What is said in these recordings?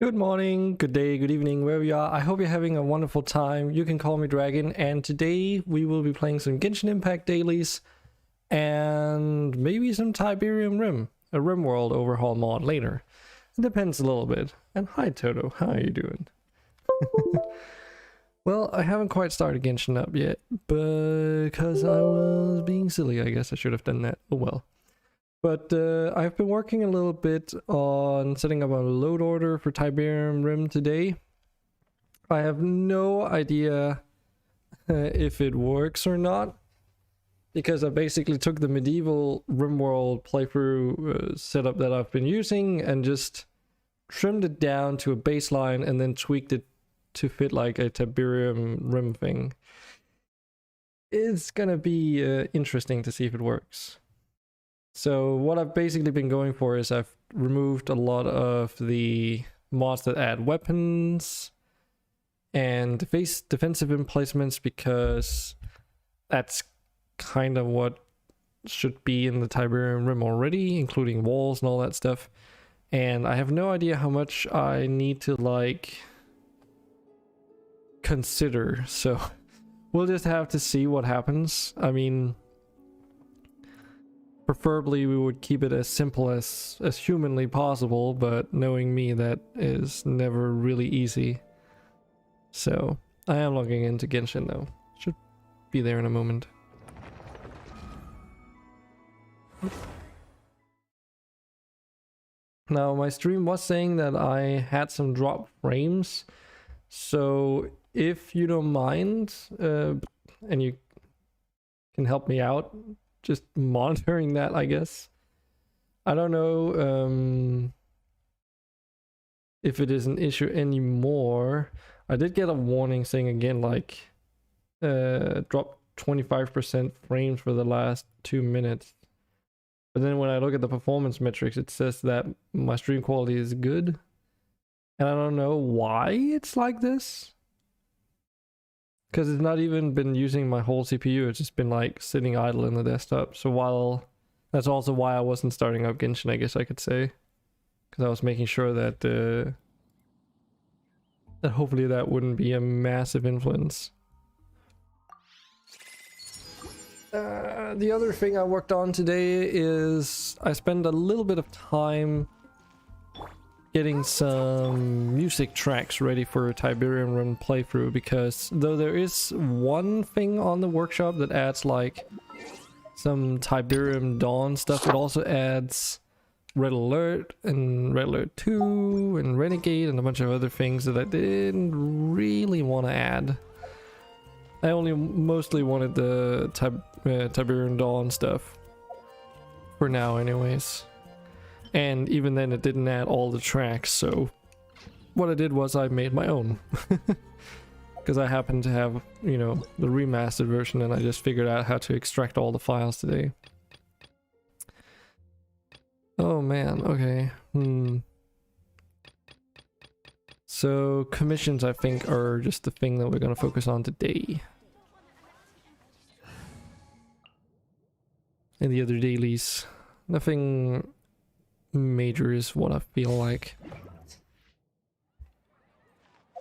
Good morning, good day, good evening, wherever you are. I hope you're having a wonderful time. You can call me Dragon, and today we will be playing some Genshin Impact dailies and maybe some Tiberium Rim, a Rim World overhaul mod later. It depends a little bit. And hi Toto, how are you doing? Well, I haven't quite started Genshin up yet, because I was being silly. I guess I should have done that. Oh well. But I've been working a little bit on setting up a load order for Tiberium Rim today. I have no idea if it works or not, because I basically took the medieval RimWorld playthrough setup that I've been using and just trimmed it down to a baseline and then tweaked it to fit like a Tiberium Rim thing. It's gonna be interesting to see if it works. So what I've basically been going for is I've removed a lot of the mods that add weapons and defensive emplacements, because that's kind of what should be in the Tiberium Rim already, including walls and all that stuff. And I have no idea how much I need to like consider, so we'll just have to see what happens. I mean, preferably we would keep it as simple as humanly possible, but knowing me, that is never really easy. So I am logging into Genshin though. Should be there in a moment. Now my stream was saying that I had some drop frames, so if you don't mind, and you can help me out just monitoring that, I guess. I don't know if it is an issue anymore. I did get a warning saying again, like, drop 25% frames for the last 2 minutes. But then when I look at the performance metrics, it says that my stream quality is good. And I don't know why it's like this, because it's not even been using my whole CPU. It's just been like sitting idle in the desktop. So while that's also why I wasn't starting up Genshin, I guess I could say, because I was making sure that that hopefully that wouldn't be a massive influence. The other thing I worked on today is I spent a little bit of time getting some music tracks ready for a Tiberium Rim playthrough, because though there is one thing on the workshop that adds like some Tiberium Dawn stuff, it also adds Red Alert and Red Alert 2 and Renegade and a bunch of other things that I didn't really want to add. I only mostly wanted the Tiberium Dawn stuff for now anyways. And even then it didn't add all the tracks, so what I did was I made my own. Because I happen to have, you know, the remastered version, and I just figured out how to extract all the files today. Oh man, okay. So commissions, I think, are just the thing that we're gonna focus on today. And the other dailies, nothing major is what I feel like.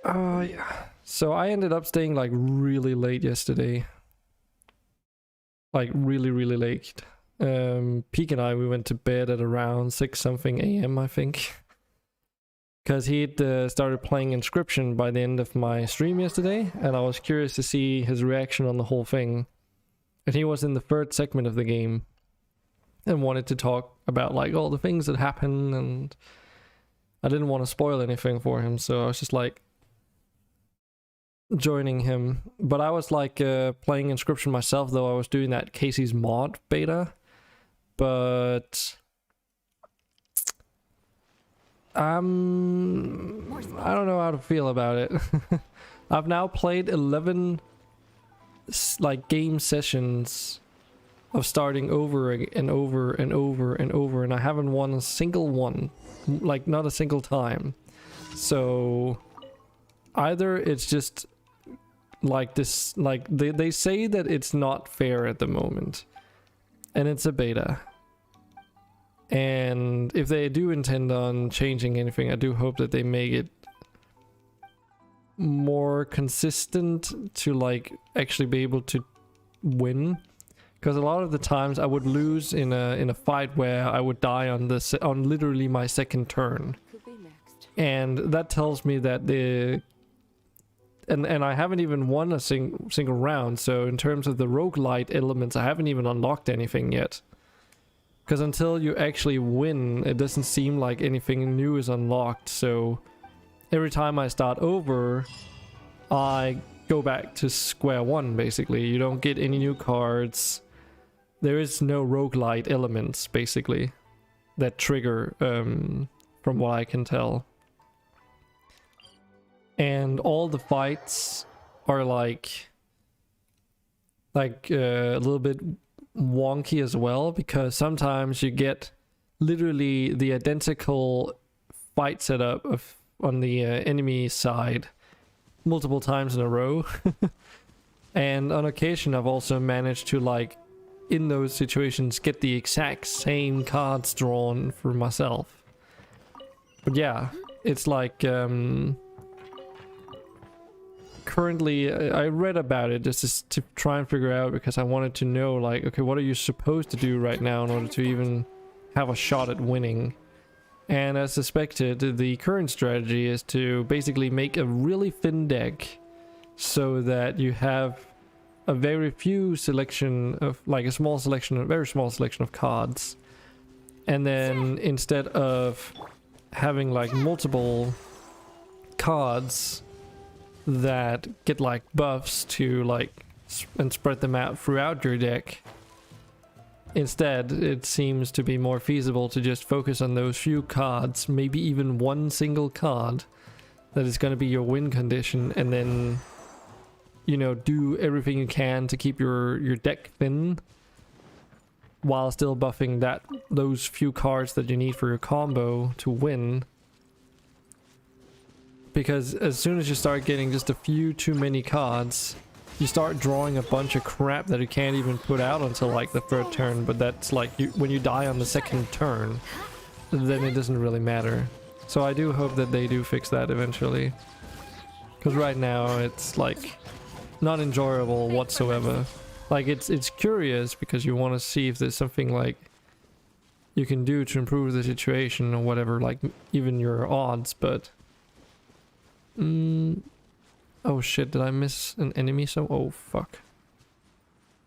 Yeah. So I ended up staying like really late yesterday. Like really late. Peak and I, we went to bed at around 6 something AM, I think. Because he'd started playing Inscription by the end of my stream yesterday, and I was curious to see his reaction on the whole thing. And he was in the third segment of the game and wanted to talk about like all the things that happen, and I didn't want to spoil anything for him, so I was just like joining him. But I was like playing Inscription myself, though I was doing that Casey's mod beta, but I don't know how to feel about it. I've now played 11 like game sessions of starting over and over and over and over, and I haven't won a single one, like not a single time. So either it's just like this, like they say that it's not fair at the moment, and it's a beta, And if they do intend on changing anything, I do hope that they make it more consistent to like actually be able to win. Because a lot of the times I would lose in a fight where I would die on literally my second turn, and that tells me that and I haven't even won a single round. So in terms of the roguelite elements, I haven't even unlocked anything yet. Because until you actually win, it doesn't seem like anything new is unlocked. So every time I start over, I go back to square one, basically. You don't get any new cards. There is no roguelite elements, basically, that trigger, from what I can tell. And all the fights are like a little bit wonky as well, because sometimes you get literally the identical fight setup on the enemy side multiple times in a row. And on occasion I've also managed to, like, in those situations, get the exact same cards drawn for myself. But yeah, it's like currently I read about it just to try and figure out, because I wanted to know, like, okay, what are you supposed to do right now in order to even have a shot at winning? And as suspected, the current strategy is to basically make a really thin deck so that you have a very few selection of, like, a very small selection of cards. And then instead of having like multiple cards that get like buffs to like and spread them out throughout your deck, instead it seems to be more feasible to just focus on those few cards, maybe even one single card that is going to be your win condition, and then, you know, do everything you can to keep your deck thin while still buffing those few cards that you need for your combo to win. Because as soon as you start getting just a few too many cards, you start drawing a bunch of crap that you can't even put out until like the third turn. But that's like, when you die on the second turn, then it doesn't really matter. So I do hope that they do fix that eventually, because right now it's like not enjoyable whatsoever. Like, it's curious because you want to see if there's something like you can do to improve the situation or whatever, like even your odds, but oh shit, did I miss an enemy? Oh fuck.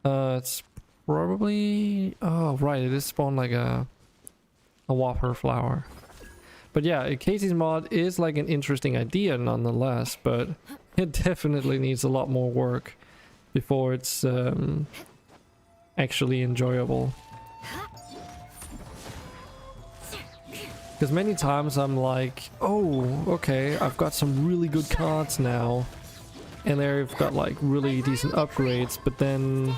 It's probably, oh right, it is spawned like a whopper flower. But yeah, Casey's mod is like an interesting idea nonetheless, but it definitely needs a lot more work before it's actually enjoyable. Because many times I'm like, oh, okay, I've got some really good cards now, and they've got like really decent upgrades, but then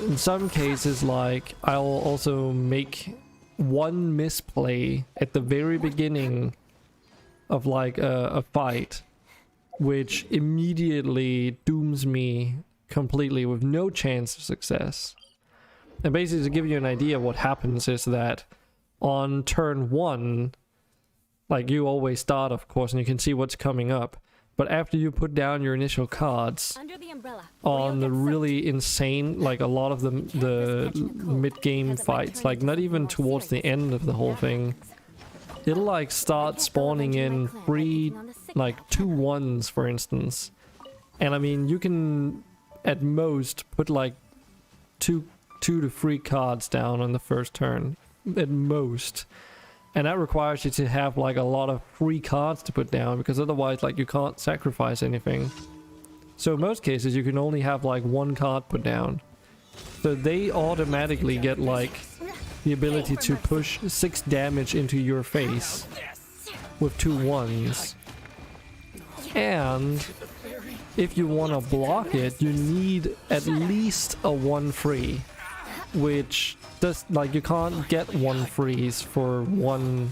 in some cases, like, I'll also make one misplay at the very beginning of like a fight, which immediately dooms me completely with no chance of success. And basically, to give you an idea, what happens is that on turn one, like, you always start, of course, and you can see what's coming up. But after you put down your initial cards Under the umbrella, on the really insane, like a lot of the mid-game fights, like not even towards the end of the whole thing, it'll like start spawning in like 2 1s, for instance. And I mean, you can at most put like two to 3 cards down on the first turn, at most. And that requires you to have like a lot of free cards to put down, because otherwise, like, you can't sacrifice anything. So in most cases you can only have like 1 card put down. So they automatically get like the ability to push 6 damage into your face with 2 1s. And if you want to block it, you need at least a 1 free, which does, like, you can't get 1 freeze for 1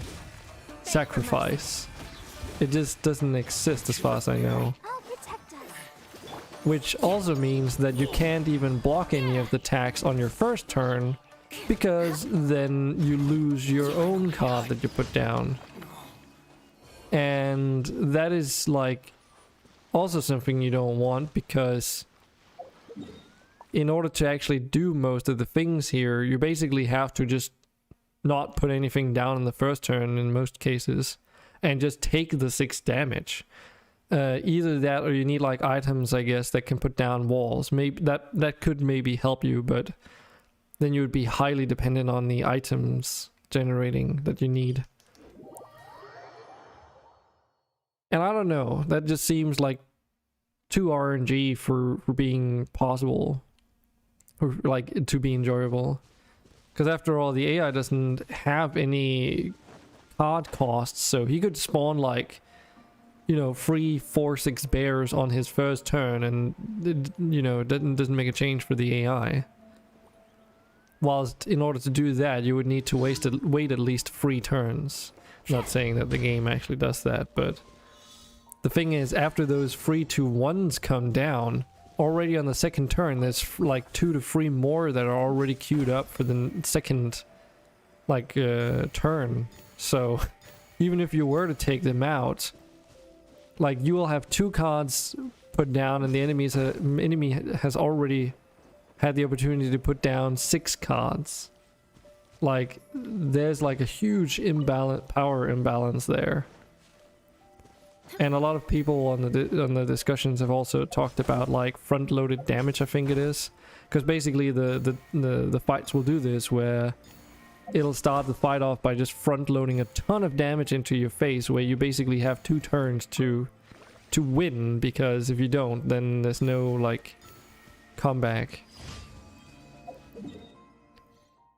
sacrifice. It just doesn't exist as far as I know. Which also means that you can't even block any of the attacks on your first turn, because then you lose your own card that you put down. And that is like also something you don't want, because in order to actually do most of the things here, you basically have to just not put anything down in the first turn in most cases and just take the 6 damage. Either that, or you need like items, I guess, that can put down walls. Maybe that could maybe help you, but then you would be highly dependent on the items generating that you need. And I don't know, that just seems like too RNG for being possible, or like to be enjoyable. Because after all, the AI doesn't have any card costs, so he could spawn like, you know, 3, 4, 6 bears on his first turn, and it, you know, doesn't make a change for the AI. Whilst in order to do that, you would need to wait at least 3 turns. Not saying that the game actually does that, but the thing is, after those 3 to 1s come down, already on the second turn, there's like 2 to 3 more that are already queued up for the second, like, turn. So, even if you were to take them out, like, you will have 2 cards put down, and the enemy has already had the opportunity to put down 6 cards. Like, there's like a huge power imbalance there. And a lot of people on the discussions have also talked about like front-loaded damage, I think it is, because basically the fights will do this, where it'll start the fight off by just front-loading a ton of damage into your face, where you basically have 2 turns to win, because if you don't, then there's no like comeback.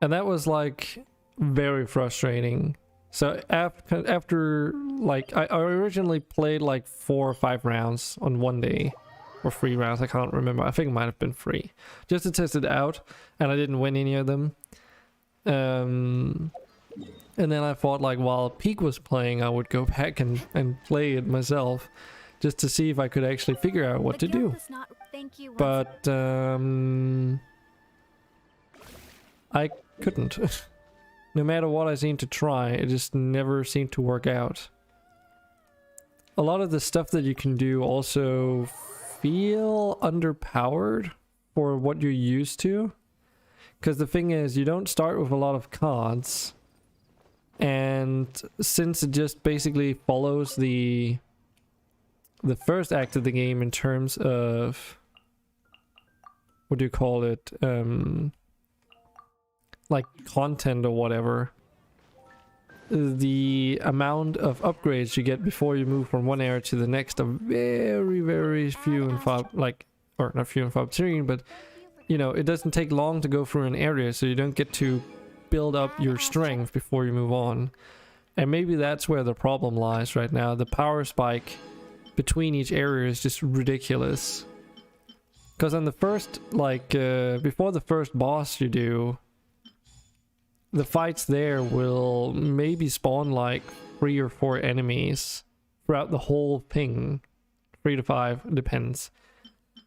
And that was like very frustrating. So after like I originally played like 4 or 5 rounds on one day, or 3 rounds, I can't remember. I think it might have been 3, just to test it out, and I didn't win any of them. And then I thought, like, while Peak was playing, I would go back and play it myself, just to see if I could actually figure out what to do. But I couldn't. No matter what I seemed to try, it just never seemed to work out. A lot of the stuff that you can do also feel underpowered for what you're used to. Because the thing is, you don't start with a lot of cards. And since it just basically follows the first act of the game in terms of, what do you call it? Like content or whatever, the amount of upgrades you get before you move from one area to the next are very, very few and far, like, or not few and far between, but you know, it doesn't take long to go through an area, so you don't get to build up your strength before you move on. And maybe that's where the problem lies right now. The power spike between each area is just ridiculous. Because on the first, like, before the first boss you do, the fights there will maybe spawn like 3 or 4 enemies throughout the whole thing. 3 to 5, depends.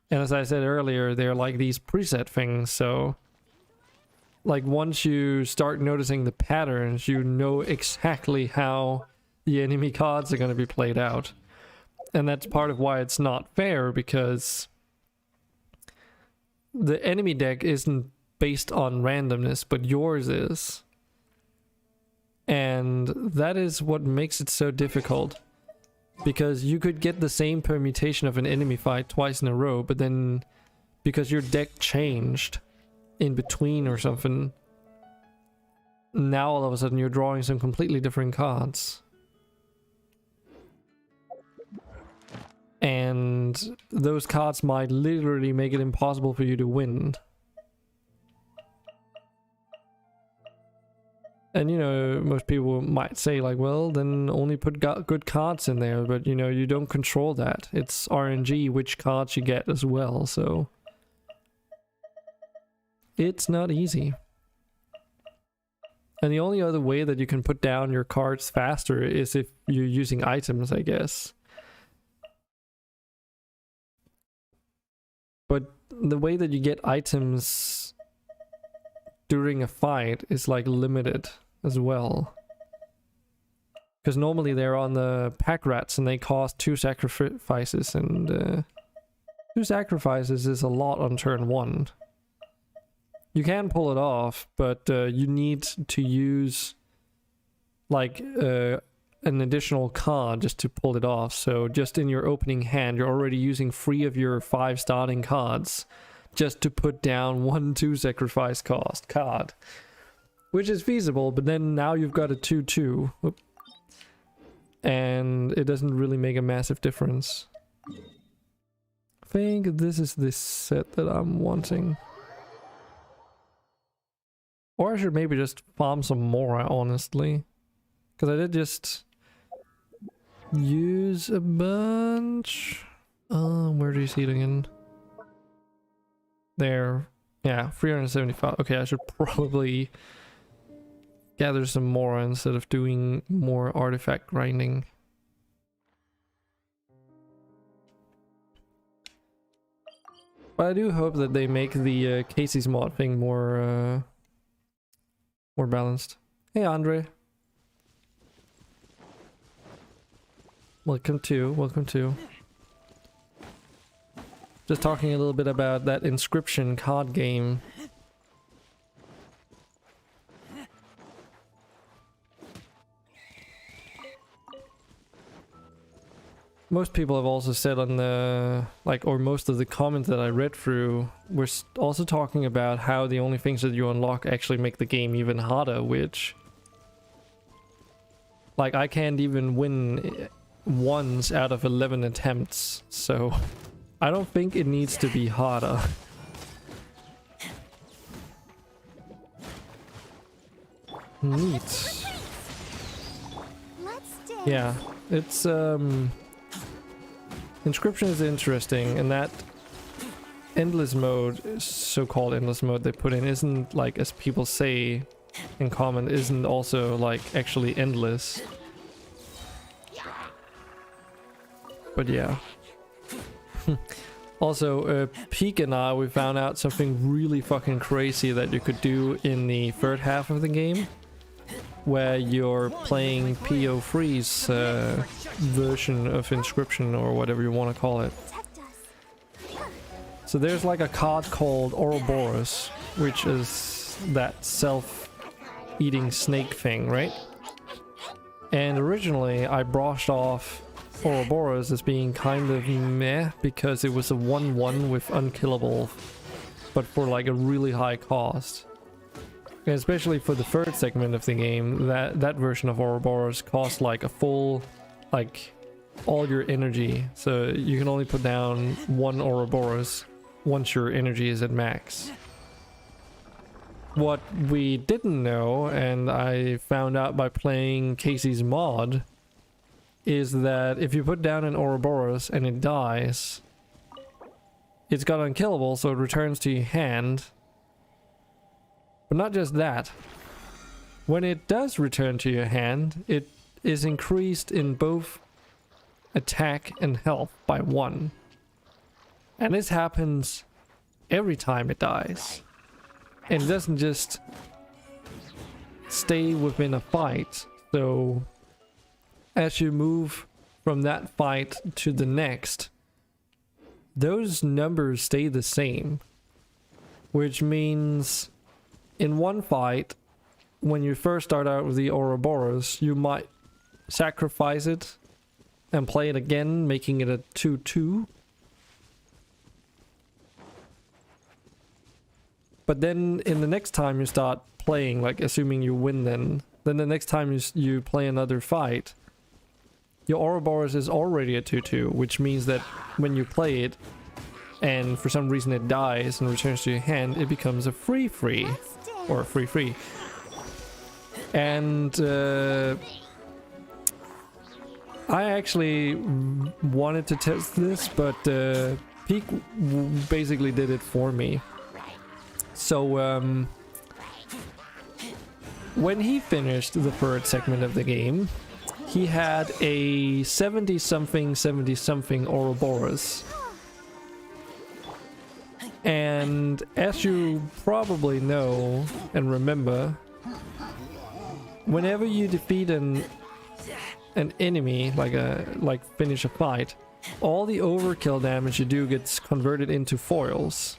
And as I said earlier, they're like these preset things, so like once you start noticing the patterns, you know exactly how the enemy cards are going to be played out. And that's part of why it's not fair, because the enemy deck isn't based on randomness, but yours is. And that is what makes it so difficult. Because you could get the same permutation of an enemy fight twice in a row, but then because your deck changed in between or something, now all of a sudden you're drawing some completely different cards. And those cards might literally make it impossible for you to win. And you know, most people might say like, well, then only put good cards in there, but you know, you don't control that. It's RNG which cards you get as well, so it's not easy. And the only other way that you can put down your cards faster is if you're using items, I guess. But the way that you get items during a fight is like limited as well. Because normally they're on the pack rats and they cost 2 sacrifices, and 2 sacrifices is a lot on turn 1. You can pull it off, but you need to use like an additional card just to pull it off. So just in your opening hand, you're already using 3 of your 5 starting cards just to put down 1 2 sacrifice cost card, which is feasible. But then now you've got a 2/2. And it doesn't really make a massive difference. I think this is the set that I'm wanting. Or I should maybe just farm some more, honestly. Because I did just use a bunch. Where do you see it again? There. Yeah, 375. Okay, I should probably gather some more instead of doing more artifact grinding. But I do hope that they make the Casey's mod thing more balanced. Hey Andre. Welcome to. Just talking a little bit about that Inscription card game. Most people have also said on the, or most of the comments that I read through were also talking about how the only things that you unlock actually make the game even harder, which, like, I can't even win once out of 11 attempts, so I don't think it needs to be harder. Neat. Yeah, it's Inscription is interesting, and that endless mode, so-called endless mode they put in, isn't like, as people say in comment, isn't also like actually endless. But yeah. Also, Peek and I, we found out something really fucking crazy that you could do in the third half of the game, where you're playing PO3's version of Inscription, or whatever you want to call it. So there's like a card called Ouroboros, which is that self-eating snake thing, right? And originally I brushed off Ouroboros as being kind of meh, because it was a 1/1 with unkillable, but for like a really high cost. And especially for the third segment of the game, that version of Ouroboros costs like a full, like, all your energy. So you can only put down 1 Ouroboros once your energy is at max. What we didn't know, and I found out by playing Casey's mod, is that if you put down an Ouroboros and it dies, it's got unkillable, so it returns to your hand. But not just that. When it does return to your hand, it is increased in both attack and health by 1. And this happens every time it dies. And it doesn't just stay within a fight. So as you move from that fight to the next, those numbers stay the same. Which means in one fight, when you first start out with the Ouroboros, you might sacrifice it and play it again, making it a 2/2. But then in the next time you start playing, like assuming you win, then the next time you play another fight, your Ouroboros is already a 2/2, which means that when you play it and for some reason it dies and returns to your hand, it becomes a 3/3 or a 3/3. And I actually wanted to test this, but Peek basically did it for me. So when he finished the third segment of the game, he had a 70-something Ouroboros. And as you probably know and remember, whenever you defeat an enemy, like finish a fight, all the overkill damage you do gets converted into foils.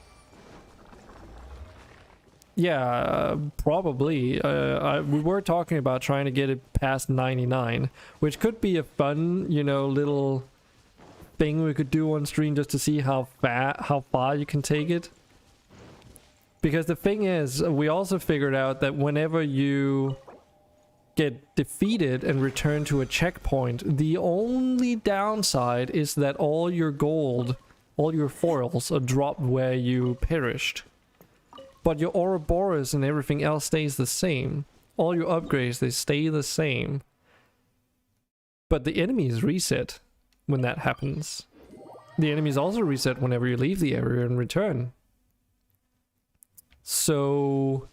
Yeah, probably. We were talking about trying to get it past 99, which could be a fun, you know, little thing we could do on stream just to see how far you can take it. Because the thing is, we also figured out that whenever you get defeated and return to a checkpoint, the only downside is that all your gold, all your foils are dropped where you perished. But your Ouroboros and everything else stays the same. All your upgrades, they stay the same. But the enemies reset when that happens. The enemies also reset whenever you leave the area and return. So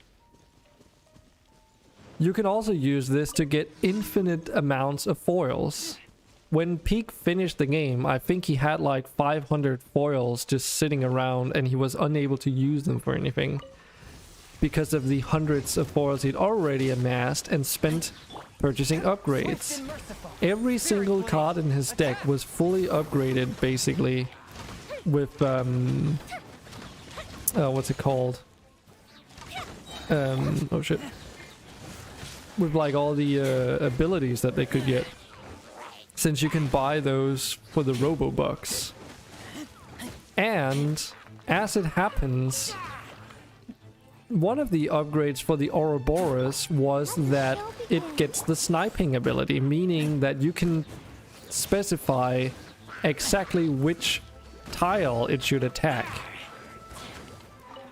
you can also use this to get infinite amounts of foils. When Peak finished the game, I think he had like 500 foils just sitting around and he was unable to use them for anything, because of the hundreds of foils he'd already amassed and spent purchasing upgrades. Every single card in his deck was fully upgraded, basically, with what's it called? Oh shit. With like all the abilities that they could get, since you can buy those for the Robo-Bucks. And as it happens, one of the upgrades for the Ouroboros was that it gets the sniping ability, meaning that you can specify exactly which tile it should attack.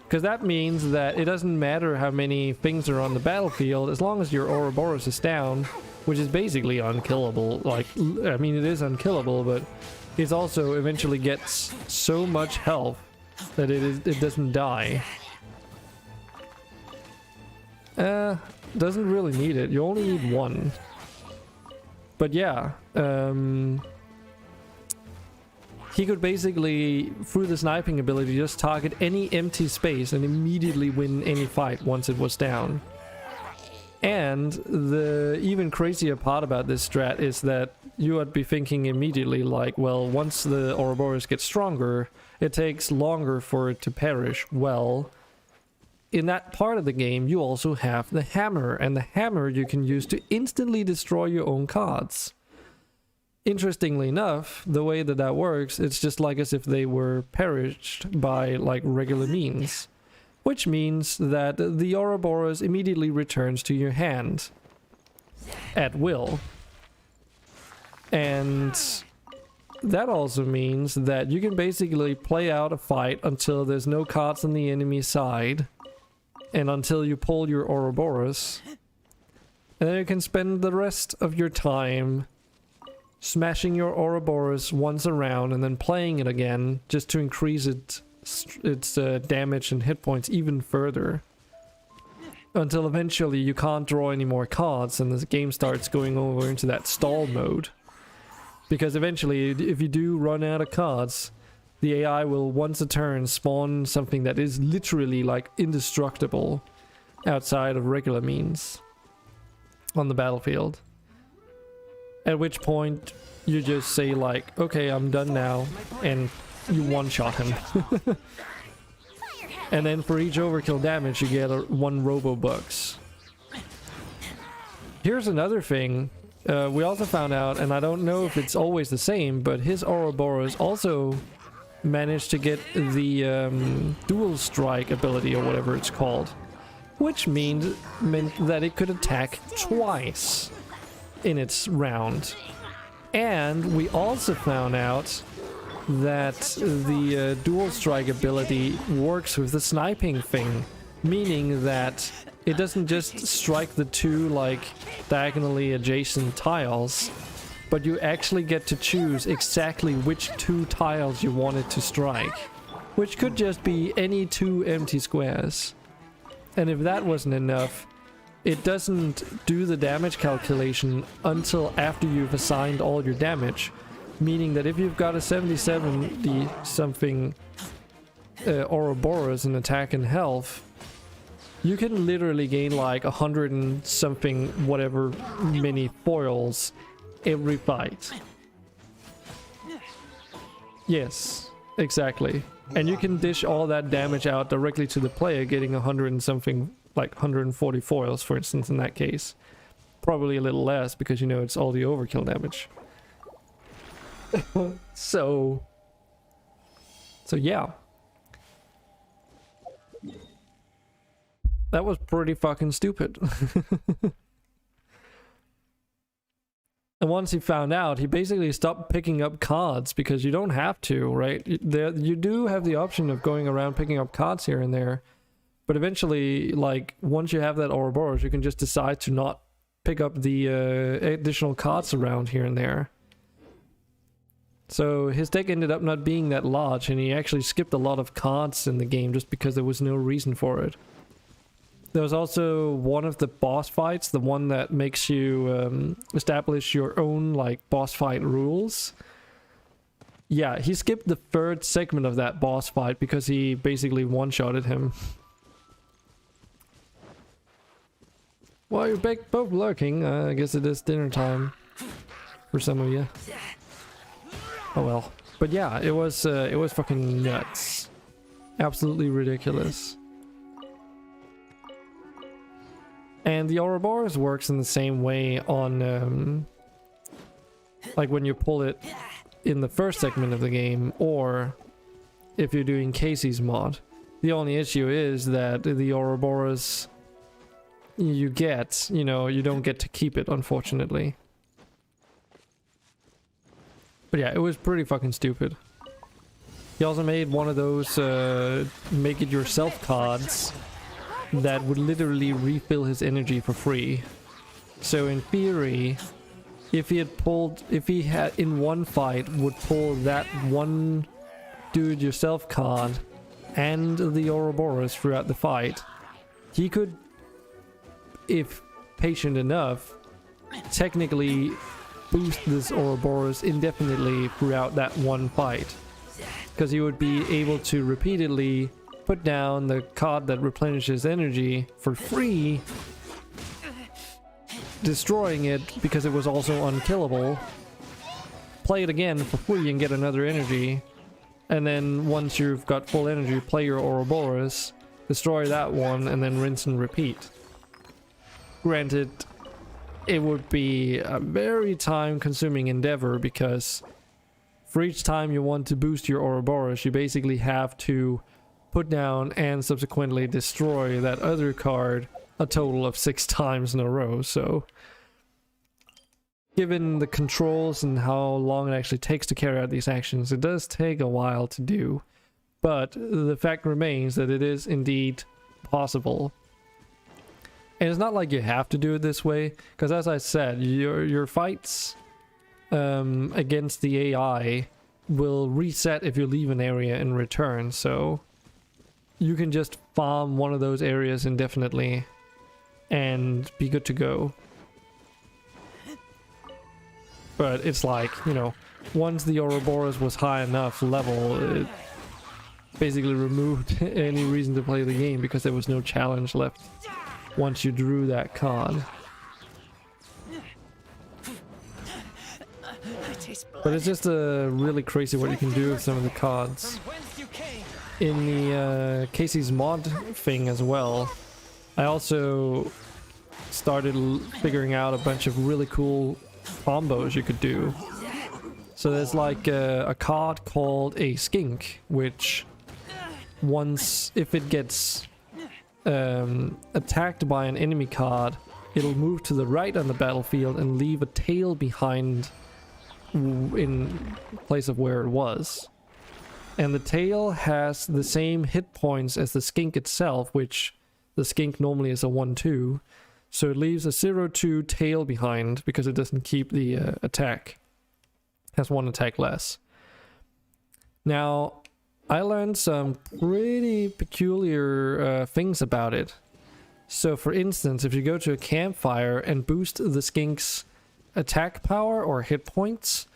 Because that means that it doesn't matter how many things are on the battlefield, as long as your Ouroboros is down, which is basically unkillable. Like, I mean, it is unkillable, but it also eventually gets so much health that it doesn't die. Doesn't really need it. You only need one. But yeah, he could basically, through the sniping ability, just target any empty space and immediately win any fight once it was down. And the even crazier part about this strat is that you would be thinking immediately like, well, once the Ouroboros gets stronger, it takes longer for it to perish. Well, in that part of the game, you also have the hammer, and the hammer you can use to instantly destroy your own cards. Interestingly enough, the way that that works, it's just like as if they were perished by like regular means. Which means that the Ouroboros immediately returns to your hand at will. And that also means that you can basically play out a fight until there's no cards on the enemy side, and until you pull your Ouroboros. And then you can spend the rest of your time smashing your Ouroboros once around and then playing it again just to increase its damage and hit points even further, until eventually you can't draw any more cards and the game starts going over into that stall mode. Because eventually, if you do run out of cards, the AI will once a turn spawn something that is literally like indestructible outside of regular means on the battlefield. At which point you just say like, okay, I'm done now, and you one-shot him. And then for each overkill damage you get one Robo-Bucks. Here's another thing. We also found out, and I don't know if it's always the same, but his Ouroboros also managed to get the dual strike ability, or whatever it's called. Which meant that it could attack twice in its round. And we also found out that the dual strike ability works with the sniping thing, meaning that it doesn't just strike the two like diagonally adjacent tiles, but you actually get to choose exactly which two tiles you want it to strike, which could just be any two empty squares. And if that wasn't enough, it doesn't do the damage calculation until after you've assigned all your damage. Meaning that if you've got a 70 something Ouroboros in attack and health, you can literally gain like 100 and something whatever many foils every fight. Yes, exactly. And you can dish all that damage out directly to the player, getting 100 and something, like 140 foils, for instance, in that case. Probably a little less, because you know it's all the overkill damage. So yeah. That was pretty fucking stupid. And once he found out, he basically stopped picking up cards, because you don't have to, right? You do have the option of going around picking up cards here and there, but eventually, like, once you have that Ouroboros, you can just decide to not pick up the additional cards around here and there. So his deck ended up not being that large, and he actually skipped a lot of cards in the game just because there was no reason for it. There was also one of the boss fights, the one that makes you establish your own like boss fight rules. Yeah, he skipped the third segment of that boss fight because he basically one-shotted him. Well, you're both lurking. I guess it is dinner time for some of you. Oh well. But yeah, it was fucking nuts. Absolutely ridiculous. And the Ouroboros works in the same way on, like when you pull it in the first segment of the game, or if you're doing Casey's mod. The only issue is that the Ouroboros you get, you know, you don't get to keep it, unfortunately. But yeah, it was pretty fucking stupid. He also made one of those make it yourself cards that would literally refill his energy for free. So in theory, if he had in one fight would pull that one do-it-yourself card and the Ouroboros throughout the fight, he could, if patient enough, technically boost this Ouroboros indefinitely throughout that one fight. Because he would be able to repeatedly put down the card that replenishes energy for free, destroying it because it was also unkillable, play it again for free and get another energy, and then once you've got full energy, play your Ouroboros, destroy that one, and then rinse and repeat. Granted, it would be a very time-consuming endeavor, because for each time you want to boost your Ouroboros, you basically have to put down and subsequently destroy that other card a total of 6 times in a row. So given the controls and how long it actually takes to carry out these actions, it does take a while to do. But the fact remains that it is indeed possible. And it's not like you have to do it this way, because as I said, your fights against the AI will reset if you leave an area in return, so you can just farm one of those areas indefinitely and be good to go. But it's like, you know, once the Ouroboros was high enough level, it basically removed any reason to play the game, because there was no challenge left once you drew that card. But it's just really crazy what you can do with some of the cards. In the Casey's mod thing as well, I also started figuring out a bunch of really cool combos you could do. So there's like a card called a skink, which once, if it gets attacked by an enemy card, it'll move to the right on the battlefield and leave a tail behind in place of where it was. And the tail has the same hit points as the skink itself, which the skink normally is a 1-2. So it leaves a 0-2 tail behind because it doesn't keep the attack. Has 1 attack less. Now, I learned some pretty peculiar things about it. So for instance, if you go to a campfire and boost the skink's attack power or hit points,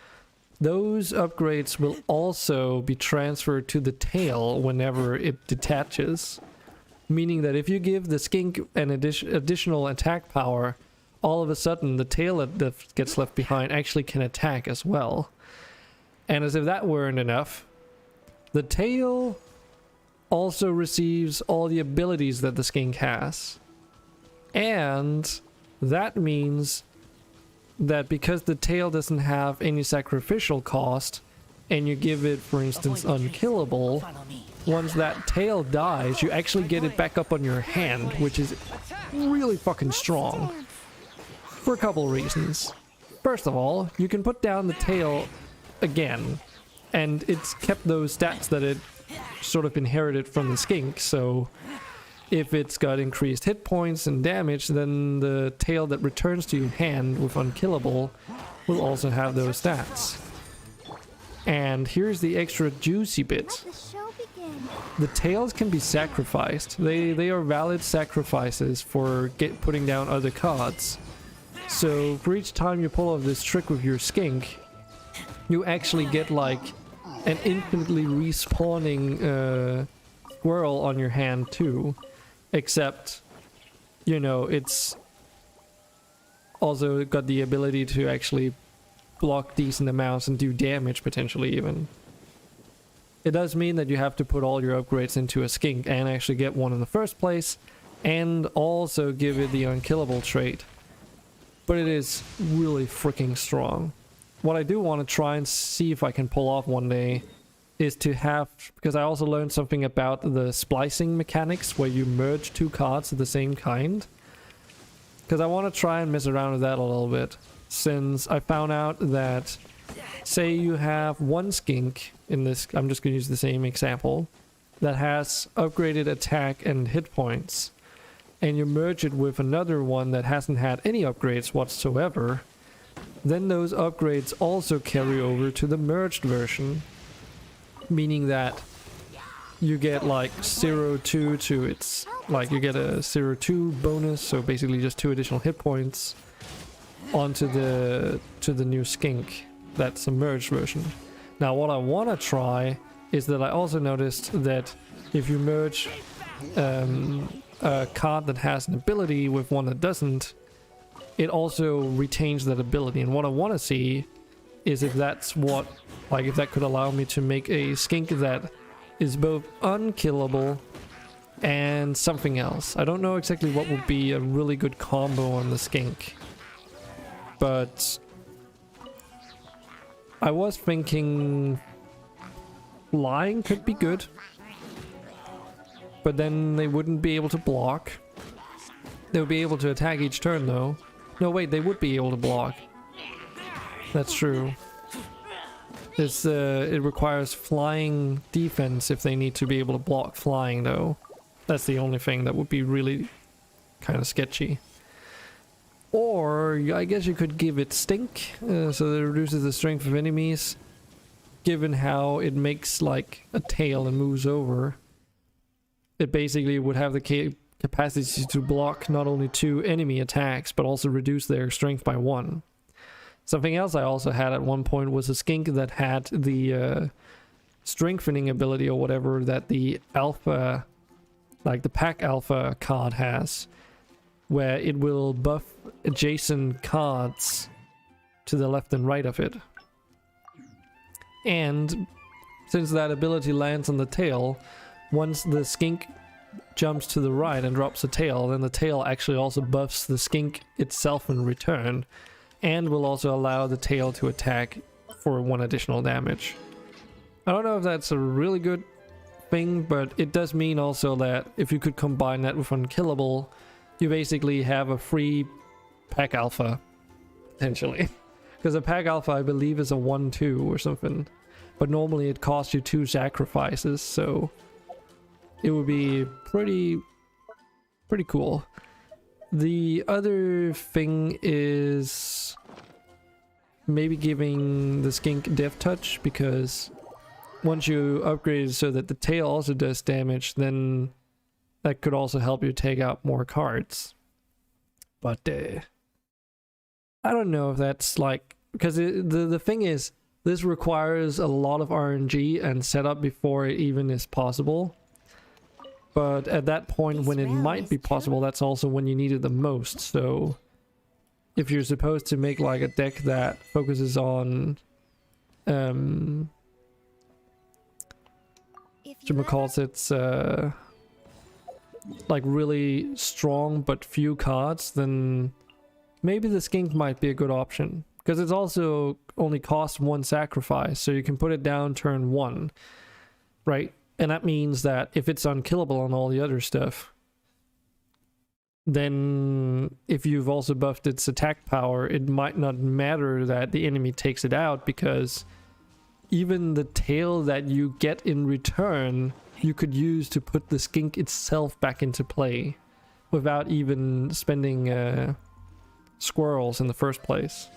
those upgrades will also be transferred to the tail whenever it detaches. Meaning that if you give the skink an additional attack power, all of a sudden the tail that gets left behind actually can attack as well. And as if that weren't enough, the tail also receives all the abilities that the skink has. And that means that because the tail doesn't have any sacrificial cost, and you give it, for instance, unkillable, once that tail dies, you actually get it back up on your hand, which is really fucking strong. For a couple reasons. First of all, you can put down the tail again, and it's kept those stats that it sort of inherited from the skink, so if it's got increased hit points and damage, then the tail that returns to your hand with unkillable will also have those stats. And here's the extra juicy bit. The tails can be sacrificed. They are valid sacrifices for putting down other cards. So for each time you pull off this trick with your skink, you actually get like an infinitely respawning squirrel on your hand too. Except, you know, it's also got the ability to actually block decent amounts and do damage potentially even. It does mean that you have to put all your upgrades into a skink and actually get one in the first place, and also give it the unkillable trait. But it is really freaking strong. What I do want to try and see if I can pull off one day is to have, because I also learned something about the splicing mechanics where you merge two cards of the same kind. Because I want to try and mess around with that a little bit, since I found out that, say you have one skink in this, I'm just going to use the same example, that has upgraded attack and hit points, and you merge it with another one that hasn't had any upgrades whatsoever, then those upgrades also carry over to the merged version. Meaning that you get like 0-2 to its, like you get a 0-2 bonus, so basically just 2 additional hit points onto the new skink. That's a merged version. Now what I want to try is that I also noticed that if you merge a card that has an ability with one that doesn't, it also retains that ability. And what I want to see is if that's what, like if that could allow me to make a skink that is both unkillable and something else. I don't know exactly what would be a really good combo on the skink, but I was thinking flying could be good, but then they wouldn't be able to block. They would be able to attack each turn though. No wait, they would be able to block. That's true. It requires flying defense if they need to be able to block flying though. That's the only thing that would be really kind of sketchy. Or I guess you could give it stink, so that it reduces the strength of enemies, given how it makes like a tail and moves over. It basically would have the capacity to block not only 2 enemy attacks, but also reduce their strength by 1. Something else I also had at one point was a skink that had the strengthening ability or whatever that the alpha, like the pack alpha card has, where it will buff adjacent cards to the left and right of it. And since that ability lands on the tail, once the skink jumps to the right and drops the tail, then the tail actually also buffs the skink itself in return, and will also allow the tail to attack for 1 additional damage. I don't know if that's a really good thing, but it does mean also that if you could combine that with unkillable, you basically have a free pack alpha, potentially. Because a pack alpha I believe is a 1-2 or something, but normally it costs you 2 sacrifices, so it would be pretty cool. The other thing is maybe giving the skink death touch, because once you upgrade it so that the tail also does damage, then that could also help you take out more cards. But I don't know if that's like, because the thing is, This requires a lot of RNG and setup before it even is possible. But at that point when it might be possible, that's also when you need it the most. So if you're supposed to make like a deck that focuses on it's like really strong but few cards, then maybe the skink might be a good option, because it's also only costs 1 sacrifice, so you can put it down turn 1, right? And that means that if it's unkillable on all the other stuff, then if you've also buffed its attack power, it might not matter that the enemy takes it out, because even the tail that you get in return you could use to put the skink itself back into play without even spending squirrels in the first place.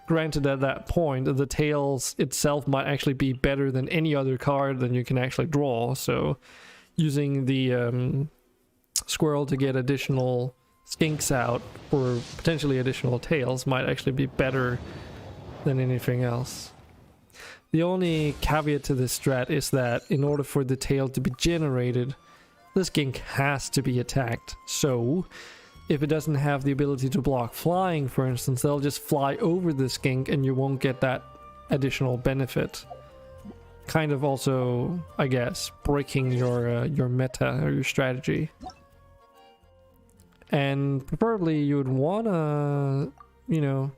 Granted, at that point the tails itself might actually be better than any other card than you can actually draw, so using the squirrel to get additional skinks out or potentially additional tails might actually be better than anything else. The only caveat to this strat is that in order for the tail to be generated, the skink has to be attacked. So if it doesn't have the ability to block flying, for instance, they'll just fly over the skink and you won't get that additional benefit. Kind of also, I guess, breaking your meta or your strategy. And preferably you would wanna, you know,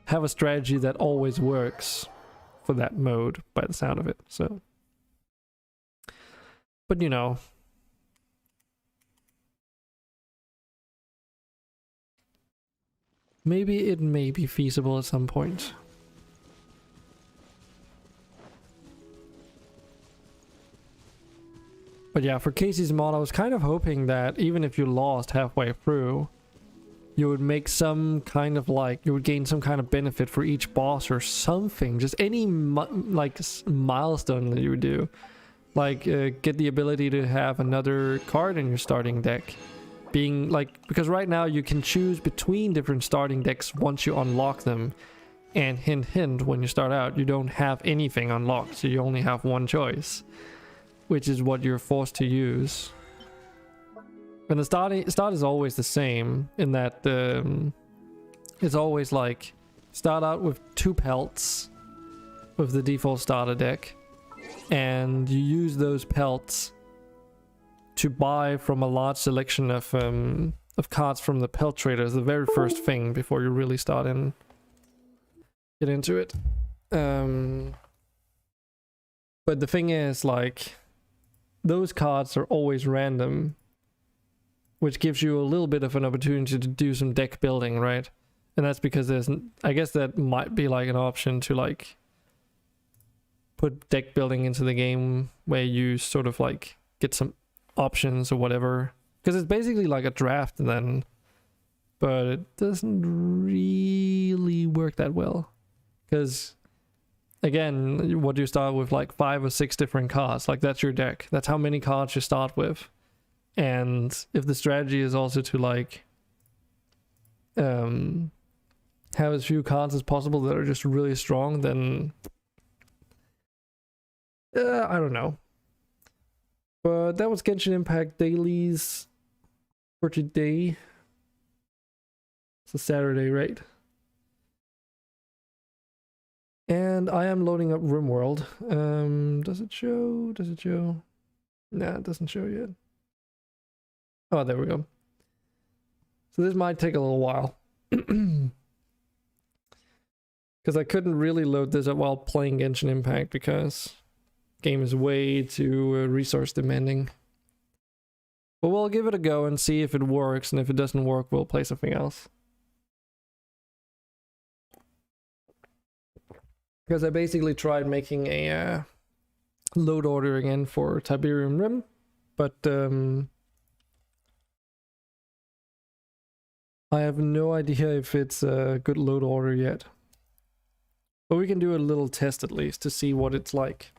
have a strategy that always works for that mode by the sound of it. So, but you know, maybe it may be feasible at some point. But yeah, for Casey's mod, I was kind of hoping that even if you lost halfway through, you would make some kind of like, you would gain some kind of benefit for each boss or something. Just any milestone that you would do. Like get the ability to have another card in your starting deck. Being like, because right now you can choose between different starting decks once you unlock them. And hint hint, when you start out, you don't have anything unlocked. So you only have one choice. Which is what you're forced to use. And the start is always the same in that it's always like start out with 2 pelts with the default starter deck, and you use those pelts to buy from a large selection of cards from the pelt traders, the very first thing before you really start and get into it. But the thing is, like, those cards are always random, which gives you a little bit of an opportunity to do some deck building, right? And that's because there's, I guess that might be like an option to like put deck building into the game where you sort of like get some options or whatever, because it's basically like a draft then, but it doesn't really work that well, because again, what you start with like 5 or 6 different cards, like that's your deck, that's how many cards you start with. And if the strategy is also to like have as few cards as possible that are just really strong, then I don't know. But that was Genshin Impact dailies for today. It's a Saturday, right? And I am loading up RimWorld. Does it show? Does it show? Nah, it doesn't show yet. Oh, there we go. So this might take a little while. Because I couldn't really load this up while playing Genshin Impact because the game is way too resource demanding. But we'll give it a go and see if it works, and if it doesn't work, we'll play something else. Because I basically tried making a load order again for Tiberium Rim, but I have no idea if it's a good load order yet. But we can do a little test at least to see what it's like.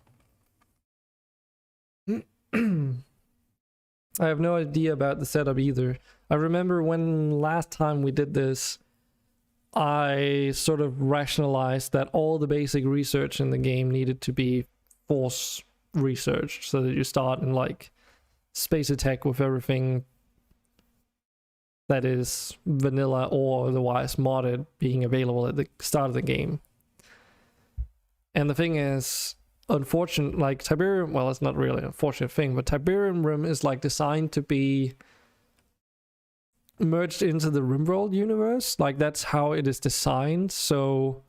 I have no idea about the setup either. I remember when last time we did this, I sort of rationalized that all the basic research in the game needed to be force researched, so that you start in like space attack with everything that is vanilla or otherwise modded being available at the start of the game. And the thing is, unfortunate, like Tiberium, well, it's not really an unfortunate thing, but Tiberium Rim is like designed to be merged into the RimWorld universe. Like that's how it is designed. So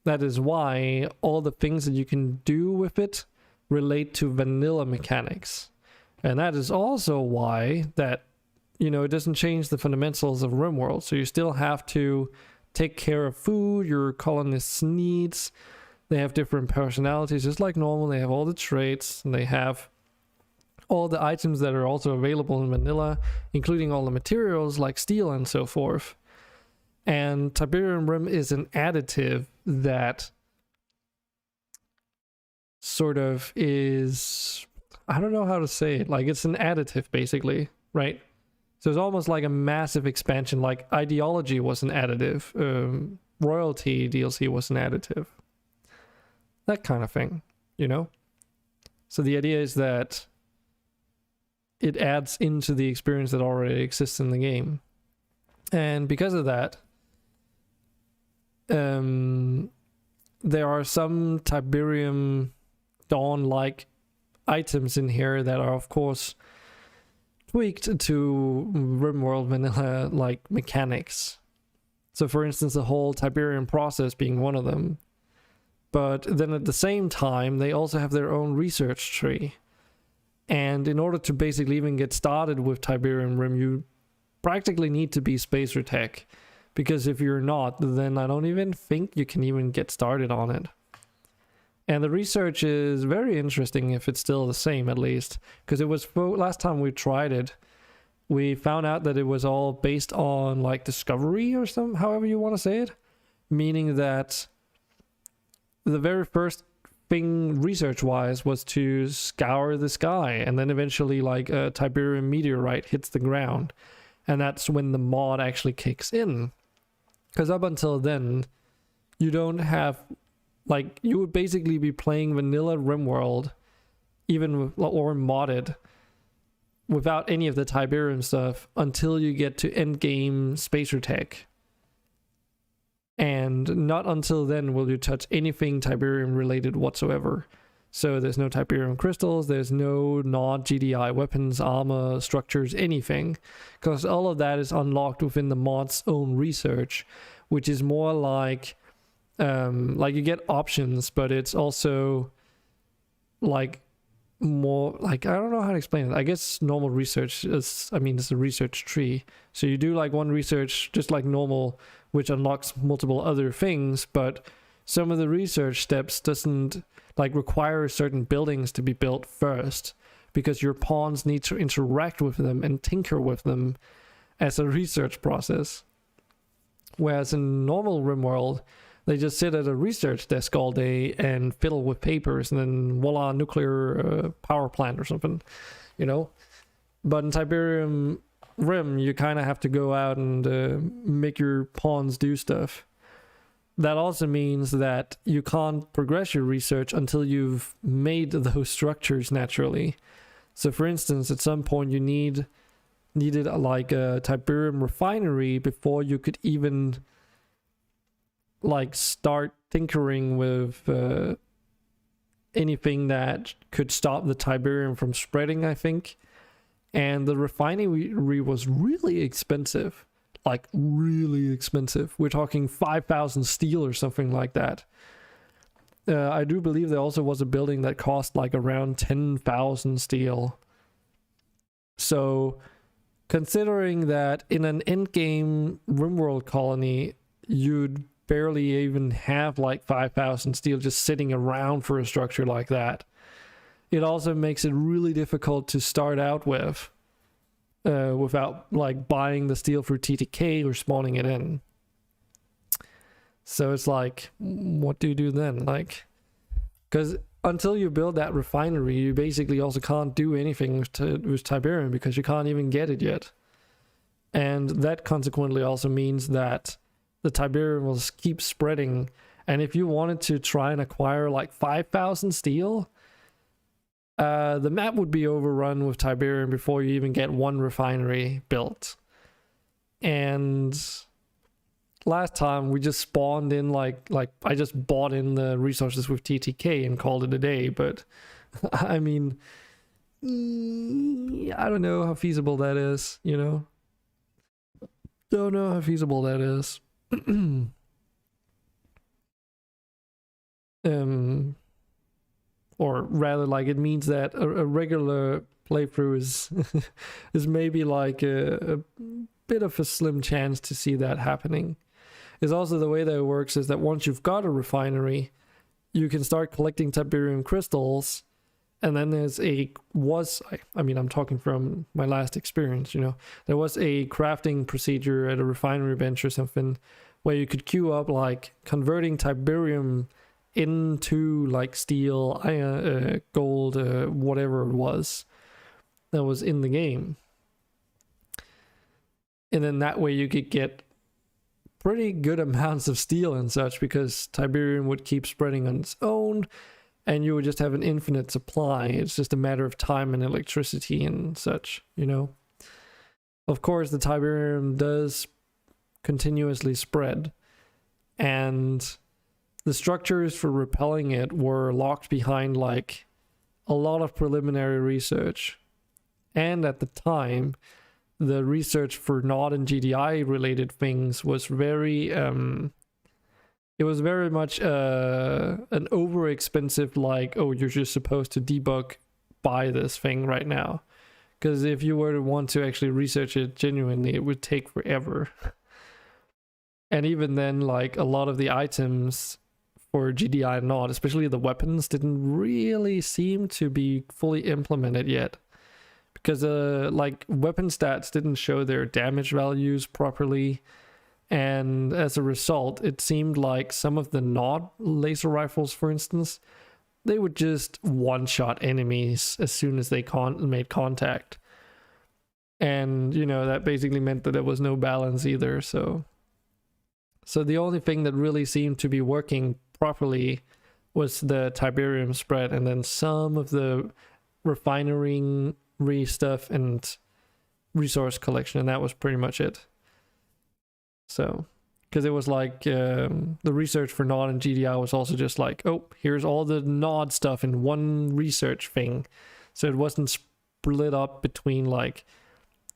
that is why all the things that you can do with it relate to vanilla mechanics. And that is also why that, you know, it doesn't change the fundamentals of RimWorld. So you still have to take care of food, your colonists' needs. They have different personalities, just like normal. They have all the traits, and they have all the items that are also available in vanilla, including all the materials like steel and so forth. And Tiberium Rim is an additive that sort of is, I don't know how to say it, like it's an additive basically, right? So it's almost like a massive expansion, like Ideology was an additive, Royalty DLC was an additive. That kind of thing, you know? So the idea is that it adds into the experience that already exists in the game. And because of that, there are some Tiberium Dawn-like items in here that are, of course, tweaked to RimWorld vanilla-like mechanics. So for instance, the whole Tiberium process being one of them. But then at the same time, they also have their own research tree. And in order to basically even get started with Tiberium Rim, you practically need to be Spacer Tech. Because if you're not, then I don't even think you can even get started on it. And the research is very interesting if it's still the same, at least. Because it was, last time we tried it, we found out that it was all based on like discovery or some, however you want to say it. Meaning that the very first thing research-wise was to scour the sky, and then eventually like a Tiberium meteorite hits the ground. And that's when the mod actually kicks in. Because up until then, you don't have, like, you would basically be playing vanilla RimWorld, even or modded, without any of the Tiberium stuff until you get to endgame Spacer Tech. And not until then will you touch anything Tiberium related whatsoever. So there's no Tiberium crystals, there's no non-GDI weapons, armor, structures, anything. Because all of that is unlocked within the mod's own research, which is more like you get options, but it's also like more like, I don't know how to explain it. I guess normal research is, I mean, it's a research tree. So you do like one research just like normal, which unlocks multiple other things, but some of the research steps doesn't like require certain buildings to be built first, because your pawns need to interact with them and tinker with them as a research process. Whereas in normal RimWorld, they just sit at a research desk all day and fiddle with papers, and then voila, nuclear power plant or something, you know? But in Tiberium Rim, you kind of have to go out and make your pawns do stuff. That also means that you can't progress your research until you've made those structures naturally. So for instance, at some point you needed like a Tiberium refinery before you could even like start tinkering with anything that could stop the Tiberium from spreading, I think. And the refinery was really expensive. Like really expensive. We're talking 5,000 steel or something like that. I do believe there also was a building that cost like around 10,000 steel. So considering that in an endgame RimWorld colony, you'd barely even have like 5,000 steel just sitting around for a structure like that. It also makes it really difficult to start out with. Without like buying the steel through TTK or spawning it in. So it's like, what do you do then? Like, because until you build that refinery, you basically also can't do anything with Tiberium, because you can't even get it yet. And that consequently also means that the Tiberium will keep spreading. And if you wanted to try and acquire like 5,000 steel, the map would be overrun with Tiberium before you even get one refinery built. And last time we just spawned in like I just bought in the resources with TTK and called it a day. But I mean, I don't know how feasible that is, you know? Don't know how feasible that is. Or rather, like, it means that a regular playthrough is is maybe like a bit of a slim chance to see that happening. Is also the way that it works is that once you've got a refinery, you can start collecting Tiberium crystals, and then there's I mean, I'm talking from my last experience, you know, there was a crafting procedure at a refinery bench or something where you could queue up like converting Tiberium into like steel, gold, whatever it was that was in the game. And then that way you could get pretty good amounts of steel and such, because Tiberium would keep spreading on its own and you would just have an infinite supply. It's just a matter of time and electricity and such, you know. Of course, the Tiberium does continuously spread, and the structures for repelling it were locked behind like a lot of preliminary research. And at the time, the research for NOD and GDI related things was very it was very much an over expensive, like, oh, you're just supposed to debug buy this thing right now, because if you were to want to actually research it genuinely, it would take forever. And even then, like, a lot of the items for GDI and NOD, especially the weapons, didn't really seem to be fully implemented yet, because like, weapon stats didn't show their damage values properly, and as a result, it seemed like some of the NOD laser rifles, for instance, they would just one-shot enemies as soon as they made contact. And, you know, that basically meant that there was no balance either, so the only thing that really seemed to be working properly was the Tiberium spread, and then some of the refinery stuff and resource collection, and that was pretty much it. So, because it was like the research for NOD and GDI was also just like, oh, here's all the NOD stuff in one research thing. So it wasn't split up between, like,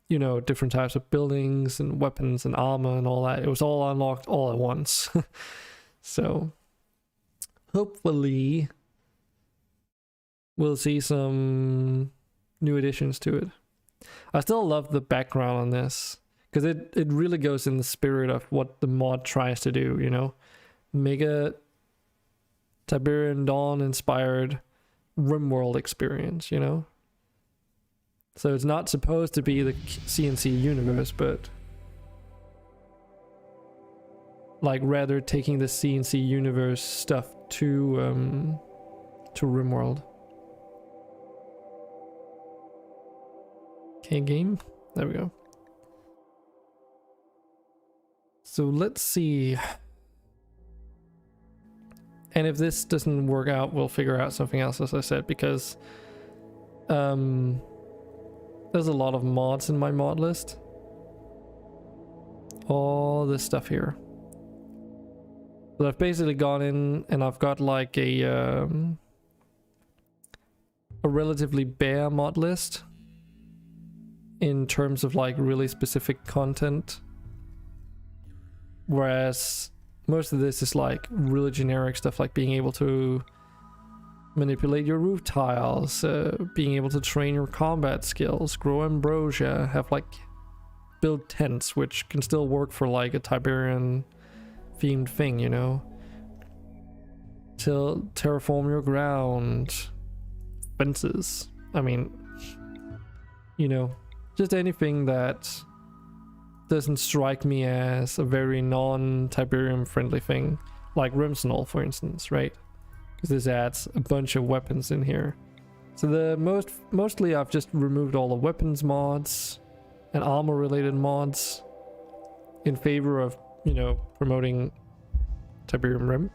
you know, different types of buildings and weapons and armor and all that. It was all unlocked all at once. So hopefully we'll see some new additions to it. I still love the background on this, because it really goes in the spirit of what the mod tries to do, you know? Make a Tiberium Dawn inspired RimWorld experience, you know? So it's not supposed to be the CNC universe, but like rather taking the CNC universe stuff to RimWorld. Okay, game. There we go. So let's see. And if this doesn't work out, we'll figure out something else, as I said, because there's a lot of mods in my mod list. All this stuff here. But I've basically gone in and I've got like a relatively bare mod list in terms of like really specific content. Whereas most of this is like really generic stuff, like being able to manipulate your roof tiles, being able to train your combat skills, grow ambrosia, have like build tents, which can still work for like a Tiberian themed thing, you know, till terraform your ground, fences. I mean, you know, just anything that doesn't strike me as a very non-Tiberium friendly thing, like Rimsnol, for instance, right? Because this adds a bunch of weapons in here. So the mostly I've just removed all the weapons mods and armor related mods in favor of you know, promoting Tiberium Rim.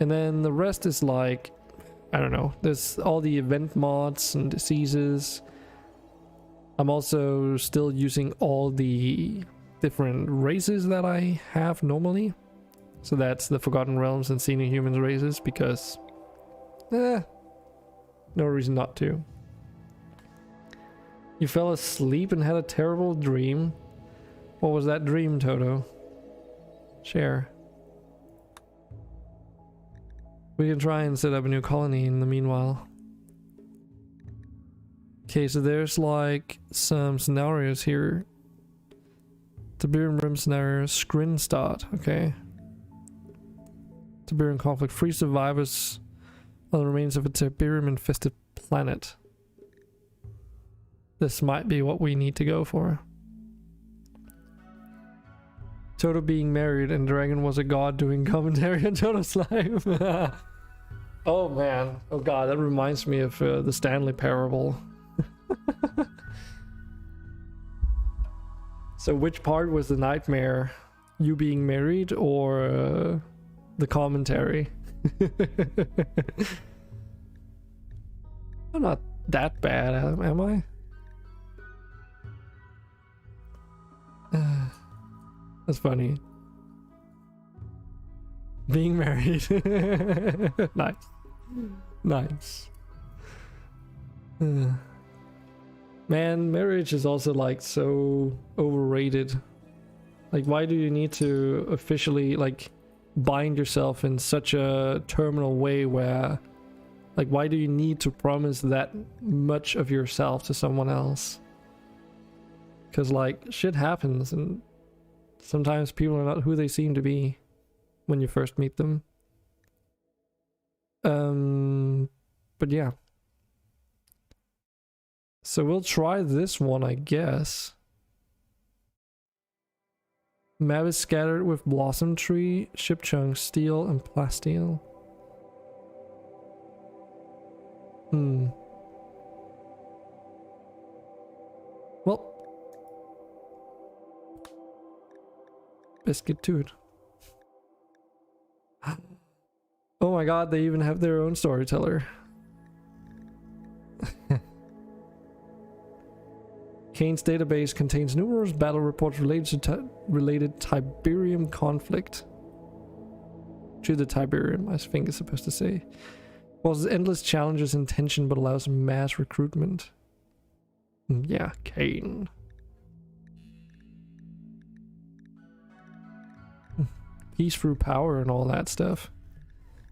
And then the rest is like, I don't know, there's all the event mods and diseases. I'm also still using all the different races that I have normally. So that's the Forgotten Realms and Senior Humans races, because no reason not to. You fell asleep and had a terrible dream. What was that dream, Toto? Share. We can try and set up a new colony in the meanwhile. Okay, so there's like some scenarios here. Tiberium Rim scenario, Scrin start, okay. Tiberium conflict, free survivors on the remains of a Tiberium infested planet. This might be what we need to go for. Toto being married and Dragon was a god doing commentary on Toto's life. Oh man, oh god, that reminds me of the Stanley Parable. So which part was the nightmare? You being married or the commentary? I'm not that bad, am I? That's funny. Being married. Nice. Nice. Man, marriage is also like so overrated. Like, why do you need to officially like bind yourself in such a terminal way where, like, why do you need to promise that much of yourself to someone else? Because like shit happens and sometimes people are not who they seem to be when you first meet them. But yeah. So we'll try this one, I guess. Map is scattered with blossom tree, ship chunks, steel, and plasteel. Well, let's get to it. Oh my god, they even have their own storyteller. Kane's database contains numerous battle reports related to Tiberium conflict. To the Tiberium, I think it's supposed to say. Causes endless challenges and tension but allows mass recruitment. Yeah, Kane. Peace through power and all that stuff.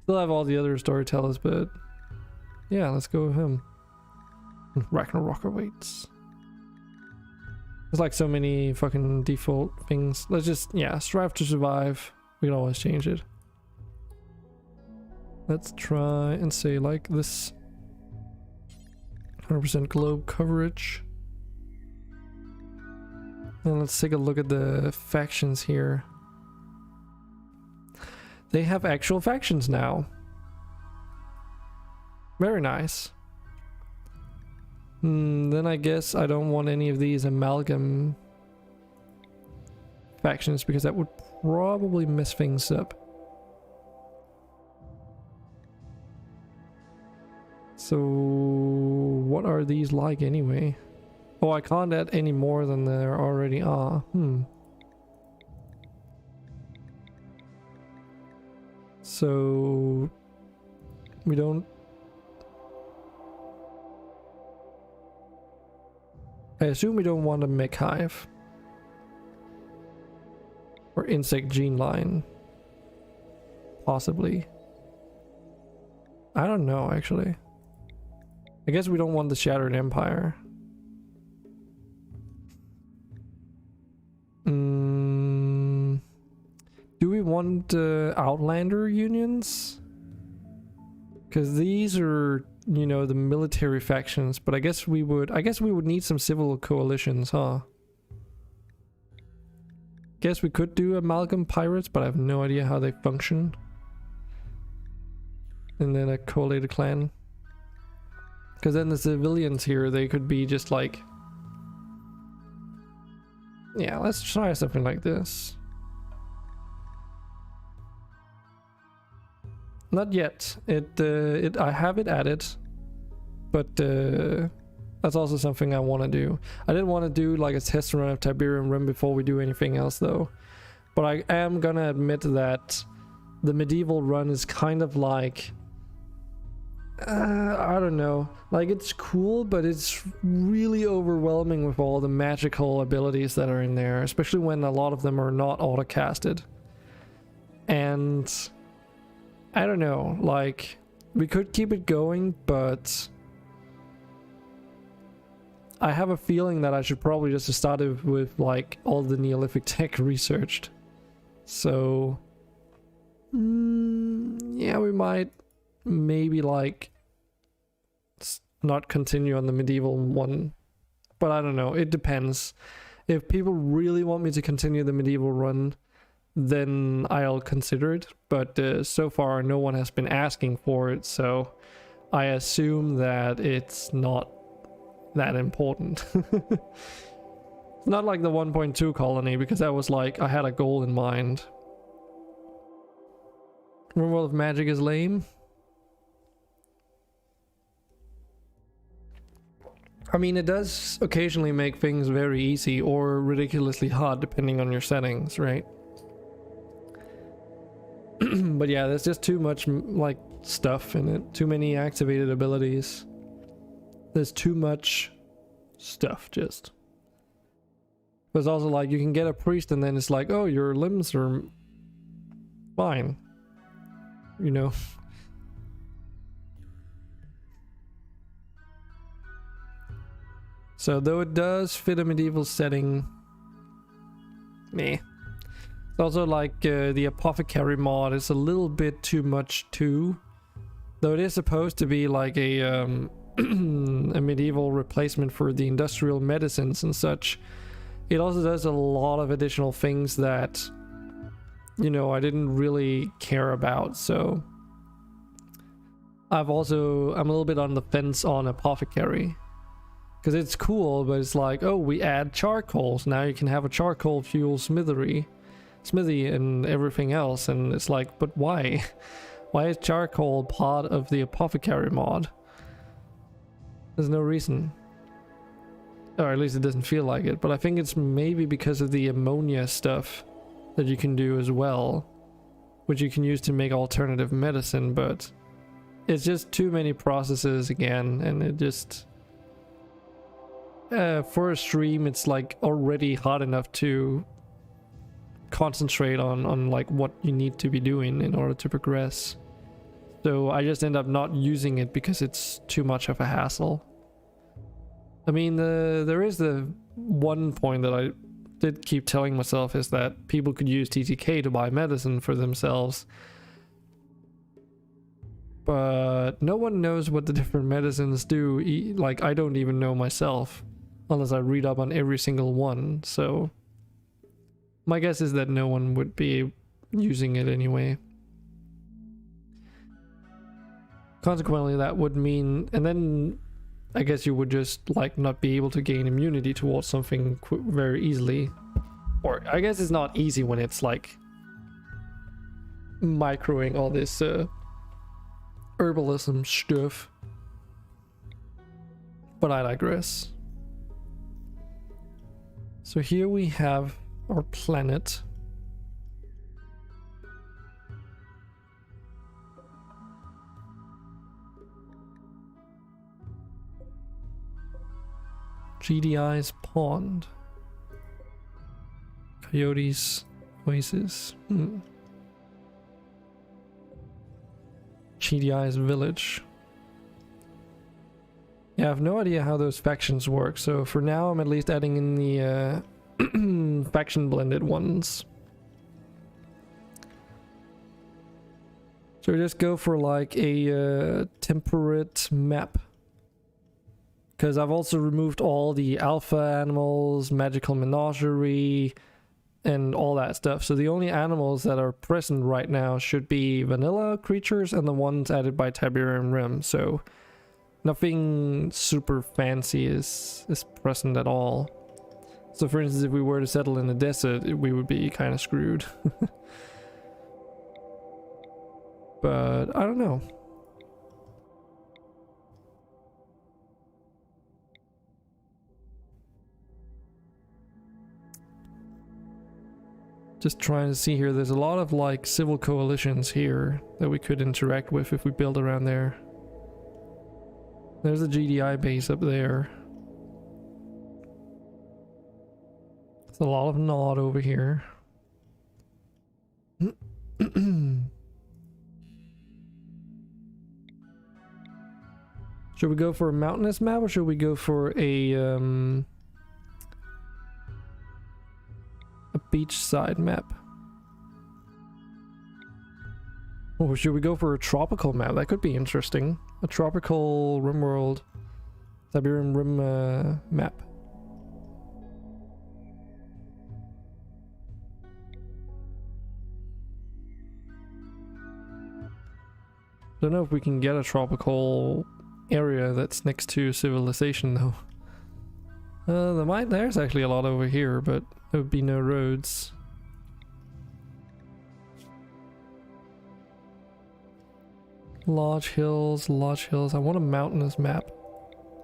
Still have all the other storytellers, but yeah, let's go with him. Ragnarok awaits. There's like so many fucking default things. Let's just, yeah, strive to survive. We can always change it. Let's try and say like this. 100% globe coverage. And let's take a look at the factions here. They have actual factions now. Very nice. Then I guess I don't want any of these amalgam factions because that would probably mess things up. So what are these like anyway? Oh, I can't add any more than there already are. So we don't. I assume we don't want a mech hive or insect gene line. Possibly. I don't know actually. I guess we don't want the Shattered Empire. Do we want Outlander unions? Because these are, you know, the military factions, but I guess we would need some civil coalitions, huh? Guess we could do amalgam pirates, but I have no idea how they function. And then a collated clan. Because then the civilians here, they could be just like... Yeah, let's try something like this. not yet. I have it added, but that's also something I want to do. I didn't want to do like a test run of Tiberium Rim before we do anything else though. But I am gonna admit that the medieval run is kind of like, I don't know, like it's cool, but it's really overwhelming with all the magical abilities that are in there, especially when a lot of them are not auto-casted. And I don't know, like we could keep it going, but I have a feeling that I should probably just start it with like all the Neolithic tech researched. So yeah, we might maybe like not continue on the medieval one, but I don't know, it depends. If people really want me to continue the medieval run, then I'll consider it, but so far no one has been asking for it, so I assume that it's not that important. Not like the 1.2 colony, because that was like, I had a goal in mind. World of Magic is lame. I mean, it does occasionally make things very easy or ridiculously hard depending on your settings, right? But yeah, there's just too much like stuff in it. Too many activated abilities. There's too much stuff just. But it's also like you can get a priest and then it's like, oh, your limbs are fine. You know? So though it does fit a medieval setting, meh. It's also like the apothecary mod is a little bit too much too. Though it is supposed to be like a a medieval replacement for the industrial medicines and such. It also does a lot of additional things that, you know, I didn't really care about, so I'm a little bit on the fence on apothecary. Because it's cool, but it's like, oh, we add charcoal, so now you can have a charcoal fuel smithy and everything else, and it's like, but why? Why is charcoal part of the apothecary mod? There's no reason. Or at least it doesn't feel like it, but I think it's maybe because of the ammonia stuff that you can do as well, which you can use to make alternative medicine, but it's just too many processes again, and it just... for a stream, it's like already hard enough to concentrate on like what you need to be doing in order to progress. So I just end up not using it because it's too much of a hassle. I mean, there is the one point that I did keep telling myself is that people could use TTK to buy medicine for themselves. But no one knows what the different medicines do. Like, I don't even know myself, unless I read up on every single one. So my guess is that no one would be using it anyway. Consequently, that would mean, and then I guess you would just like not be able to gain immunity towards something very easily. Or I guess it's not easy when it's like microing all this herbalism stuff. But I digress. So here we have our planet. GDI's pond. Coyotes oasis. GDI's village. Yeah, I have no idea how those factions work, so for now I'm at least adding in the faction blended ones. So we just go for like a temperate map. Because I've also removed all the alpha animals, magical menagerie, and all that stuff. So the only animals that are present right now should be vanilla creatures and the ones added by Tiberium Rim. So nothing super fancy is present at all. So for instance, if we were to settle in the desert, we would be kind of screwed. But I don't know. Just trying to see here. There's a lot of like civil coalitions here that we could interact with if we build around there. There's a GDI base up there. There's a lot of nod over here. Should we go for a mountainous map or should we go for a beachside map? Or should we go for a tropical map? That could be interesting. A tropical rimworld, Tiberium Rim map. Don't know if we can get a tropical area that's next to civilization though. There's actually a lot over here, but there would be no roads. Large hills, large hills. I want a mountainous map.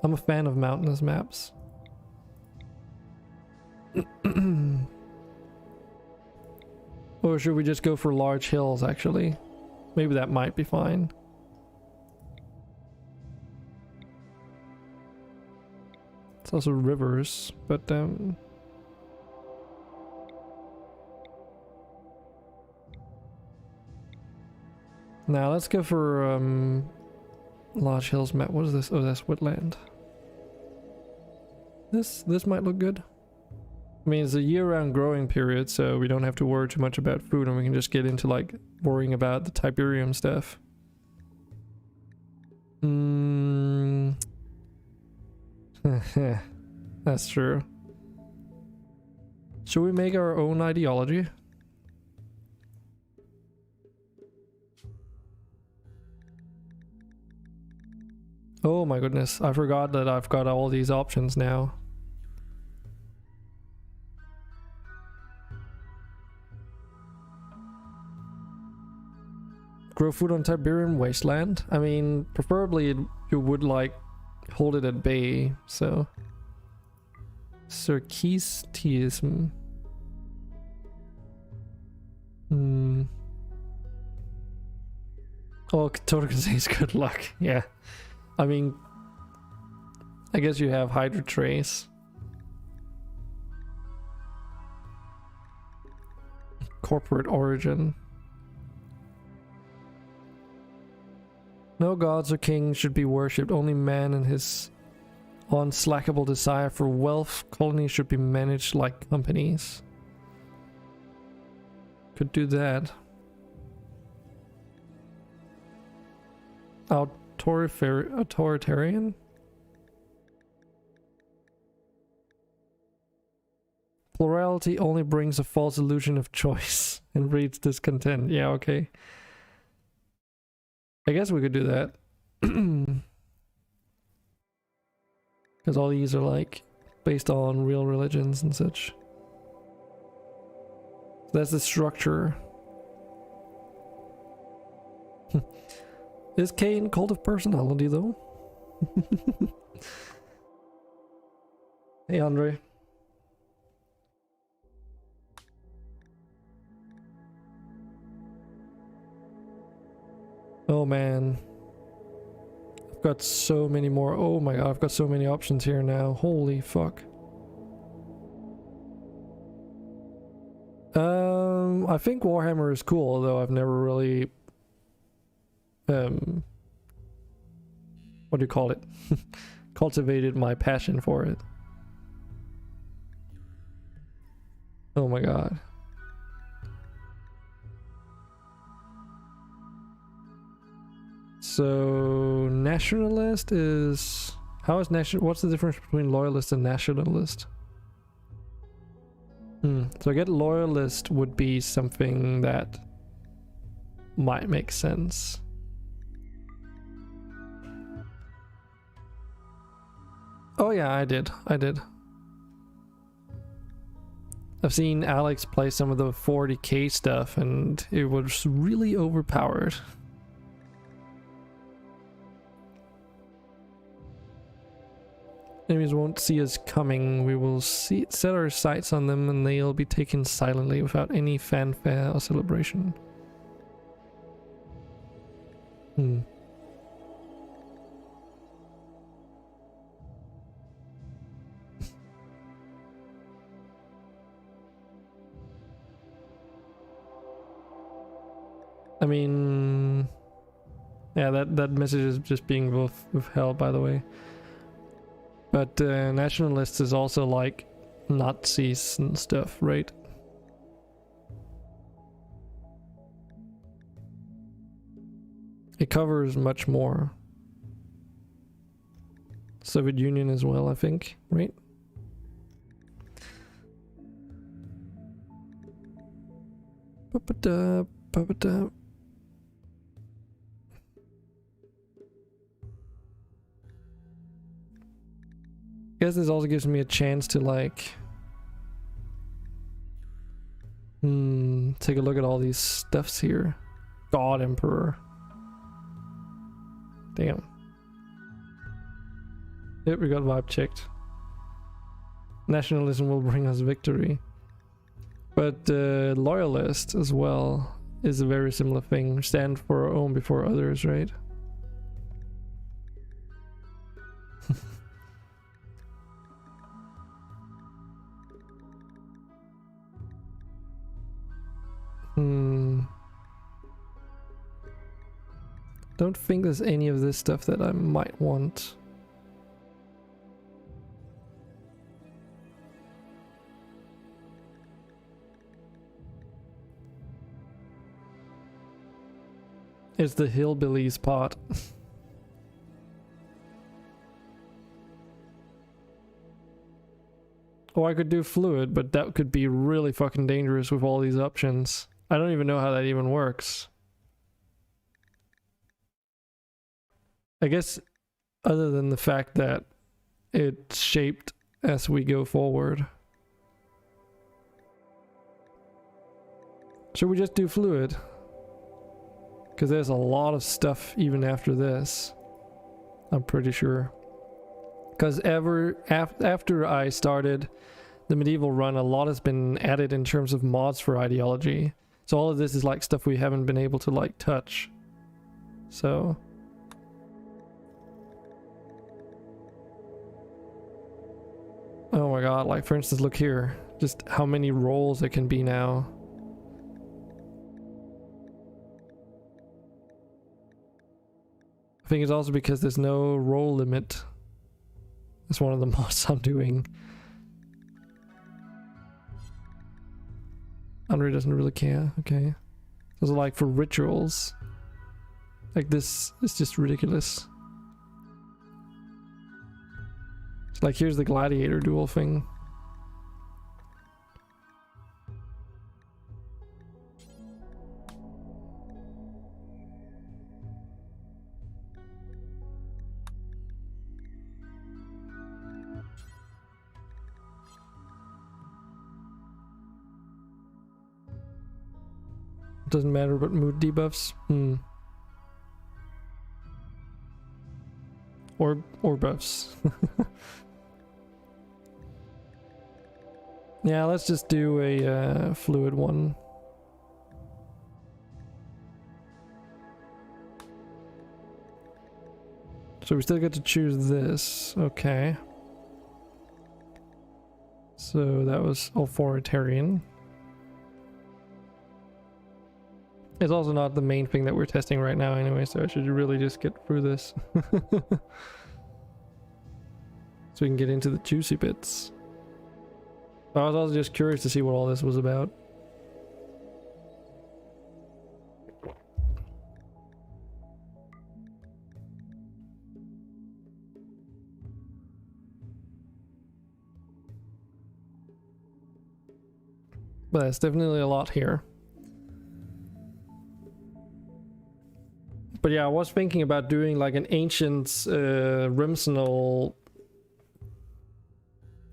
I'm a fan of mountainous maps. Or should we just go for large hills actually? Maybe that might be fine. It's also rivers, but now let's go for large hills map. What is this? Oh, that's woodland. This might look good. I mean, it's a year-round growing period, so we don't have to worry too much about food, and we can just get into like worrying about the Tiberium stuff. That's true. Should we make our own ideology? Oh my goodness, I forgot that I've got all these options now. Grow food on Tiberium wasteland? I mean, preferably you would like hold it at bay, so. Circassianism. Oh, total says good luck. Yeah. I mean, I guess you have Hydra Trace. Corporate origin. No gods or kings should be worshipped, only man and his unslackable desire for wealth. Colonies should be managed like companies. Could do that. Authoritarian? Plurality only brings a false illusion of choice and breeds discontent. Yeah, okay. I guess we could do that. Because all these are like based on real religions and such. So that's the structure. Is Kane cult of personality though? Hey Andre. Oh man. I've got so many more. Oh my god, I've got so many options here now. Holy fuck. I think Warhammer is cool, although I've never really what do you call it? Cultivated my passion for it. Oh my god. So nationalist is how is what's the difference between loyalist and nationalist? So I get loyalist would be something that might make sense. Oh yeah, I did. I've seen Alex play some of the 40k stuff and it was really overpowered. Enemies won't see us coming. We will set our sights on them and they'll be taken silently without any fanfare or celebration. I mean, yeah, that message is just being withheld, by the way. But nationalists is also like Nazis and stuff, right? It covers much more. Soviet Union as well, I think, right? I guess this also gives me a chance to like take a look at all these stuffs here. God Emperor. Damn. Yep, we got vibe checked. Nationalism will bring us victory. But loyalist as well is a very similar thing. Stand for our own before others, right? Don't think there's any of this stuff that I might want. It's the hillbillies part. Oh, I could do fluid, but that could be really fucking dangerous with all these options. I don't even know how that even works. I guess other than the fact that it's shaped as we go forward. Should we just do fluid? Because there's a lot of stuff even after this. I'm pretty sure. Because after I started the medieval run, a lot has been added in terms of mods for ideology. So all of this is like stuff we haven't been able to like touch. So... oh my god, like for instance, look here. Just how many rolls there can be now. I think it's also because there's no roll limit. That's one of the mods I'm doing. Andre doesn't really care, okay. Those are like for rituals. Like this is just ridiculous. Like here's the gladiator duel thing. Doesn't matter about mood debuffs. Or buffs. Yeah, let's just do a fluid one. So we still get to choose this. Okay. So that was authoritarian. It's also not the main thing that we're testing right now anyway, so I should really just get through this. So we can get into the juicy bits. I was also just curious to see what all this was about. But there's definitely a lot here. But yeah, I was thinking about doing like an ancient Rimsonal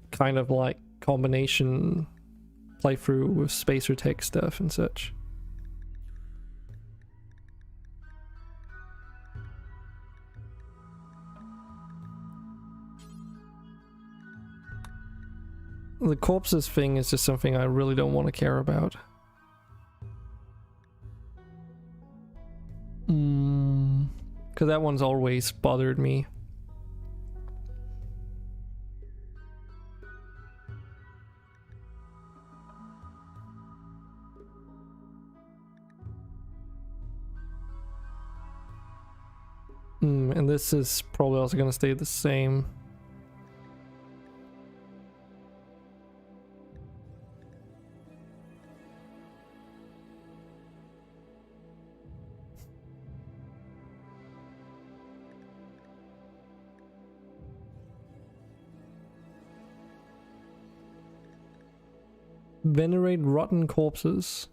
kind of like combination playthrough with spacer tech stuff and such. The corpses thing is just something I really don't want to care about. Because that one's always bothered me. And this is probably also going to stay the same. Venerate rotten corpses.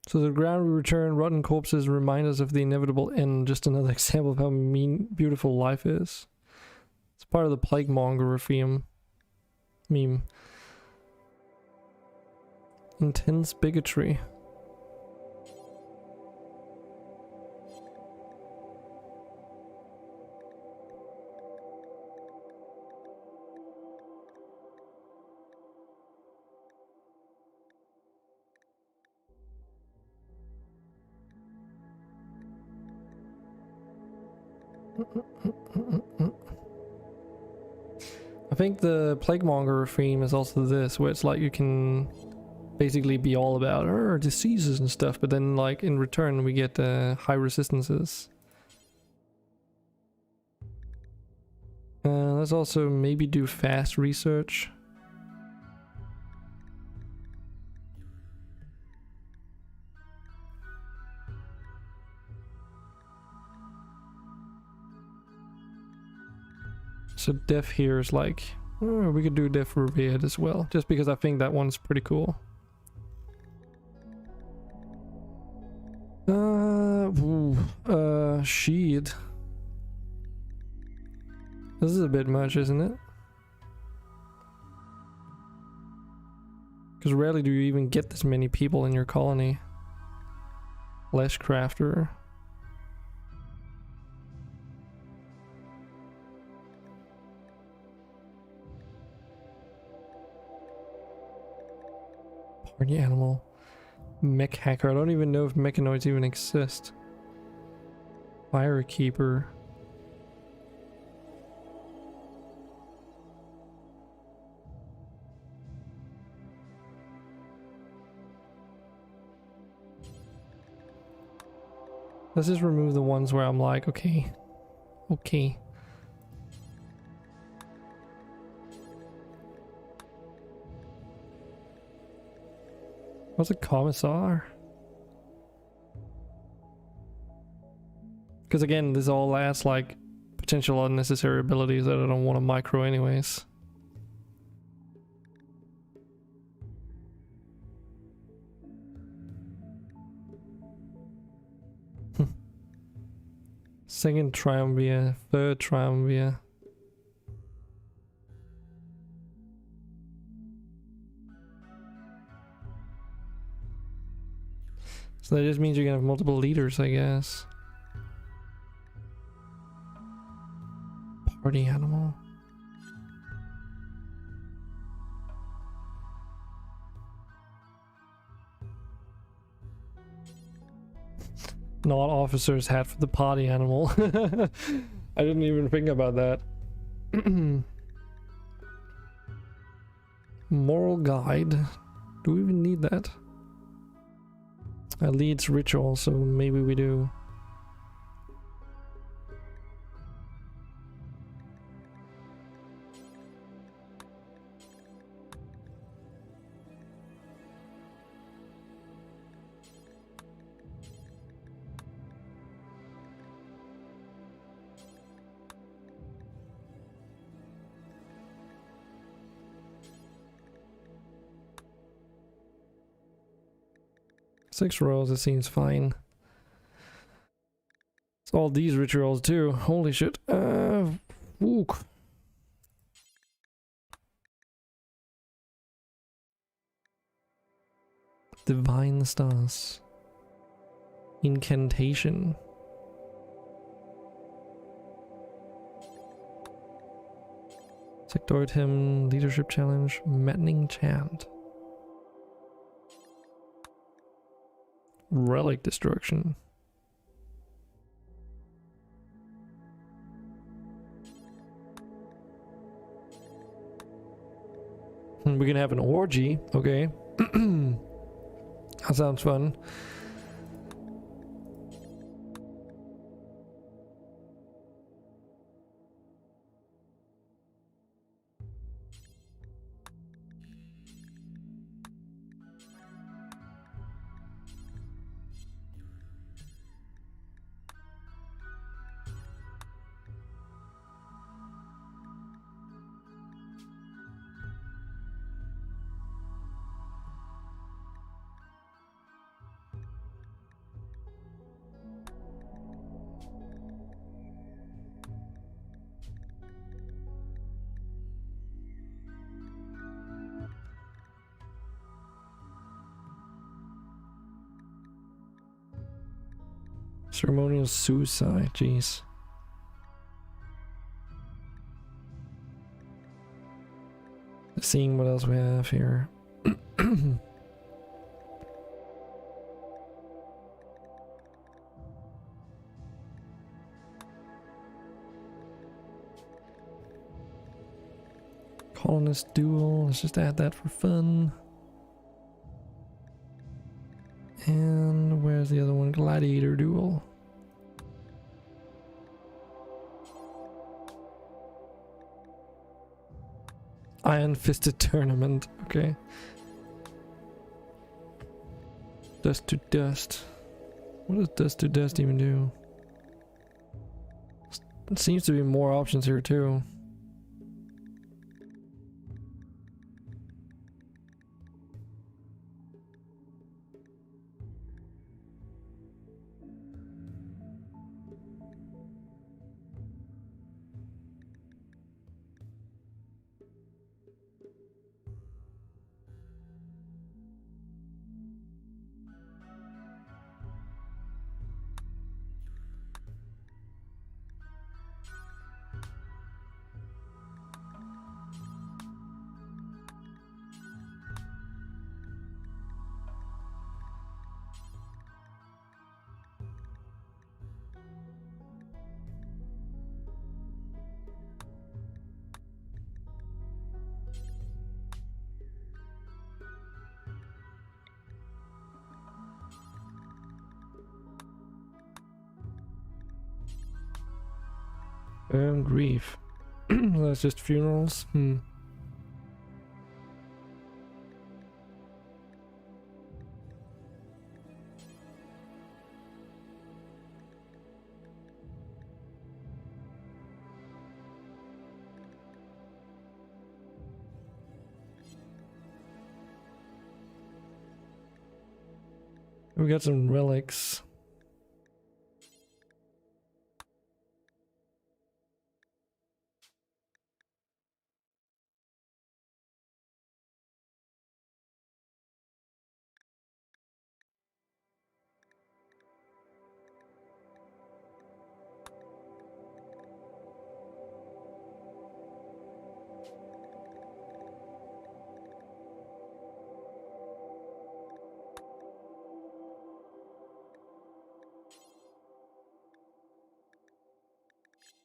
So the ground we return, rotten corpses remind us of the inevitable end. Just another example of how beautiful life is. It's part of the plague monger meme. Intense bigotry. I think the plague monger theme is also this, where it's like you can basically be all about diseases and stuff, but then like in return we get high resistances. Let's also maybe do fast research. So death here is like, we could do death revered as well, just because I think that one's pretty cool. Shield. This is a bit much, isn't it? Because rarely do you even get this many people in your colony. Less crafter. Party animal. Mech hacker. I don't even know if mechanoids even exist. Firekeeper. Let's just remove the ones where I'm like, okay. What's a commissar? Because again, this all adds like potential unnecessary abilities that I don't want to micro anyways. Second triumvir, third triumvir. So that just means you can have multiple leaders, I guess. Party animal. Not officer's hat for the party animal. I didn't even think about that. Moral guide. Do we even need that? Leads ritual, so maybe we do. Six rows, it seems fine. It's all these rituals too. Holy shit. Ook. Divine stars. Incantation. Sectoid him, leadership challenge, maddening chant. Relic destruction. We can have an orgy, okay. That sounds fun. Ceremonial suicide, jeez. Seeing what else we have here. Colonist duel, let's just add that for fun. And where's the other one? Gladiator duel. Iron Fisted Tournament, okay. Dust to dust. What does dust to dust even do? It seems to be more options here too. Grief. That's just funerals. We got some relics.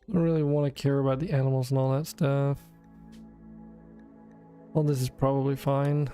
I don't really want to care about the animals and all that stuff. Well, this is probably fine.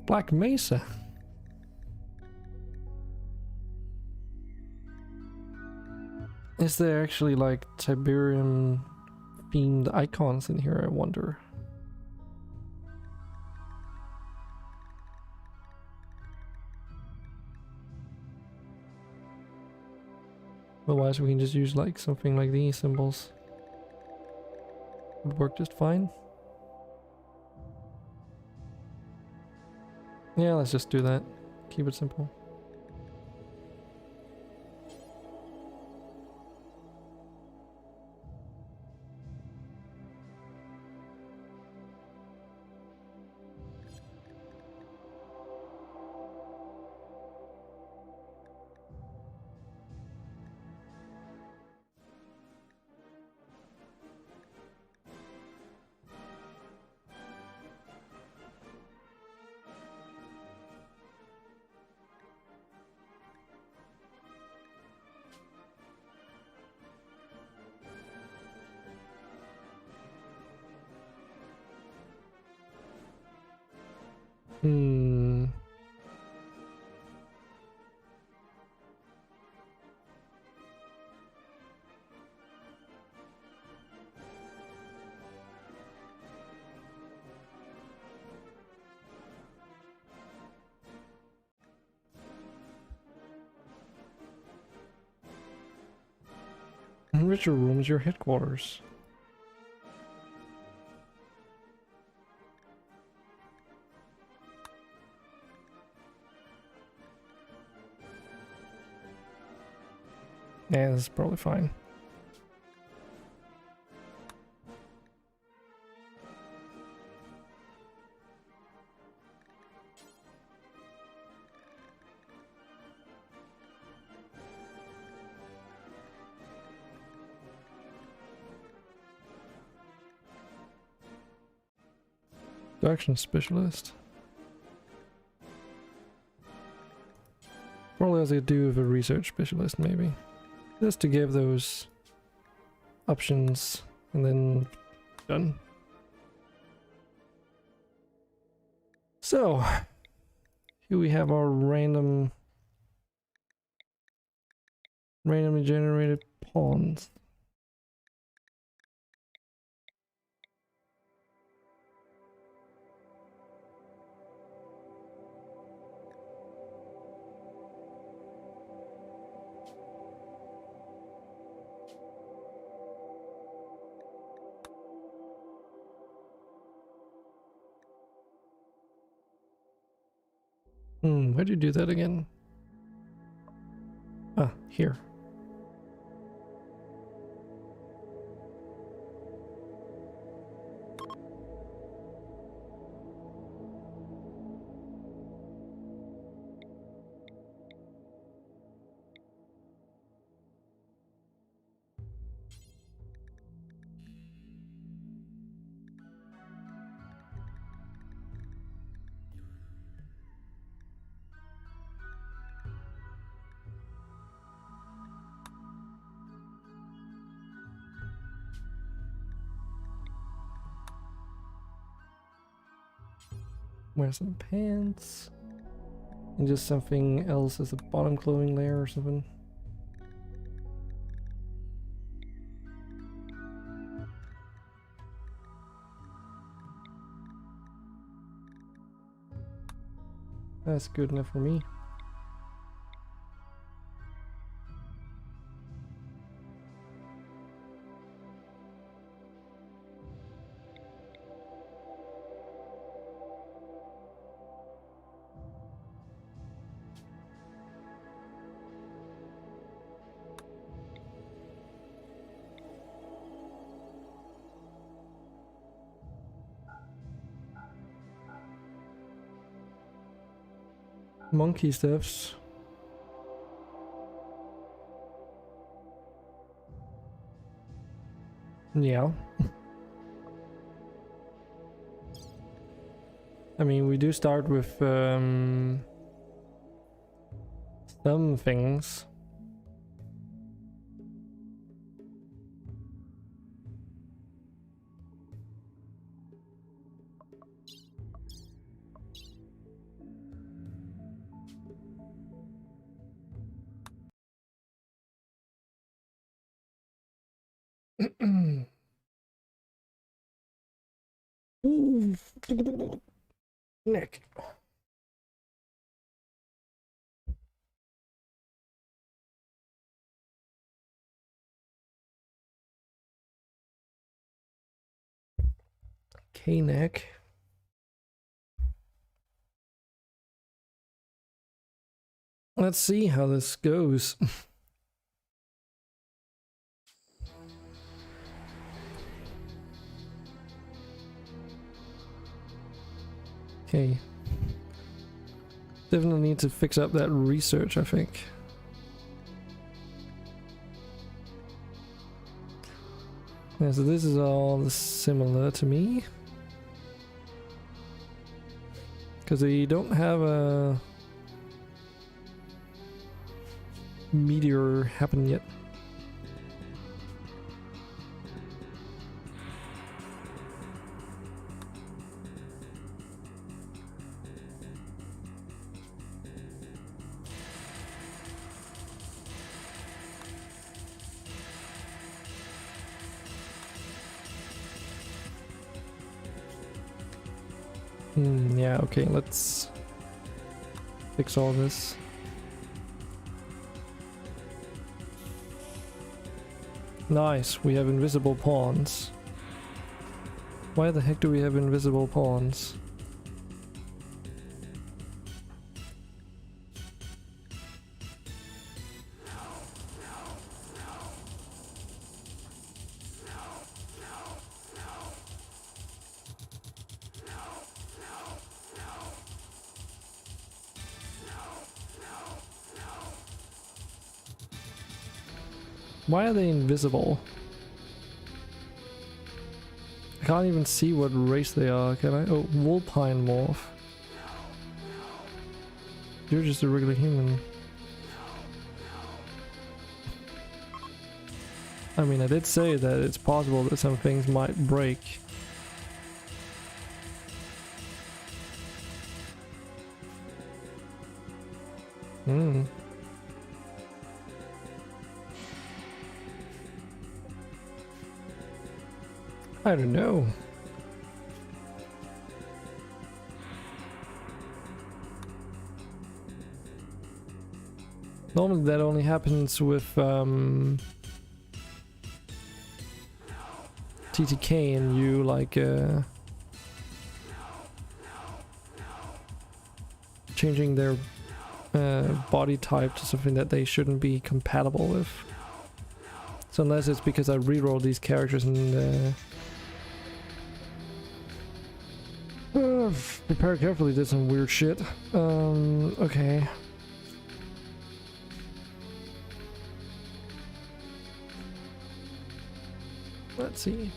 Black Mesa. Is there actually like Tiberium themed icons in here, I wonder? Otherwise we can just use like something like these symbols. Would work just fine. Yeah, let's just do that. Keep it simple. Hmm. Ritual room is your headquarters. Yeah, this is probably fine. Action specialist. Probably has to do with a research specialist, maybe. Just to give those options and then done. So here we have our randomly generated pawns. Where do you do that again? Ah, here. Wear some pants. And just something else as a bottom clothing layer or something. That's good enough for me. Monkey stuffs. Yeah. I mean, we do start with some things. Ooh. Nick. K-neck. Let's see how this goes. Okay. Definitely need to fix up that research, I think. Yeah, so this is all similar to me. Because we don't have a meteor happen yet. Yeah, okay, let's fix all this. Nice, we have invisible pawns. Why the heck do we have invisible pawns? Why are they invisible? I can't even see what race they are, can I? Oh, Wolpine Morph. You're just a regular human. I mean, I did say that it's possible that some things might break. I don't know. Normally that only happens with TTK and you like changing their body type to something that they shouldn't be compatible with. So unless it's because I reroll these characters and prepare carefully, did some weird shit. Okay. Let's see.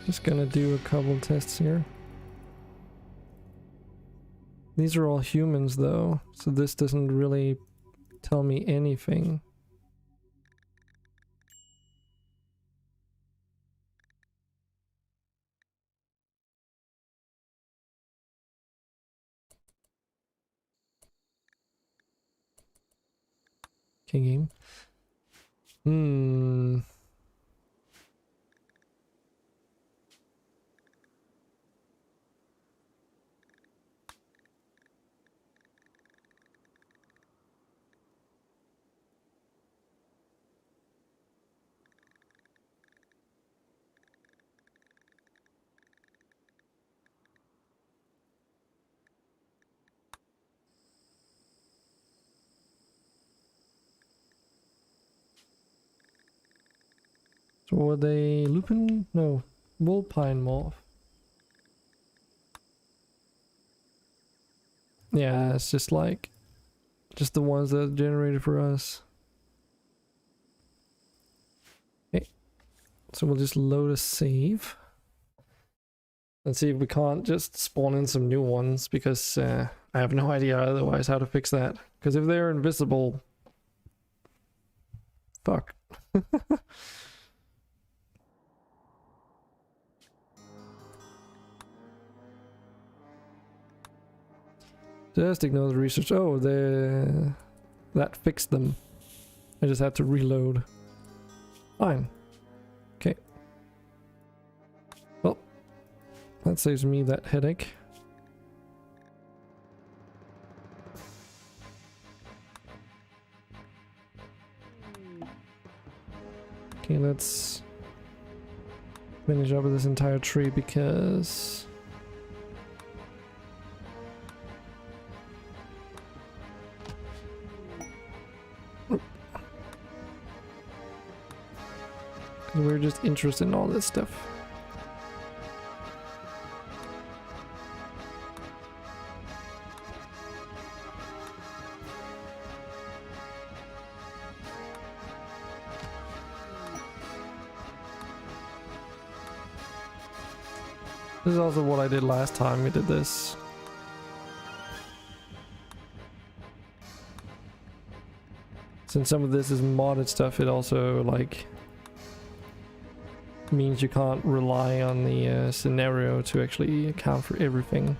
Just gonna do a couple tests here. These are all humans though, so this doesn't really tell me anything. Okay, game. So were they Lupin? No, Wolpine Morph. Yeah, it's just like, just the ones that are generated for us. Okay, so we'll just load a save. Let's see if we can't just spawn in some new ones, because I have no idea otherwise how to fix that. Because if they're invisible, fuck. Just ignore the research. Oh, that fixed them. I just had to reload. Fine. Okay. Well, That saves me that headache. Okay, let's finish up with this entire tree because we're just interested in all this stuff. This is also what I did last time we did this. Since some of this is modded stuff, it also like means you can't rely on the scenario to actually account for everything.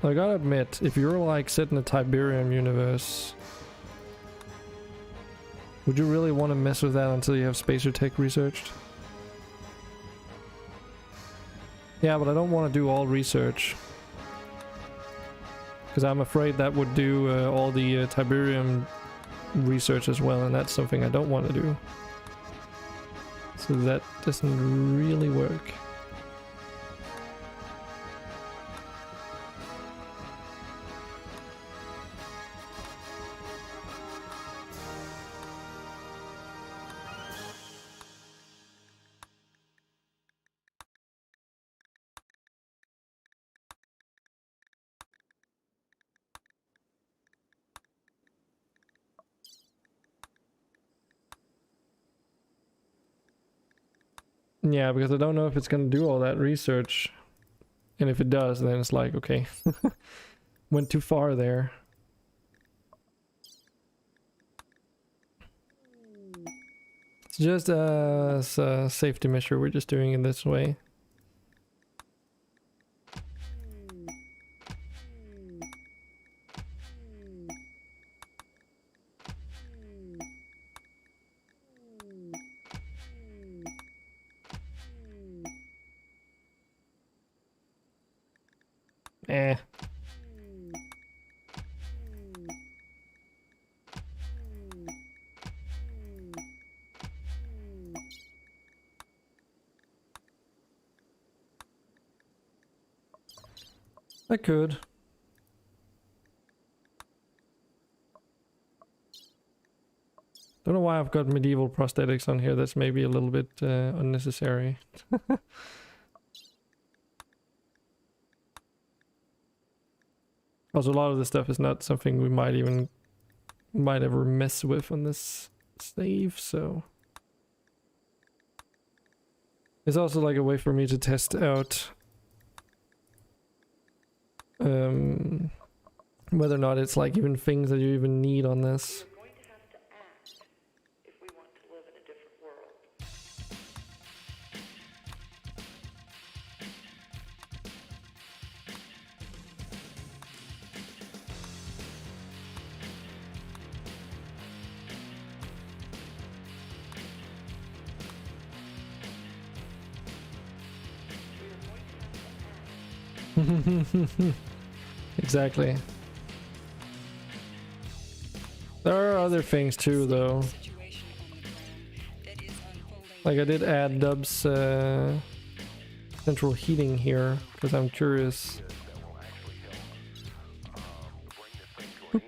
I gotta admit, if you're like set in a Tiberium universe, would you really want to mess with that until you have spacer tech researched? Yeah, but I don't want to do all research. Because I'm afraid that would do all the Tiberium research as well, and that's something I don't want to do. So that doesn't really work. Yeah, because I don't know if it's gonna do all that research. And if it does, then it's like, okay, went too far there. It's just a safety measure, we're just doing it this way. Eh. I could. Don't know why I've got medieval prosthetics on here. That's maybe a little bit unnecessary. Also, a lot of this stuff is not something we might ever mess with on this save, so it's also like a way for me to test out whether or not it's like even things that you even need on this. We're going to have to act if we want to live in a different world. Exactly. There are other things too, though. Like I did add Dub's central heating here because I'm curious. Oop.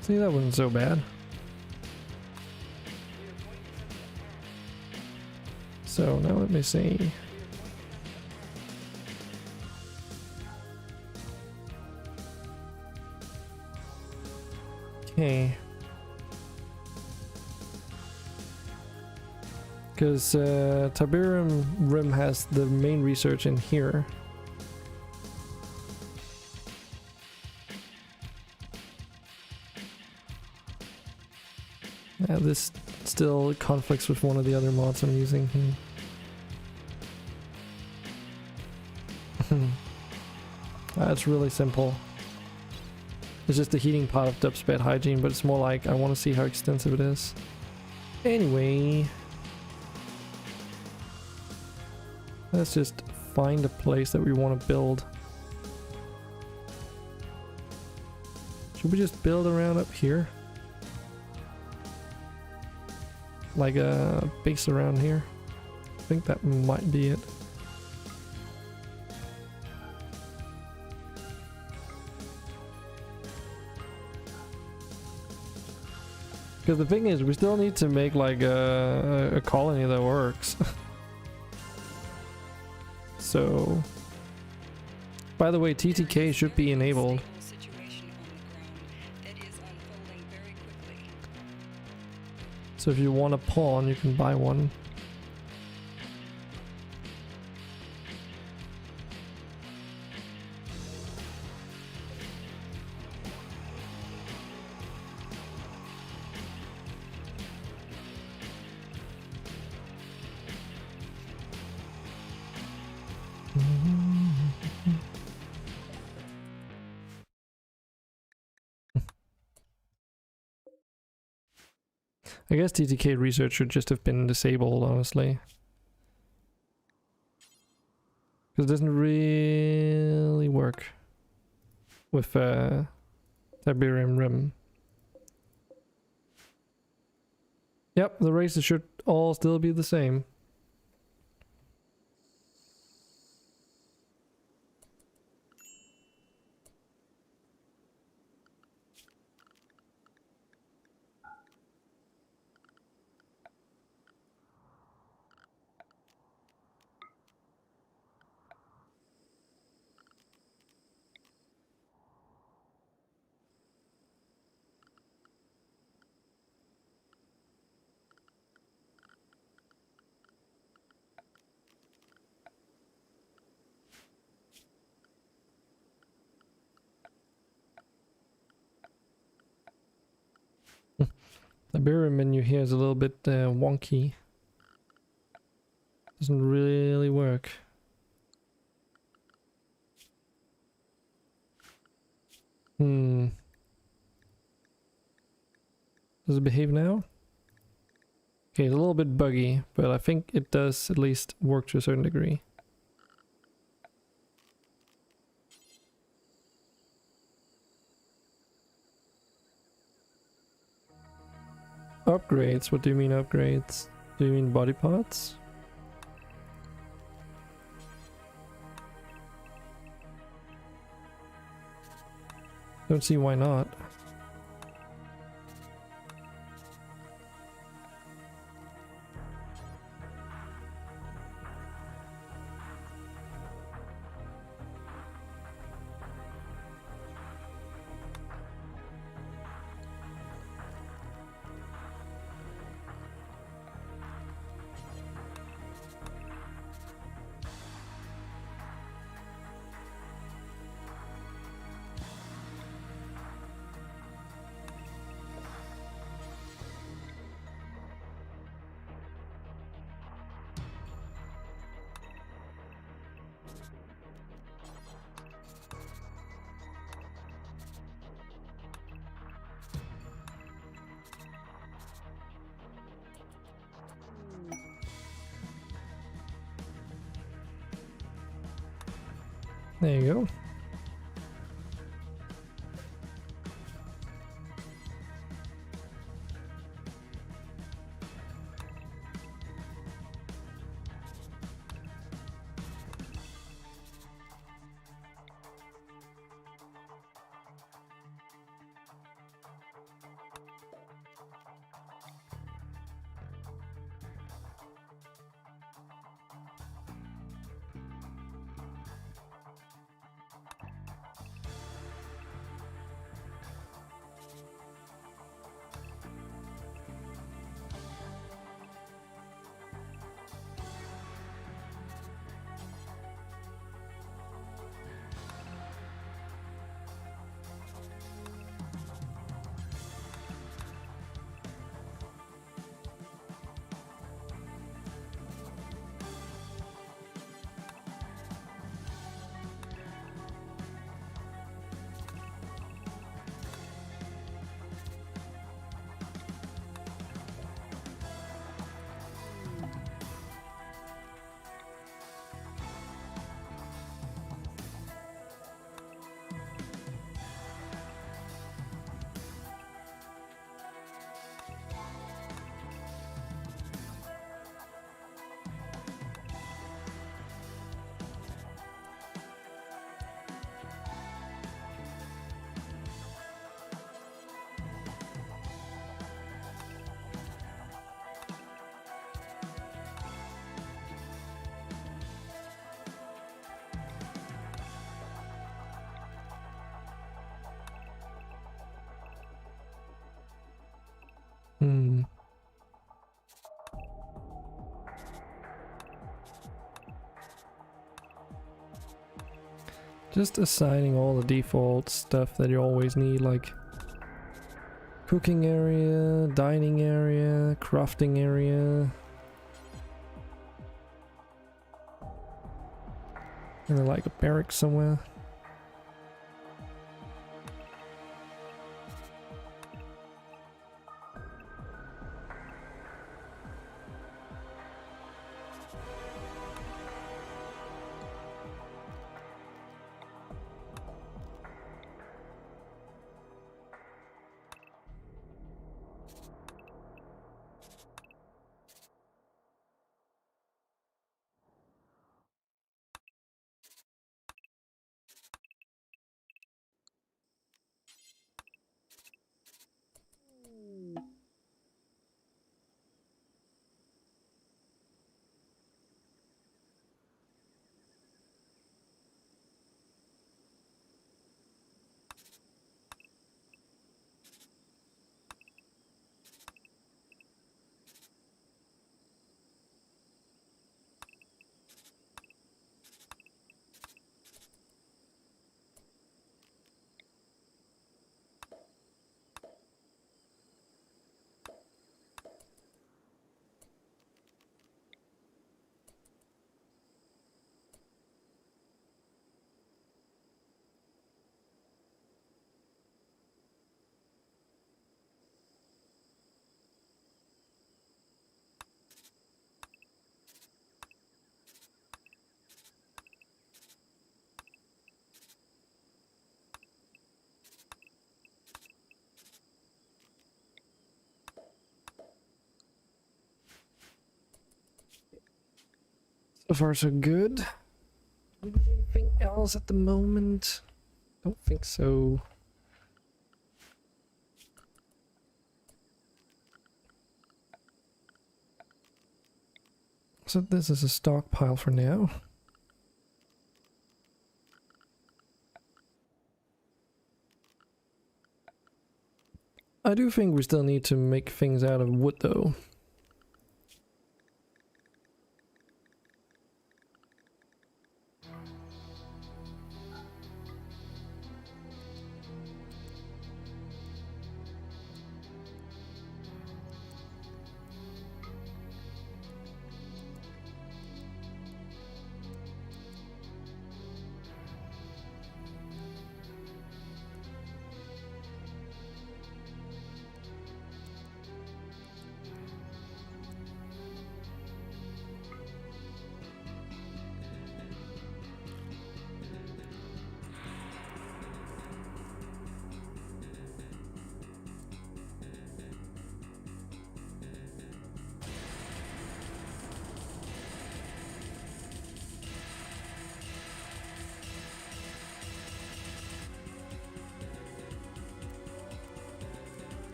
See, that wasn't so bad. So now let me see. Okay. Because Tiberium Rim has the main research in here. Yeah, this still conflicts with one of the other mods I'm using here. That's really simple. It's just the heating part of dub's bad hygiene, but it's more like I want to see how extensive it is. Anyway, let's just find a place that we want to build. Should we just build around up here? Like a base around here? I think that might be it. Because the thing is, we still need to make like a colony that works. So, by the way, TTK should be enabled. So if you want a pawn, you can buy one. I guess TTK research should just have been disabled, honestly. Because it doesn't really work with Tiberium Rim. Yep, the races should all still be the same. The Tiberium menu here is a little bit wonky. Doesn't really work. Does it behave now? Okay, it's a little bit buggy, but I think it does at least work to a certain degree. Upgrades? What do you mean upgrades? Do you mean body parts? Don't see why not. There you go. Just assigning all the default stuff that you always need, like cooking area, dining area, crafting area. And then like a barracks somewhere. So far so good. Anything else at the moment? Don't think so. So this is a stockpile for now. I do think we still need to make things out of wood though.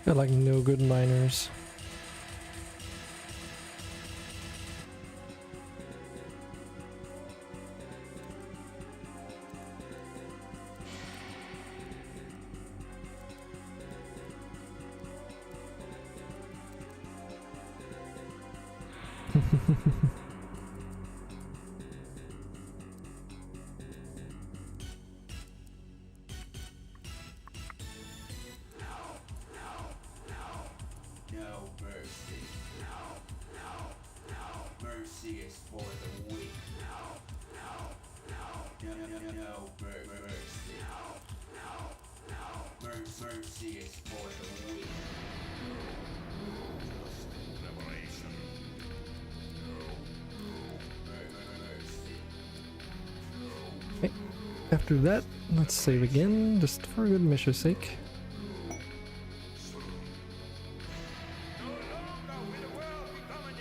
Got like no good miners. Okay. After that, let's save again, just for good measure's sake.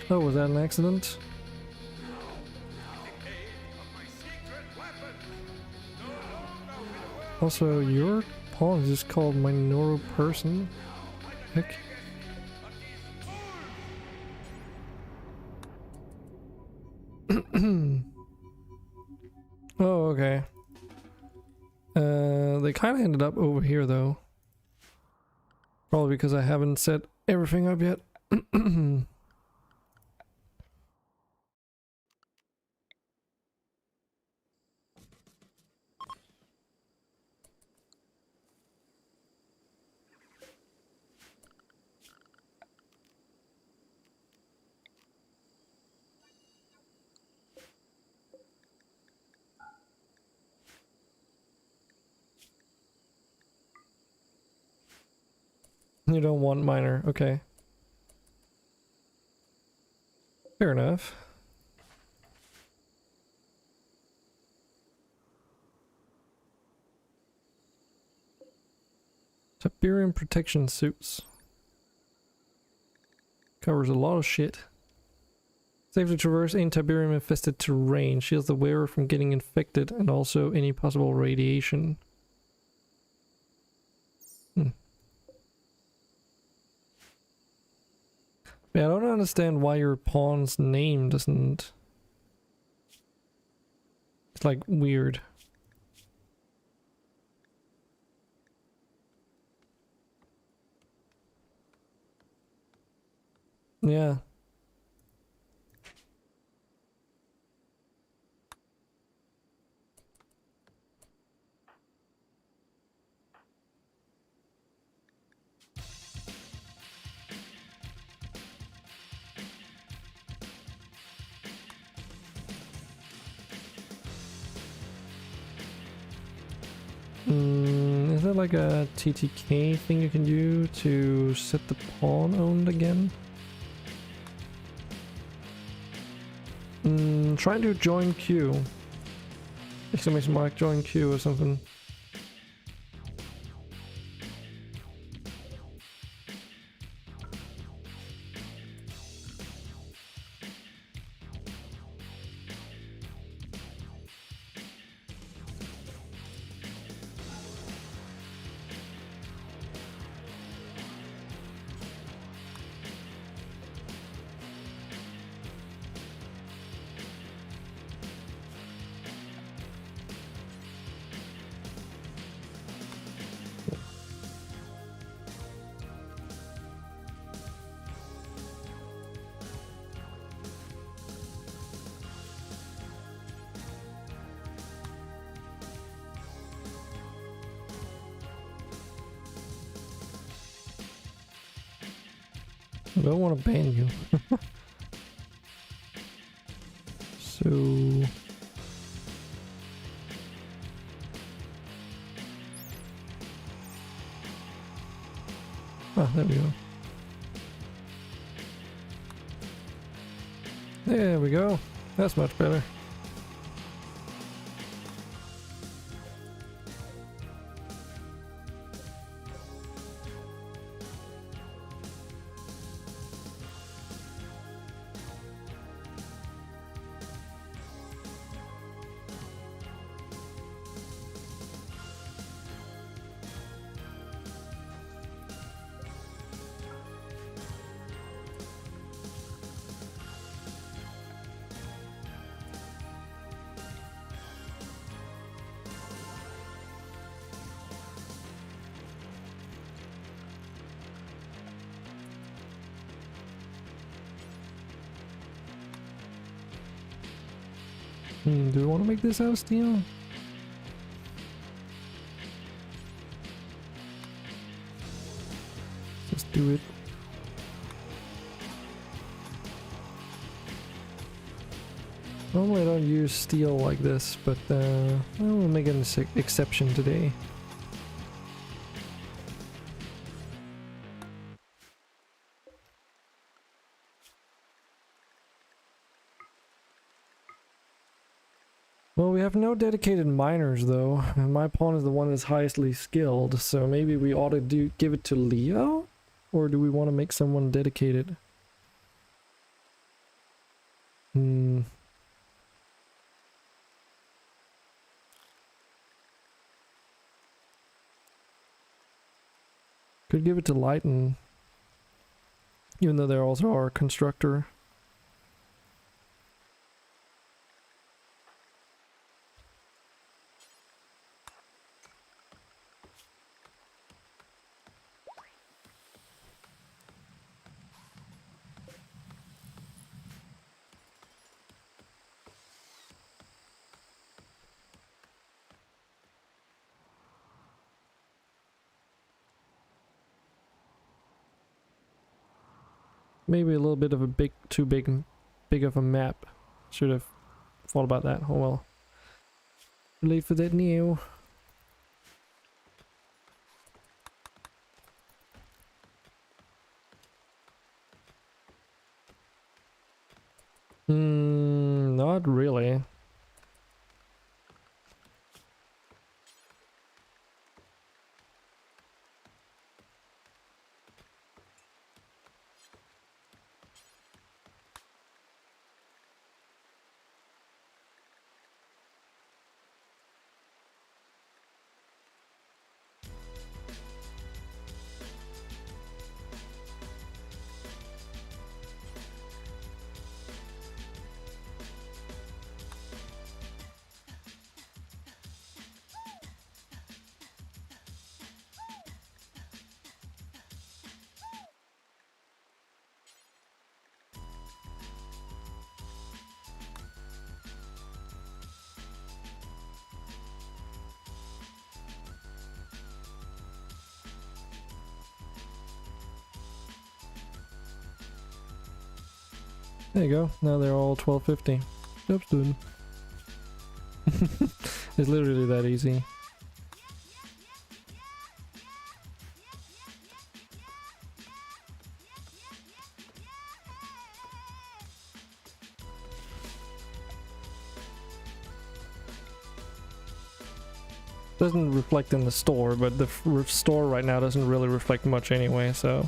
Oh, was that an accident? Also, your pawn is just called Minoru Person. Heck. Oh, okay. They kind of ended up over here though. Probably because I haven't set everything up yet. You don't want minor, okay. Fair enough. Tiberium protection suits. Covers a lot of shit. Safely traverse in Tiberium infested terrain. Shields the wearer from getting infected and also any possible radiation. Yeah, I don't understand why your pawn's name doesn't... It's like weird. Yeah. Is there like a TTK thing you can do to set the pawn owned again? Try to join queue. Exclamation mark join queue or something. I don't want to ban you. So... Ah, there we go. There we go. That's much better. Do we want to make this out of steel? Just do it. Normally I don't use steel like this, but we'll make an exception today. Well, we have no dedicated miners though, and my pawn is the one that's highestly skilled, so maybe we ought to give it to Leo? Or do we want to make someone dedicated? Hmm. Could give it to Lighten, even though they're also our constructor. Maybe a little bit of a too big of a map. Should have thought about that. Oh well. Too late for that now. Not really. There you go. Now they're all 1250. Oops, dude. It's literally that easy. Doesn't reflect in the store, but the store right now doesn't really reflect much anyway, so...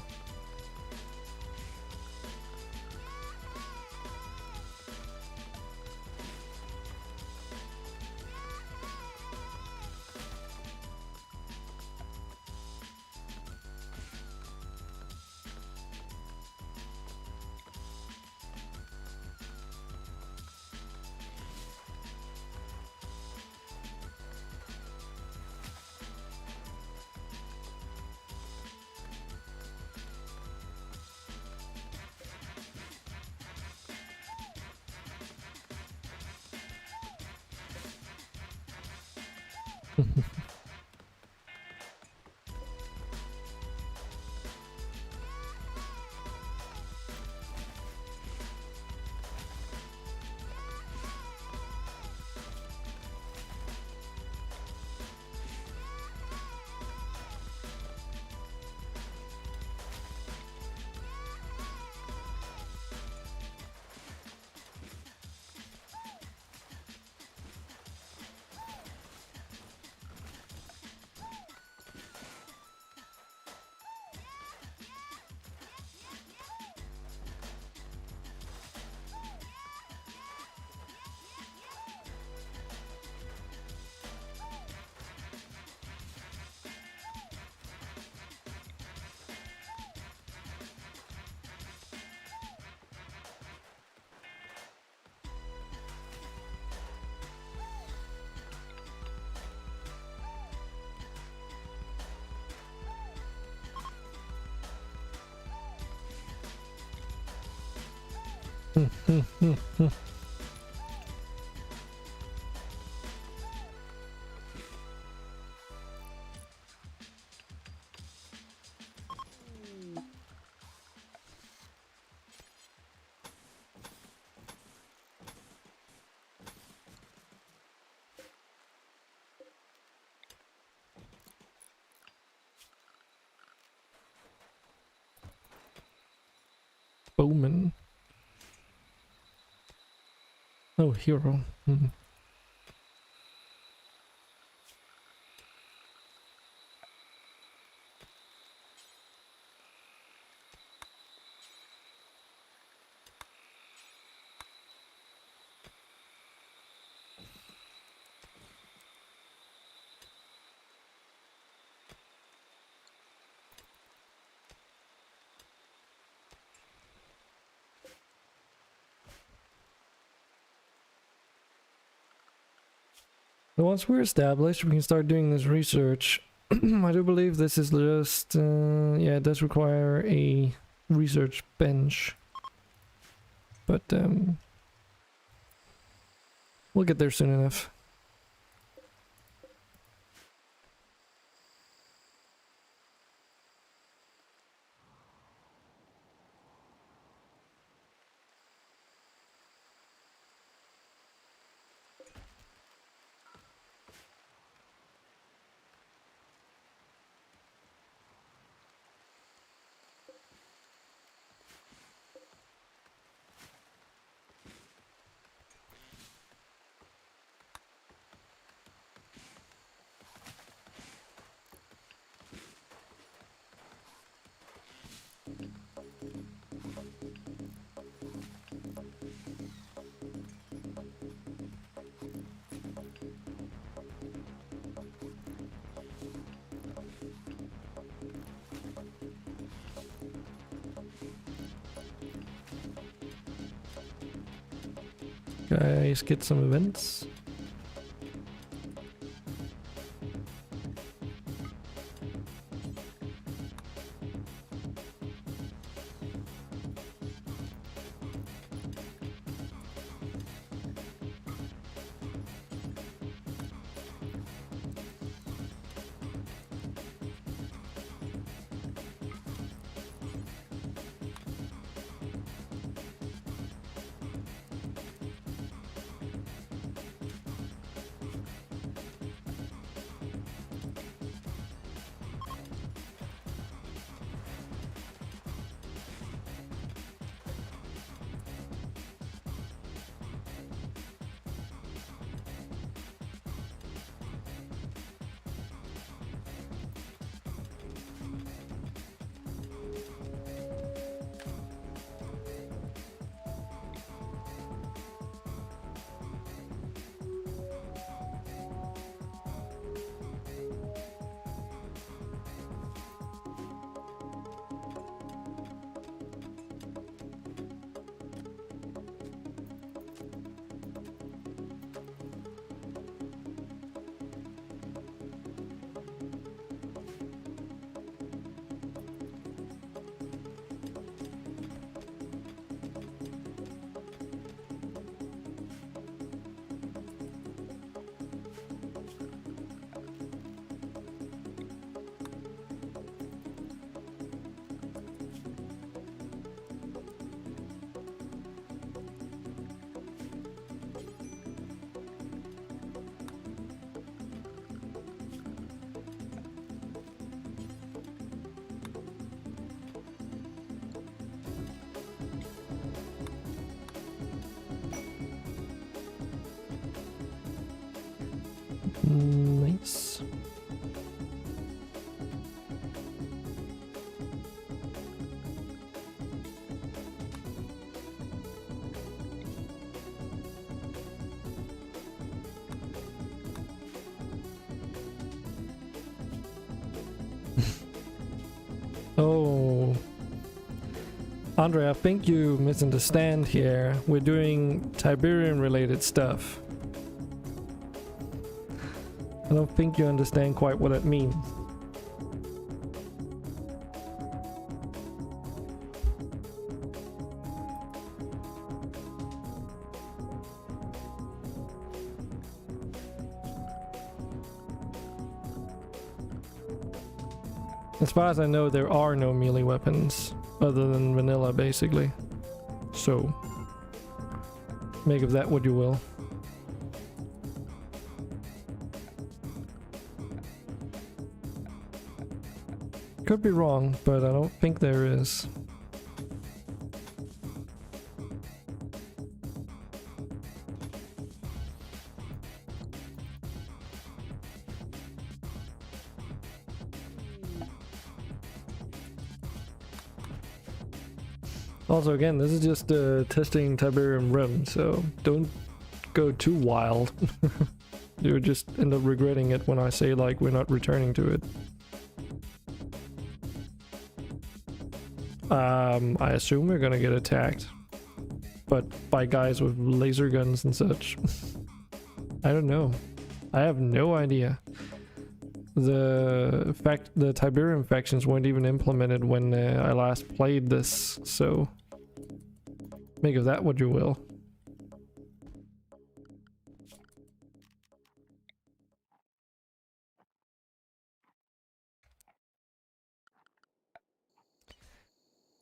Bowman. Oh, hero. So once we're established, we can start doing this research. I do believe this is just, yeah, it does require a research bench. But, we'll get there soon enough. Guys, get some events. Nice. Oh, Andre, I think you misunderstand here. We're doing Tiberium related stuff. I don't think you understand quite what that means. As far as I know, there are no melee weapons other than vanilla, basically. So, make of that what you will. Could be wrong, but I don't think there is. Also, again, this is just testing Tiberium Rim, so don't go too wild. You'll just end up regretting it when I say, like, we're not returning to it. I assume we're gonna get attacked, but by guys with laser guns and such. I don't know. I have no idea. The Tiberium factions weren't even implemented when I last played this, so make of that what you will.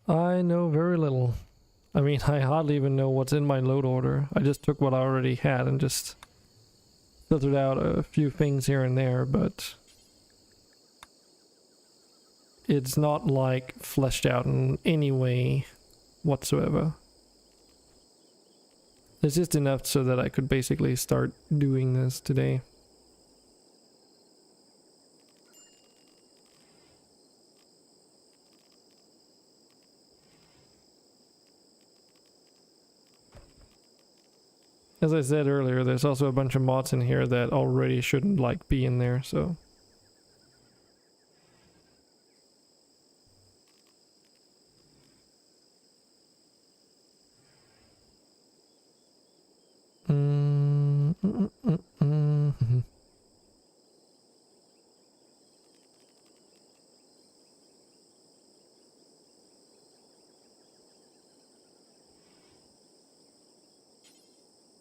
I know very little. I mean, I hardly even know what's in my load order. I just took what I already had and just filtered out a few things here and there, but it's not like fleshed out in any way whatsoever. It's just enough so that I could basically start doing this today. As I said earlier, there's also a bunch of mods in here that already shouldn't like be in there, so.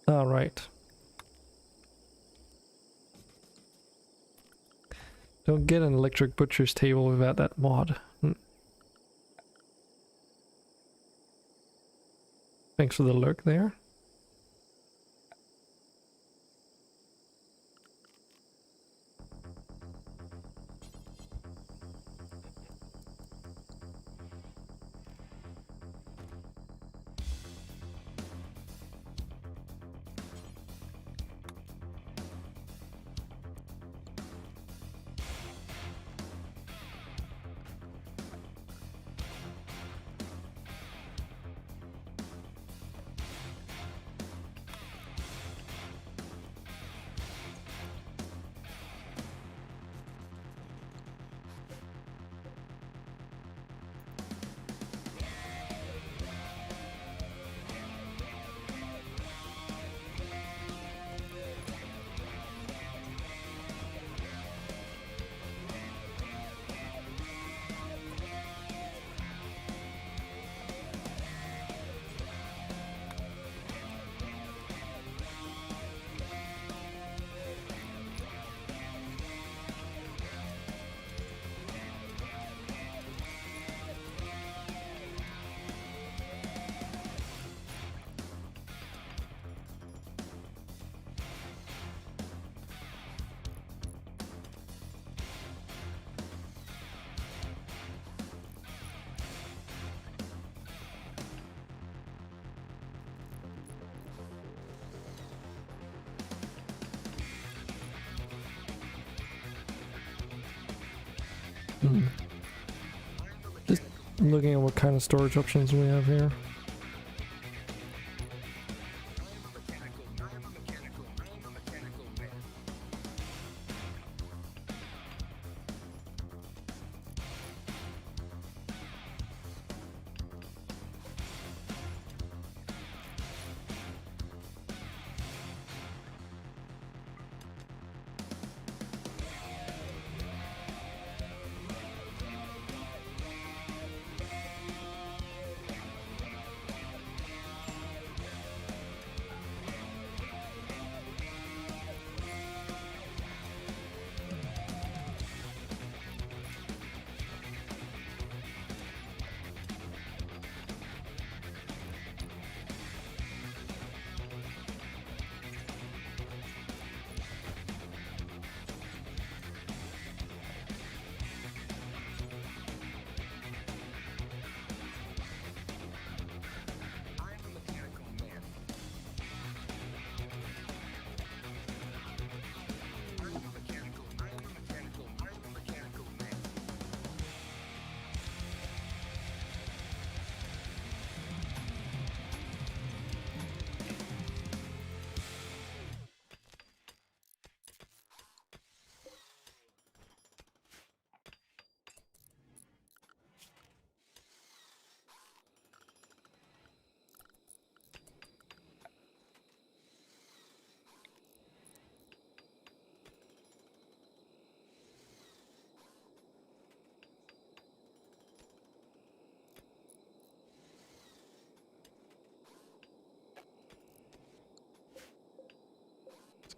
All right. Don't get an electric butcher's table without that mod. Thanks for the lurk there. Just looking at what kind of storage options we have here.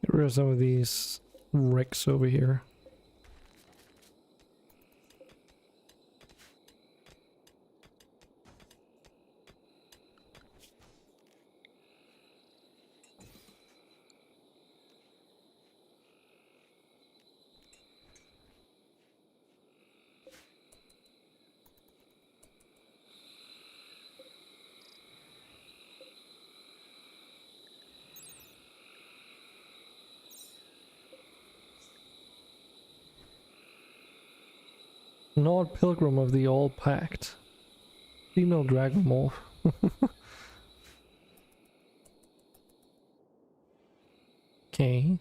Get rid of some of these wrecks over here. Not Pilgrim of the All Pact. Female Dragon Morph. Okay.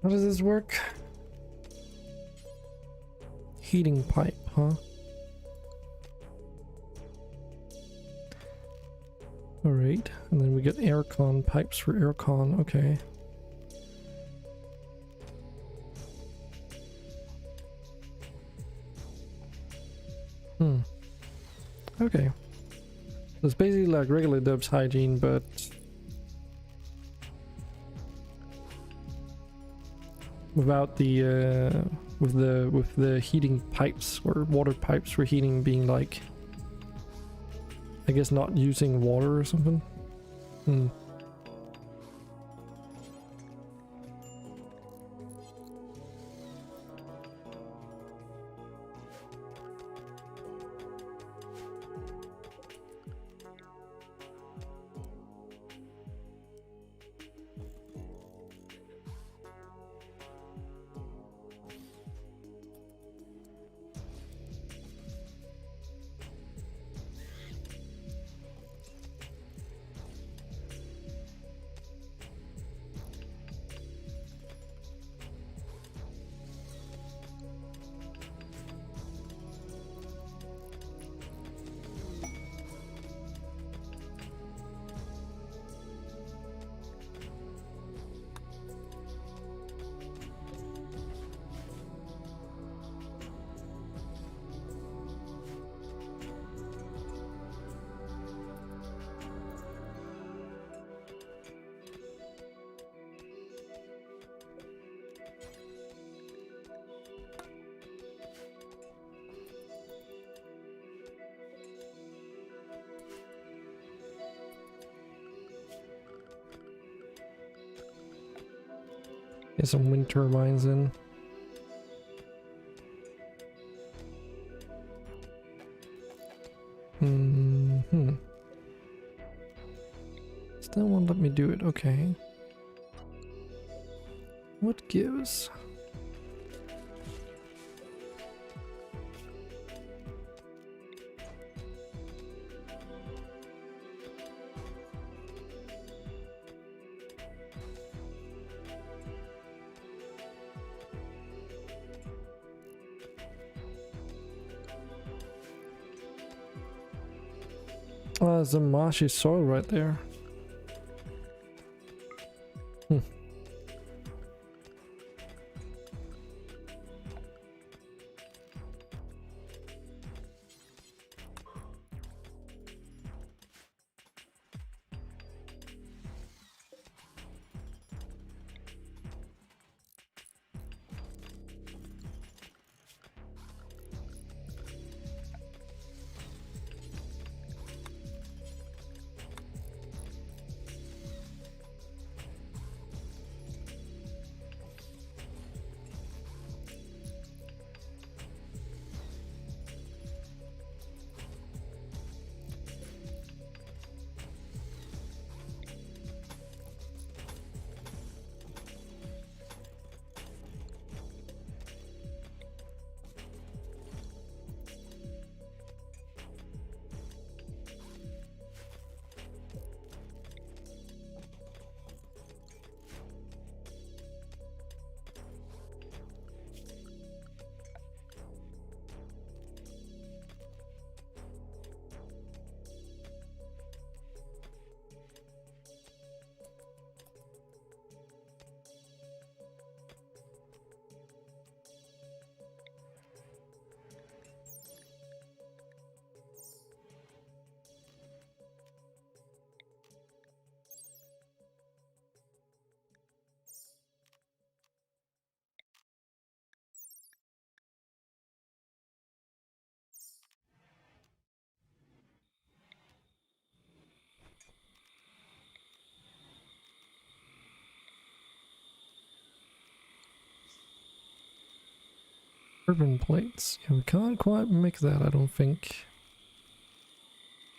How does this work? Heating pipe, huh? Alright, and then we get aircon pipes for aircon, okay. Okay. So it's basically like regular Dubs hygiene, but without the with the heating pipes or water pipes for heating being like, I guess, not using water or something. Get some wind turbines in. Still won't let me do it, okay. What gives? Oh, there's a marshy soil right there. Urban plates. Yeah, we can't quite make that, I don't think.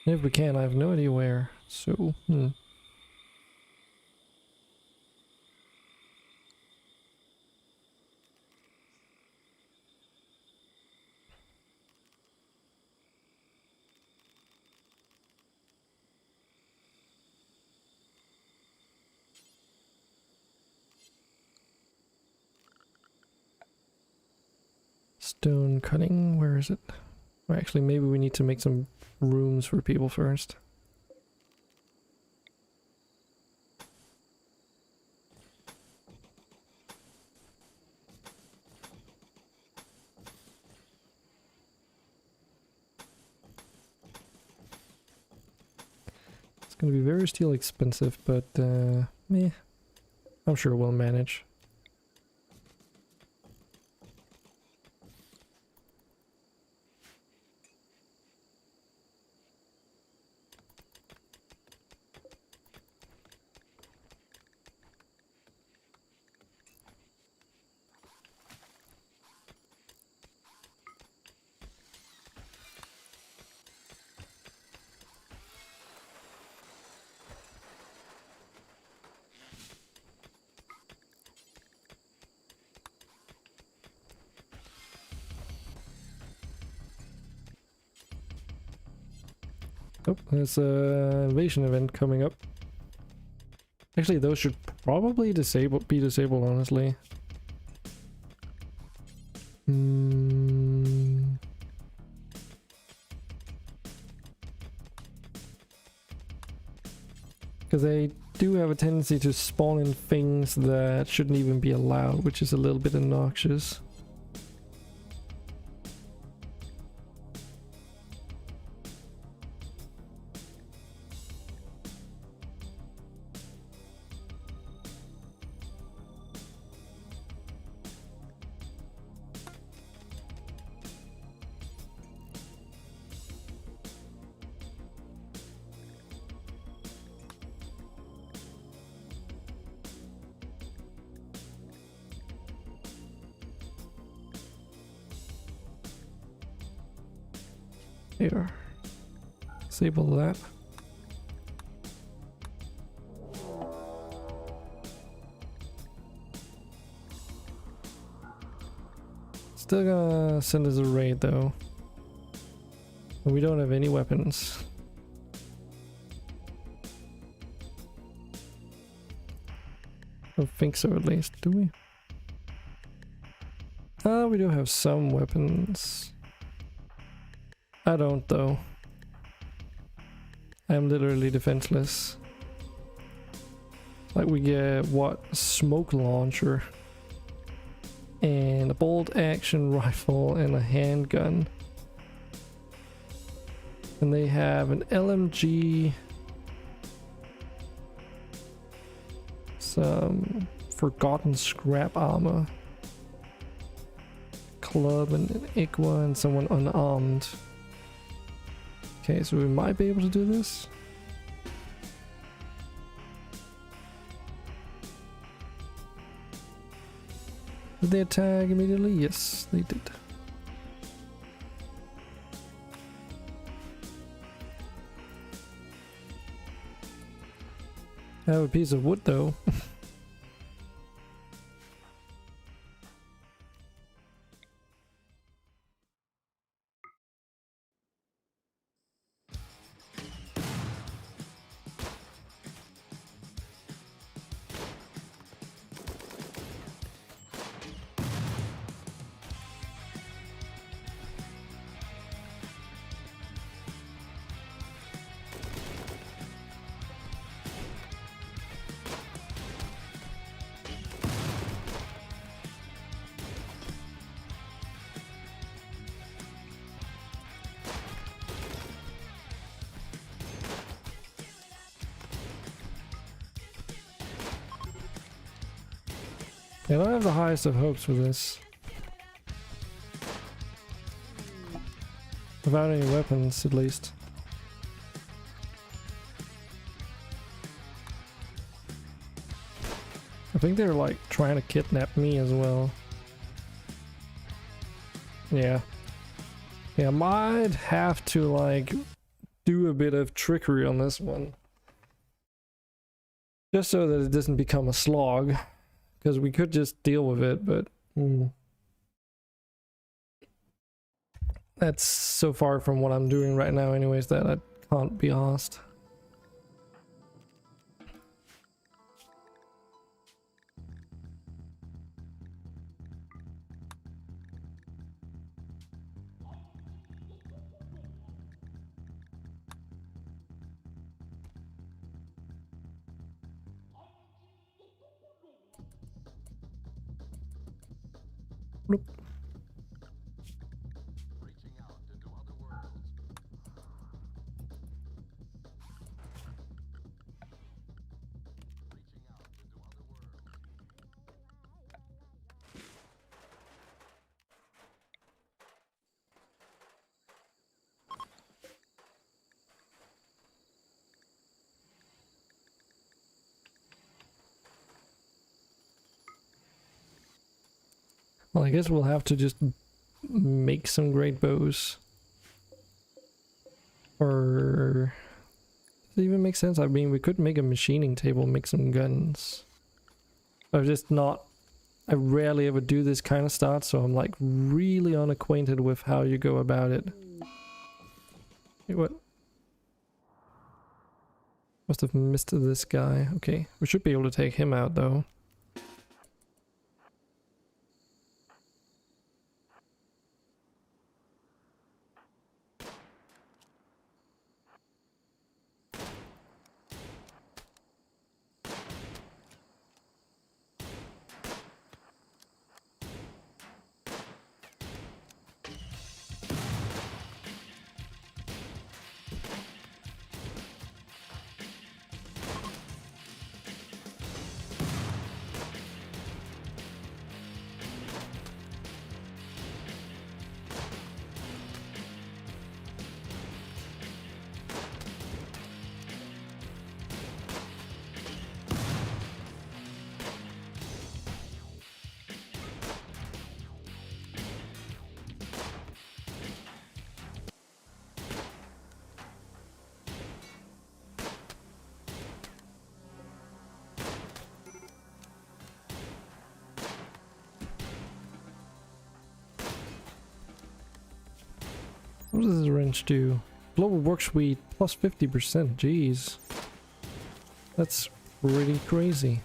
If we can, I have no idea where. So, stone cutting, where is it? Or actually, maybe we need to make some rooms for people first. It's gonna be very steel expensive, but meh. I'm sure we'll manage. Oh, there's a invasion event coming up. Actually, those should probably be disabled, honestly. Because they do have a tendency to spawn in things that shouldn't even be allowed, which is a little bit obnoxious. Here. Disable that. Still gonna send us a raid though. We don't have any weapons. Don't think so, at least, do we? We do have some weapons. I don't though. I'm literally defenseless. Like we get what? A smoke launcher and a bolt action rifle and a handgun. And they have an LMG, some forgotten scrap armor, club and an Igwa and someone unarmed. Okay, so we might be able to do this. Did they attack immediately? Yes, they did. I have a piece of wood though. I don't have the highest of hopes for this. Without any weapons, at least. I think they're like trying to kidnap me as well. Yeah. Yeah, I might have to like do a bit of trickery on this one. Just so that it doesn't become a slog. Because we could just deal with it, but that's so far from what I'm doing right now anyways that I can't be asked. Nope. Well, I guess we'll have to just make some great bows. Or does it even make sense? I mean, we could make a machining table, make some guns. I'm just not. I rarely ever do this kind of stuff, so I'm like really unacquainted with how you go about it. Wait, what? Must have missed this guy. Okay, we should be able to take him out though. What does this wrench do? Global work suite plus 50%. Jeez. That's pretty crazy.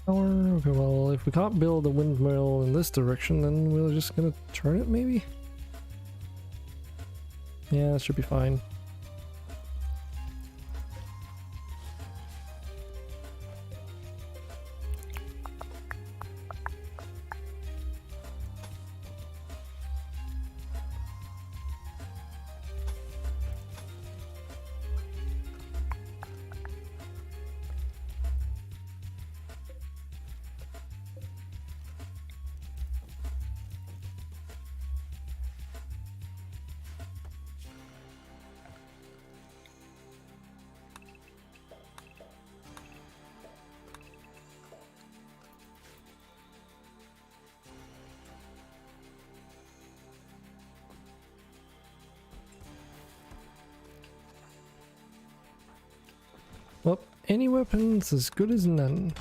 Okay, well, if we can't build a windmill in this direction, then we're just gonna turn it, maybe? Yeah, that should be fine. Well, any weapons as good as none.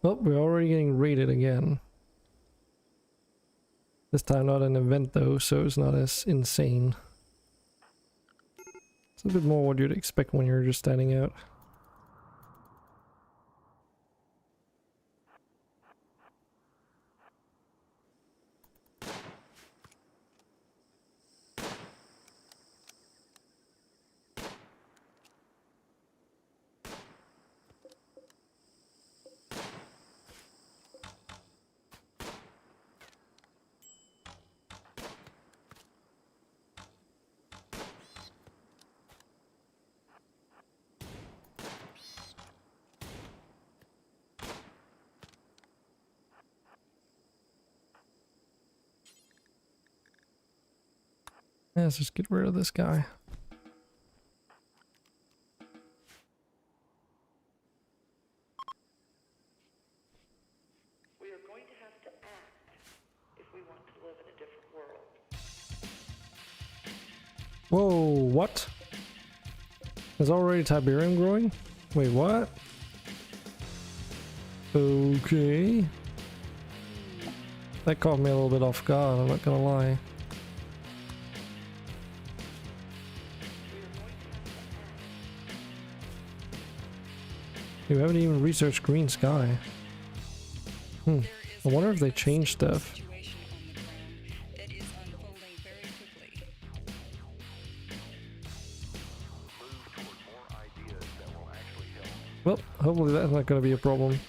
Well, we're already getting raided again. This time not an event though, so it's not as insane. It's a bit more what you'd expect when you're just standing out. Yeah, let's just get rid of this guy. We are going to have to act if we want to live in a different world. Whoa, what? There's already Tiberium growing? Wait, what? Okay. That caught me a little bit off guard, I'm not gonna lie. We haven't even researched green sky. I wonder if they changed stuff. Well, hopefully that's not going to be a problem.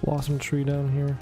Blossom tree down here.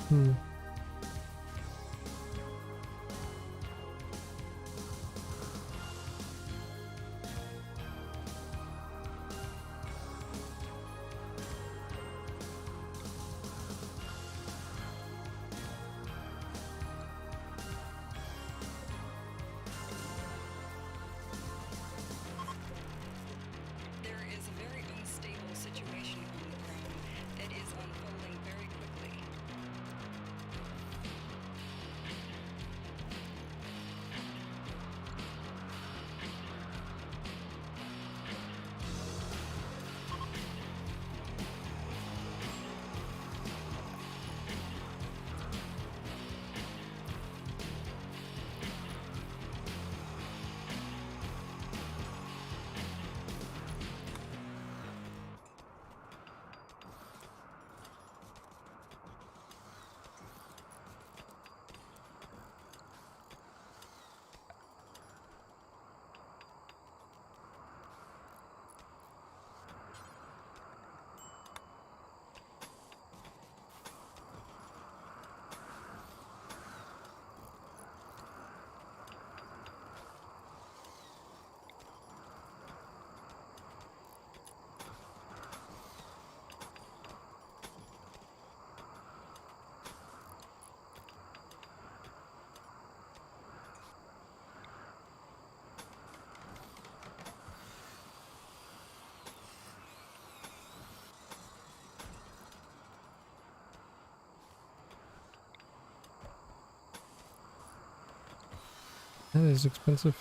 That is expensive.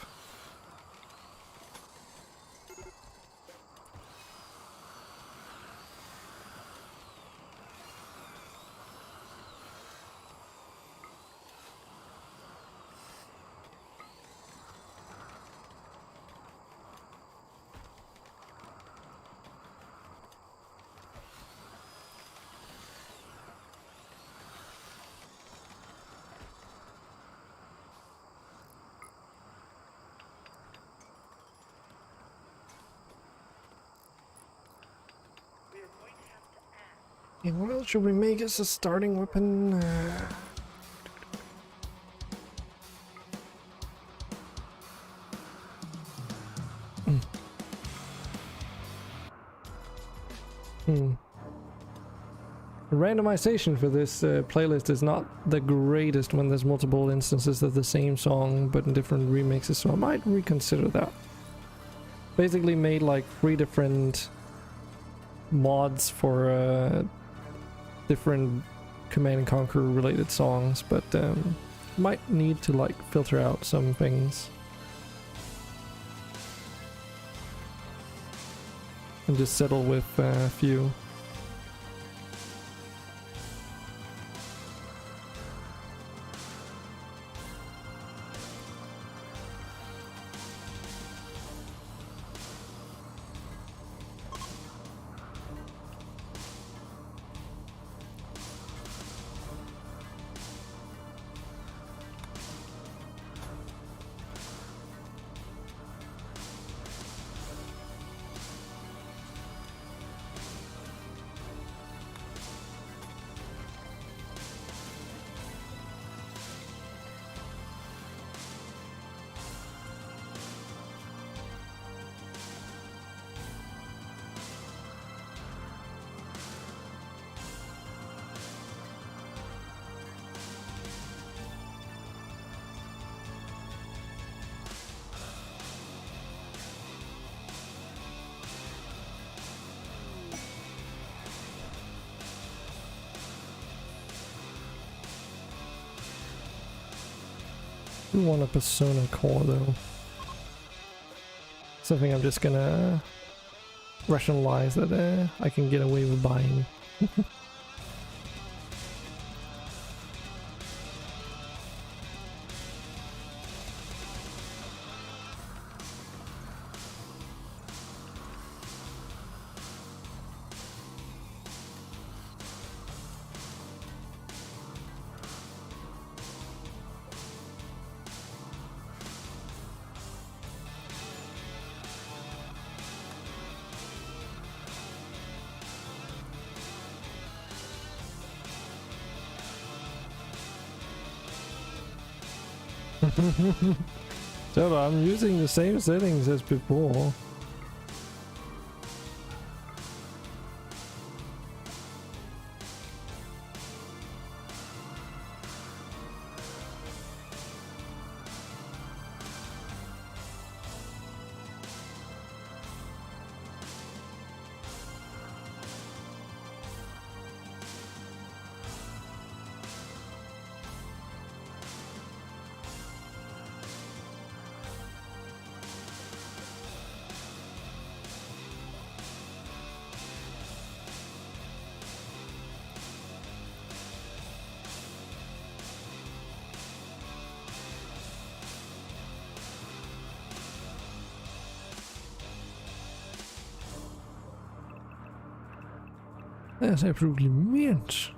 Yeah, what else should we make as a starting weapon? The randomization for this playlist is not the greatest when there's multiple instances of the same song but in different remixes, so I might reconsider that. Basically made like 3 different mods for different Command and Conquer related songs, but might need to like filter out some things and just settle with a few. I want a Persona core though. Something I'm just gonna rationalize that I can get away with buying. So I'm using the same settings as before. That's absolutely mint.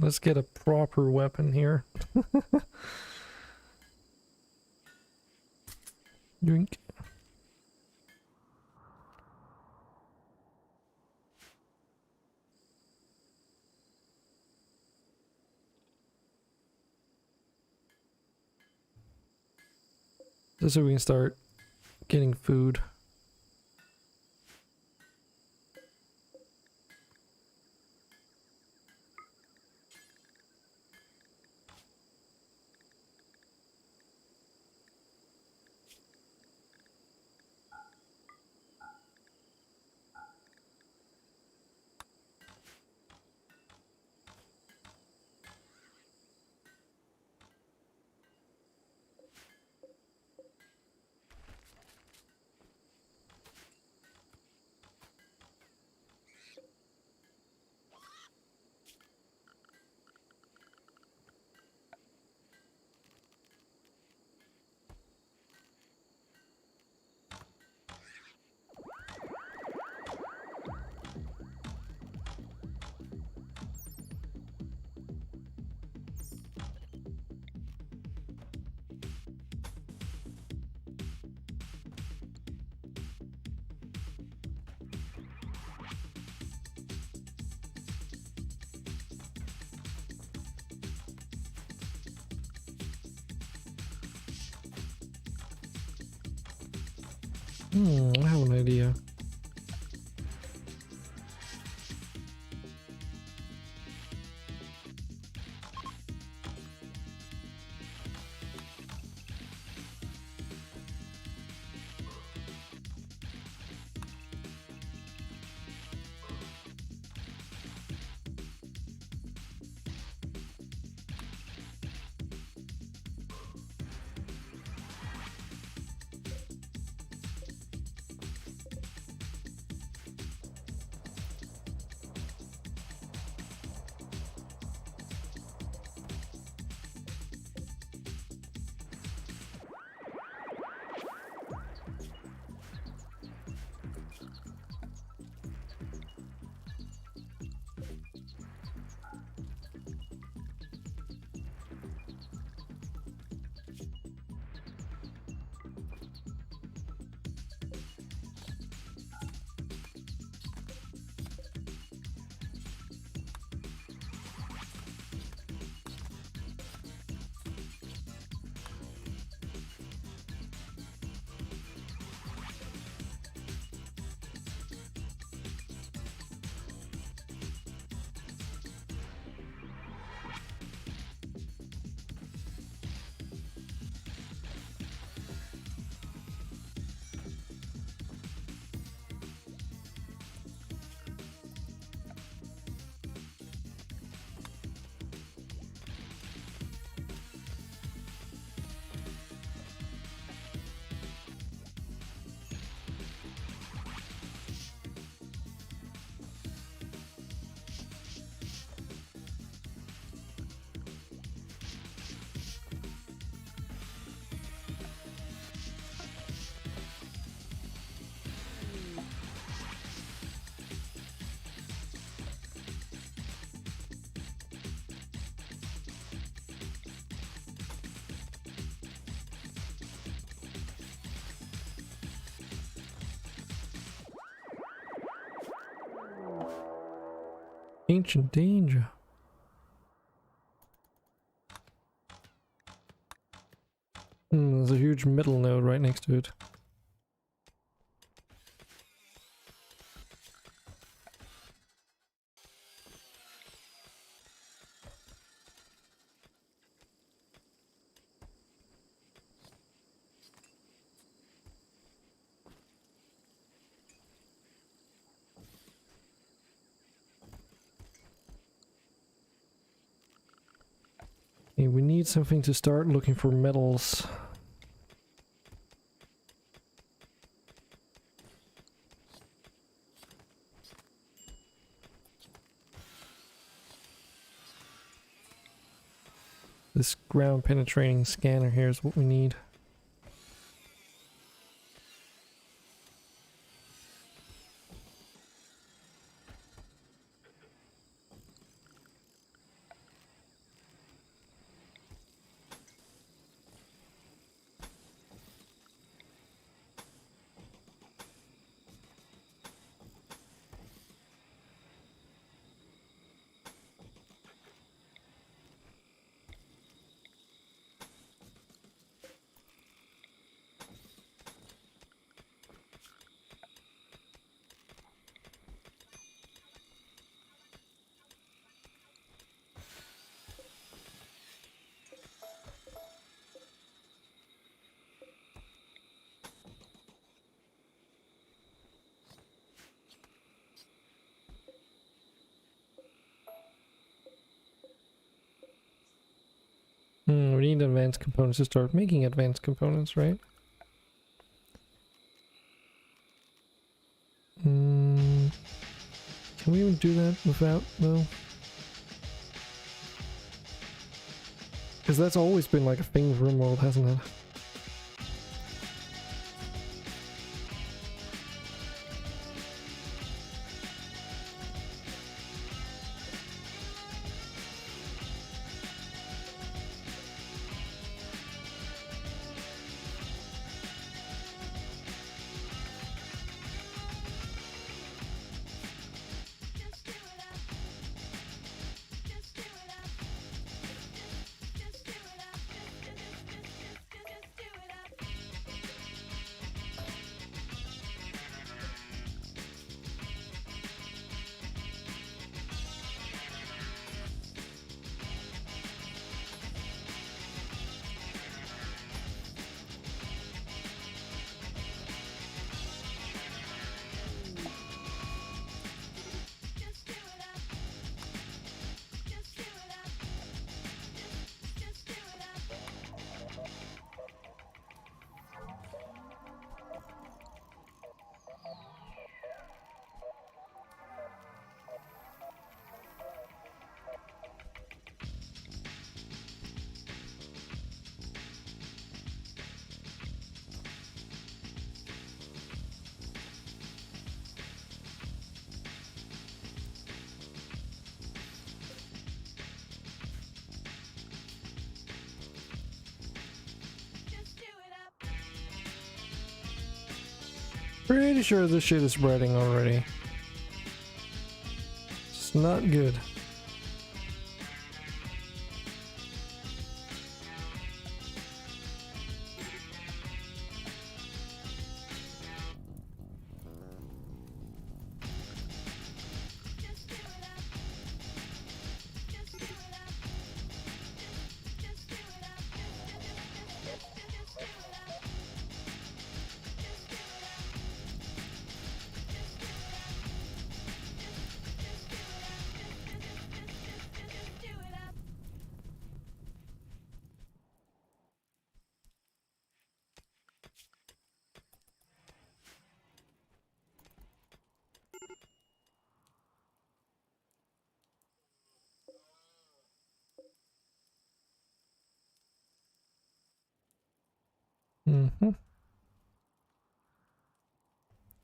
Let's get a proper weapon here. Drink. Just so we can start getting food. I have an idea. Ancient danger. There's a huge metal node right next to it. Okay, we need something to start looking for metals. This ground penetrating scanner here is what we need. we need advanced components to start making advanced components, right? Can we even do that without, though? Because that's always been like a thing for RimWorld, hasn't it? Pretty sure this shit is spreading already. It's not good.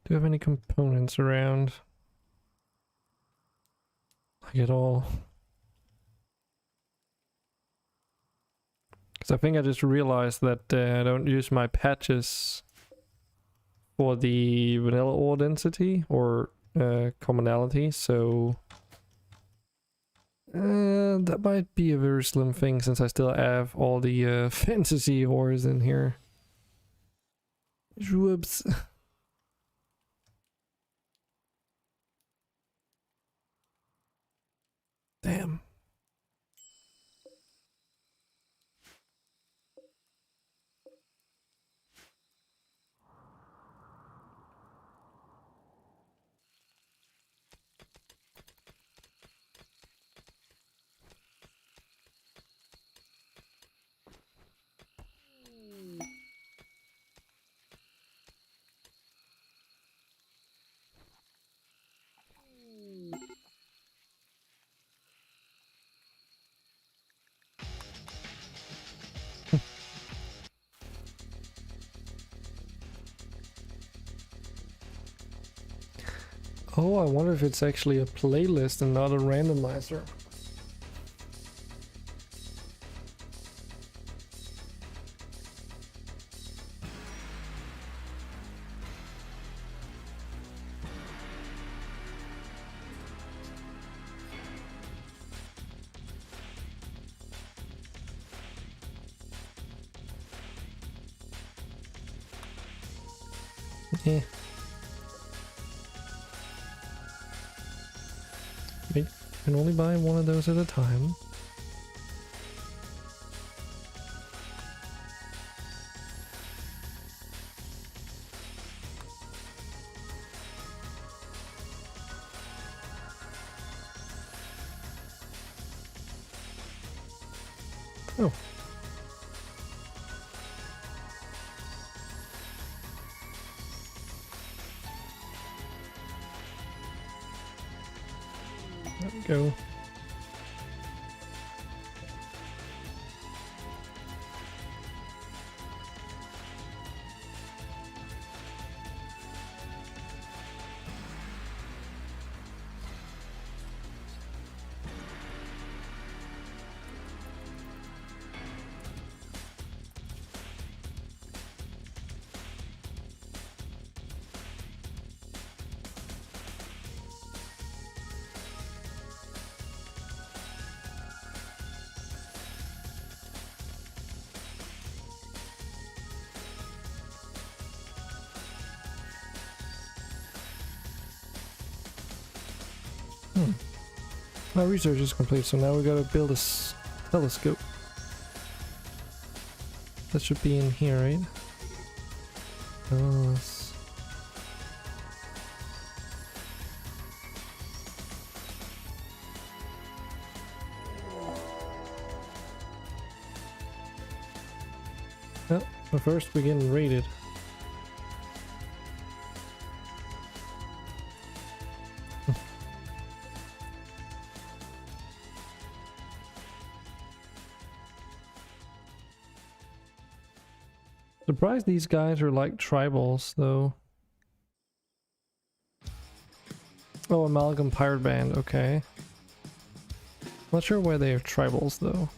Do you have any components around? Like at all? Because I think I just realized that I don't use my patches for the vanilla ore density or commonality, so that might be a very slim thing since I still have all the fantasy ores in here. Whoops. Damn. Oh, I wonder if it's actually a playlist and not a randomizer. Yeah. Wait, you can only buy one of those at a time. Oh. go. My research is complete, so now we gotta build a telescope. That should be in here, right? Oh, oh, but first we're getting raided. Surprised these guys are like tribals, though. Oh, Amalgam Pirate Band, okay. Not sure why they are tribals, though.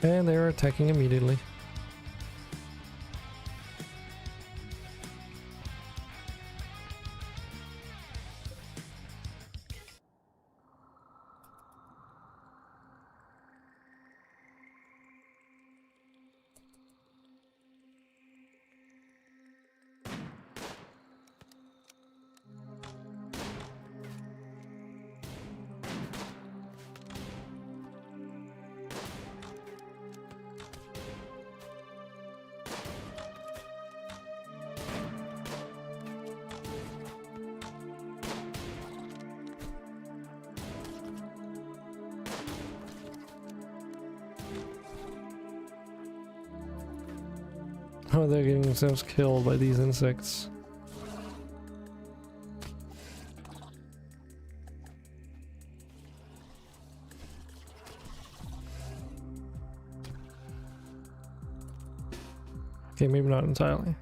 And they're attacking immediately. Oh, they're getting themselves killed by these insects. Okay, maybe not entirely.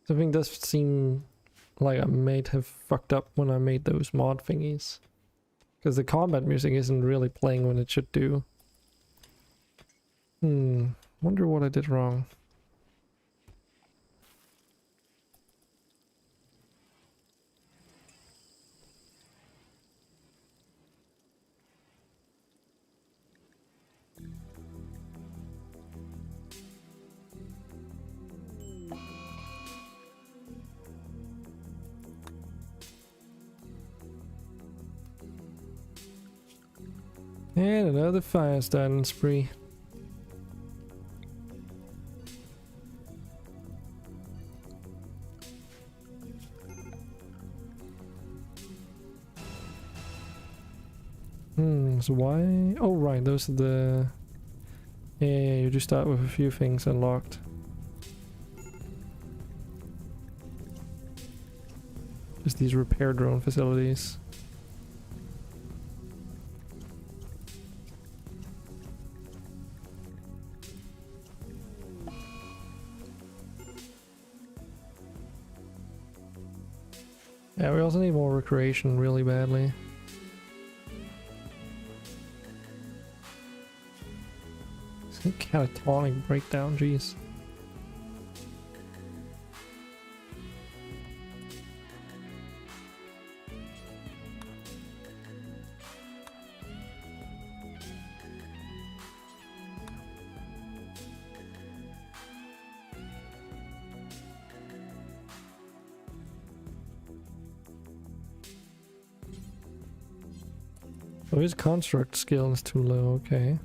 Something does seem like I might have fucked up when I made those mod thingies. Because the combat music isn't really playing when it should do. Wonder what I did wrong. And another fire starting spree. So why? Oh right, those are the... Yeah, you just start with a few things unlocked. Just these repair drone facilities. Yeah, we also need more recreation really badly. Catatonic breakdown, jeez. Oh, his construct skill is too low, okay.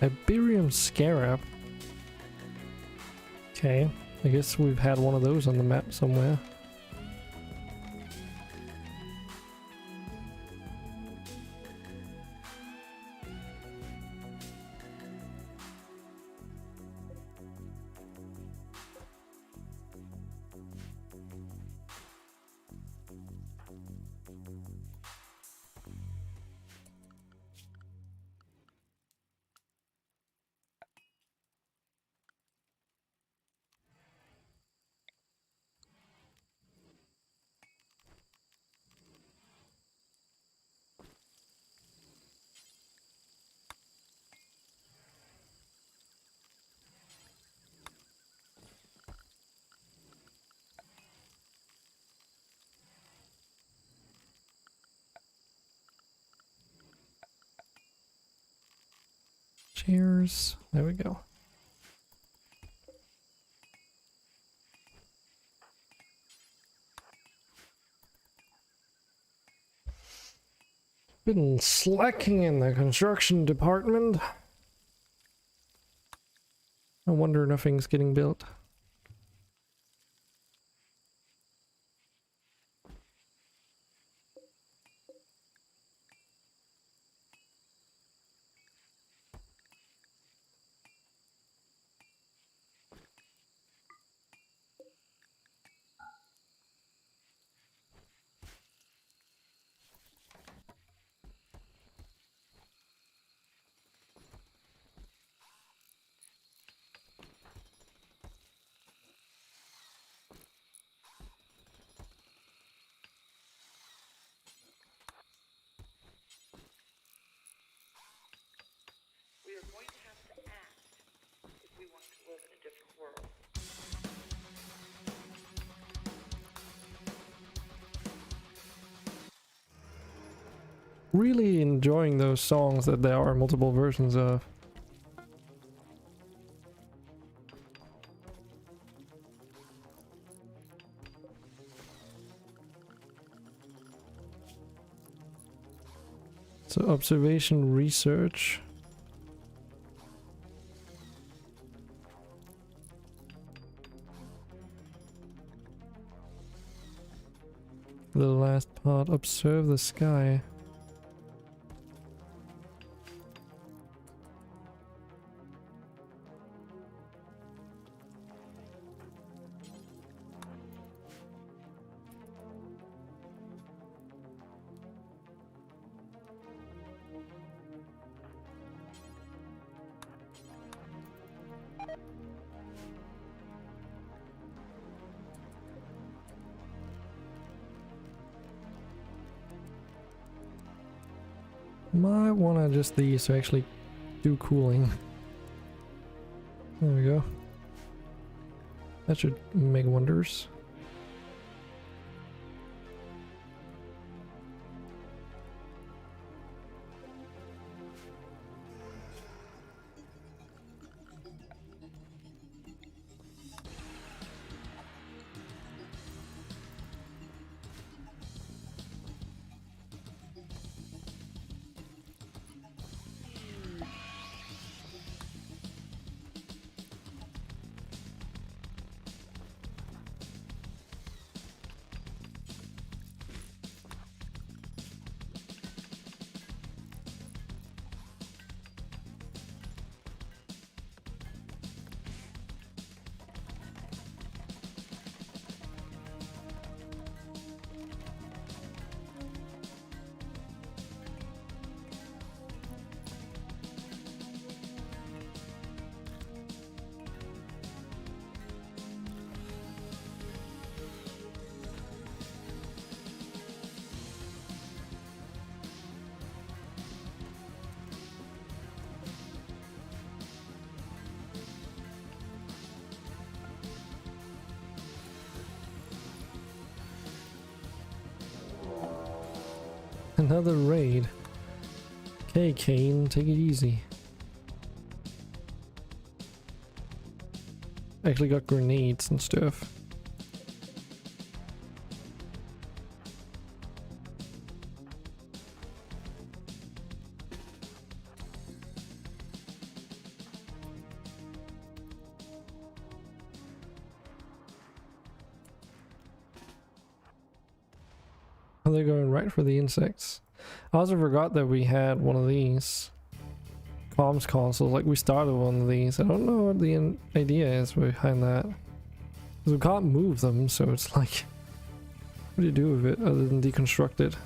Tiberium Scarab. Okay, I guess we've had one of those on the map somewhere. Chairs. There we go. Been slacking in the construction department. I wonder nothing's getting built. We are going to have to act if we want to live in a different world. Really enjoying those songs that there are multiple versions of. So observation research. The last part, observe the sky. Might want to adjust these to actually do cooling. There we go. That should make wonders. another raid. Okay, Kane, take it easy. Actually got grenades and stuff. Oh, they're going right for the insects. I also forgot that we had one of these comms consoles. Like, we started one of these. I don't know what the idea is behind that. 'Cause we can't move them, so it's like, what do you do with it other than deconstruct it?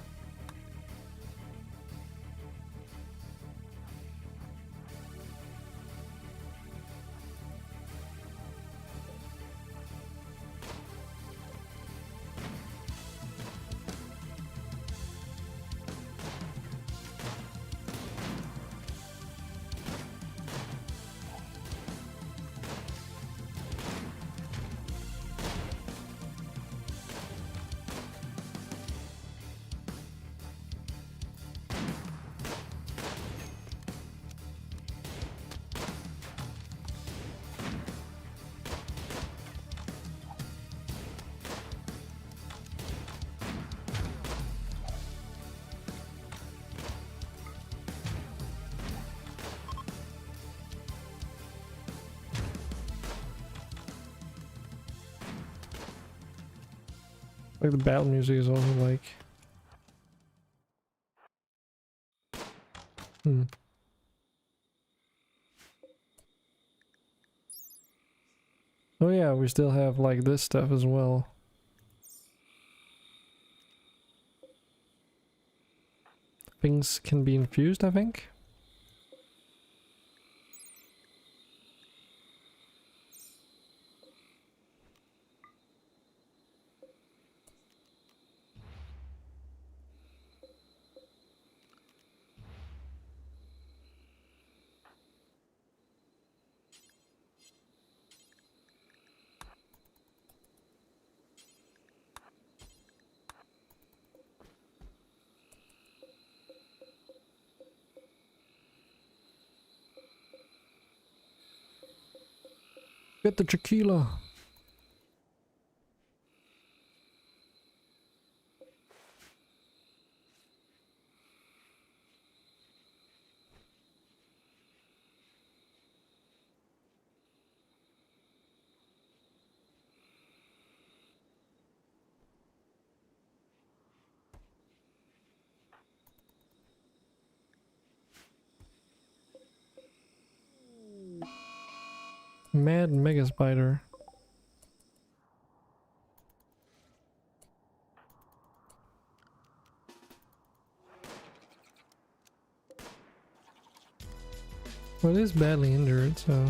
Like, the battle music is also like... Oh yeah, we still have like this stuff as well. Things can be infused, I think. Get the tequila. Mad Mega Spider. Well, it is badly injured, so...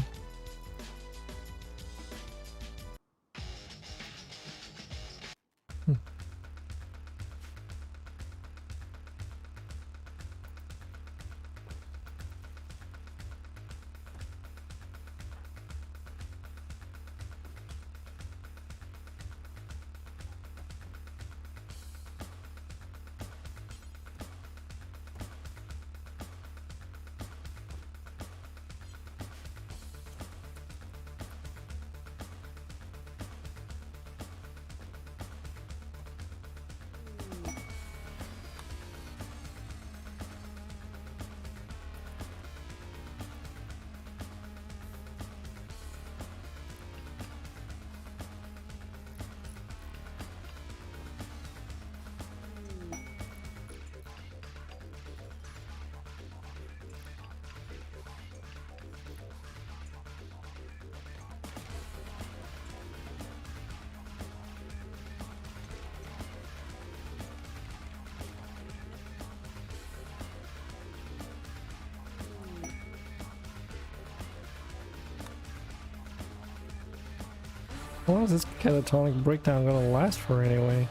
How long is this catatonic breakdown gonna last for anyway?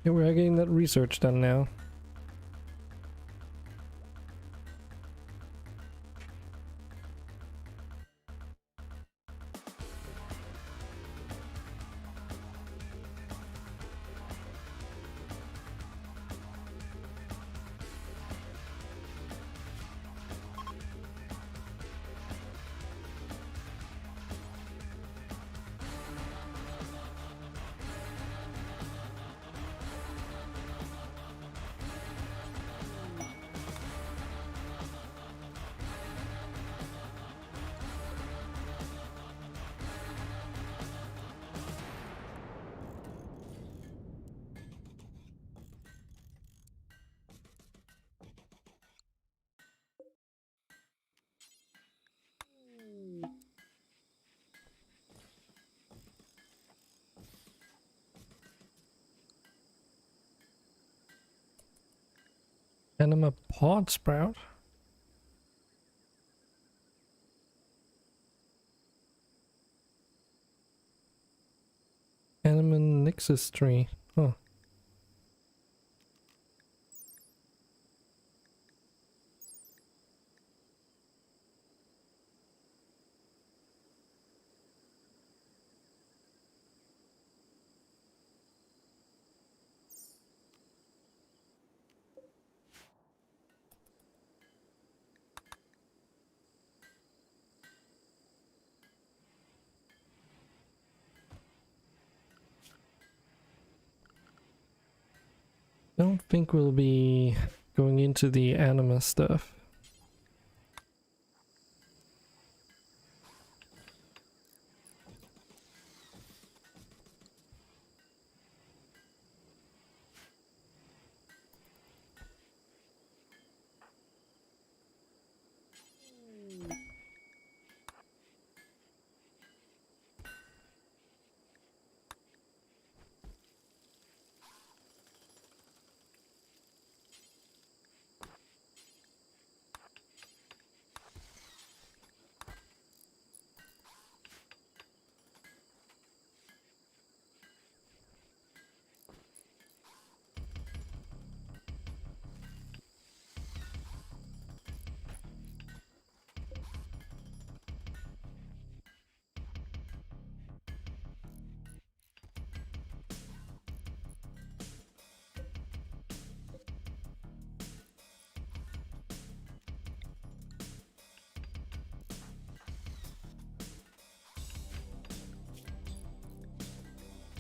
Yeah, we are getting that research done now. Anima pod sprout. Anima nixus tree. Oh. Don't think we'll be going into the anima stuff.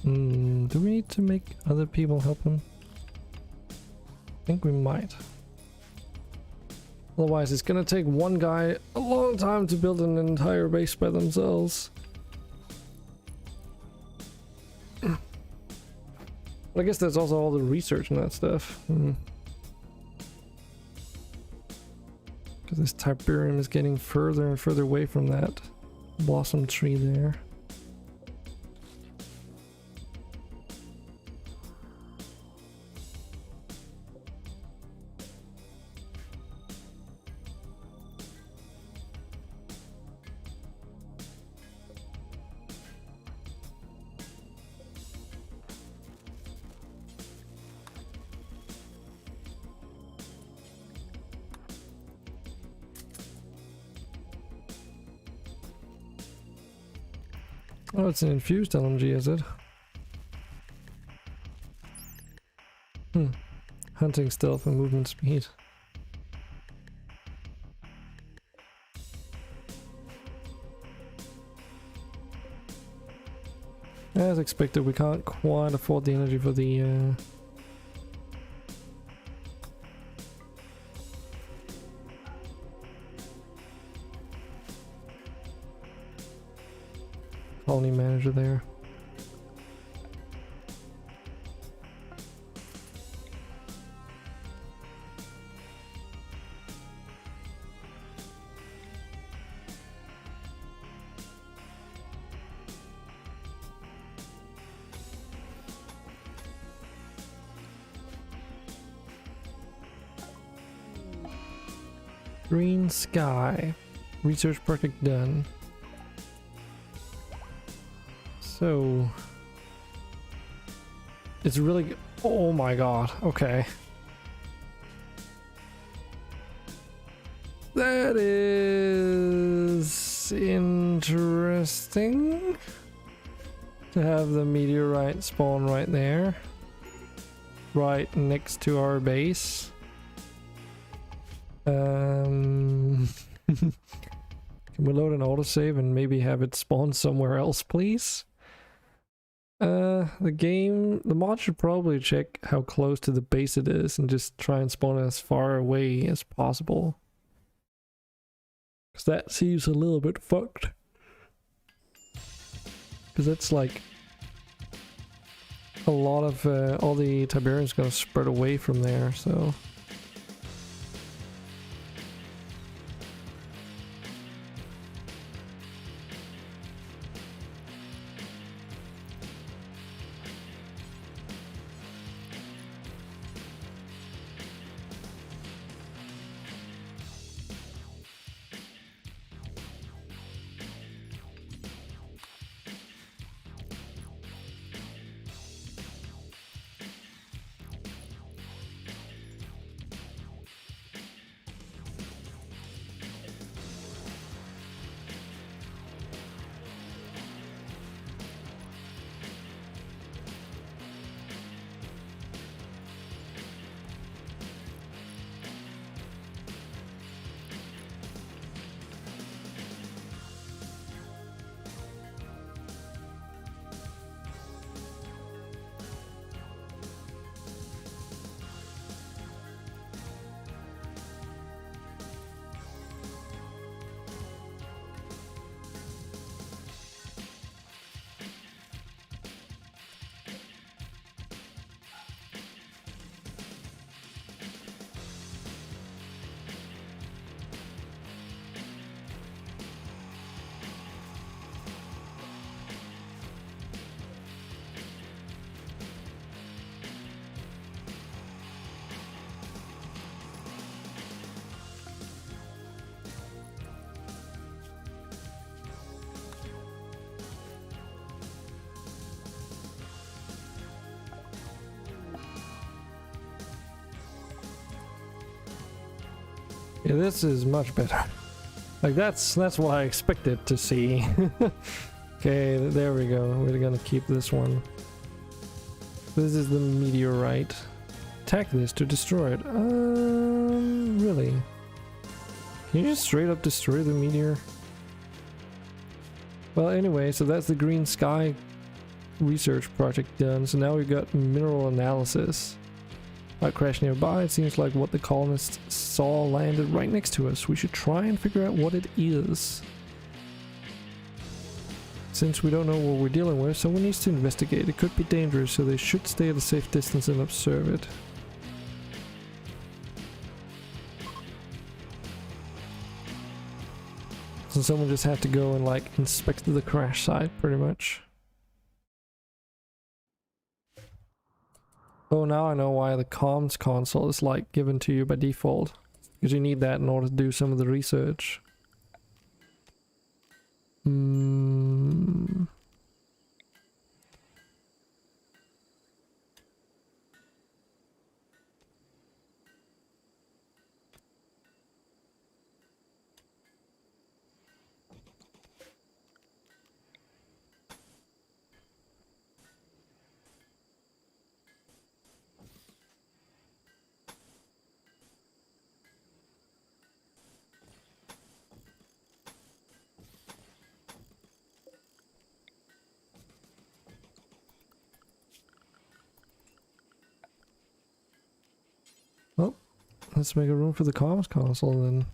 Do we need to make other people help him? I think we might. Otherwise, it's gonna take one guy a long time to build an entire base by themselves. But I guess there's also all the research and that stuff. Because this Tiberium is getting further and further away from that blossom tree there. Oh, it's an infused LMG, is it? Hunting stealth and movement speed. As expected, we can't quite afford the energy for the colony manager there. Green sky. Research project done. So it's really Oh my god, okay. That is interesting. To have the meteorite spawn right there. Right next to our base. Can we load an autosave and maybe have it spawn somewhere else, please? The mod should probably check how close to the base it is and just try and spawn as far away as possible. Because that seems a little bit fucked. Because that's like a lot of all the Tiberium's gonna spread away from there, so. Yeah, this is much better. Like that's what I expected to see. Okay, there we go. We're gonna keep this one. This is the meteorite. Attack this to destroy it. Really? Can you just straight up destroy the meteor? Well, anyway, so that's the green sky research project done. So now we've got mineral analysis. That crash nearby, it seems like what the colonists saw landed right next to us. We should try and figure out what it is. Since we don't know what we're dealing with, someone needs to investigate. It could be dangerous, so they should stay at a safe distance and observe it. So someone just had to go and like inspect the crash site, pretty much. Oh, now I know why the comms console is like given to you by default. Because you need that in order to do some of the research. Well, let's make a room for the comms console then.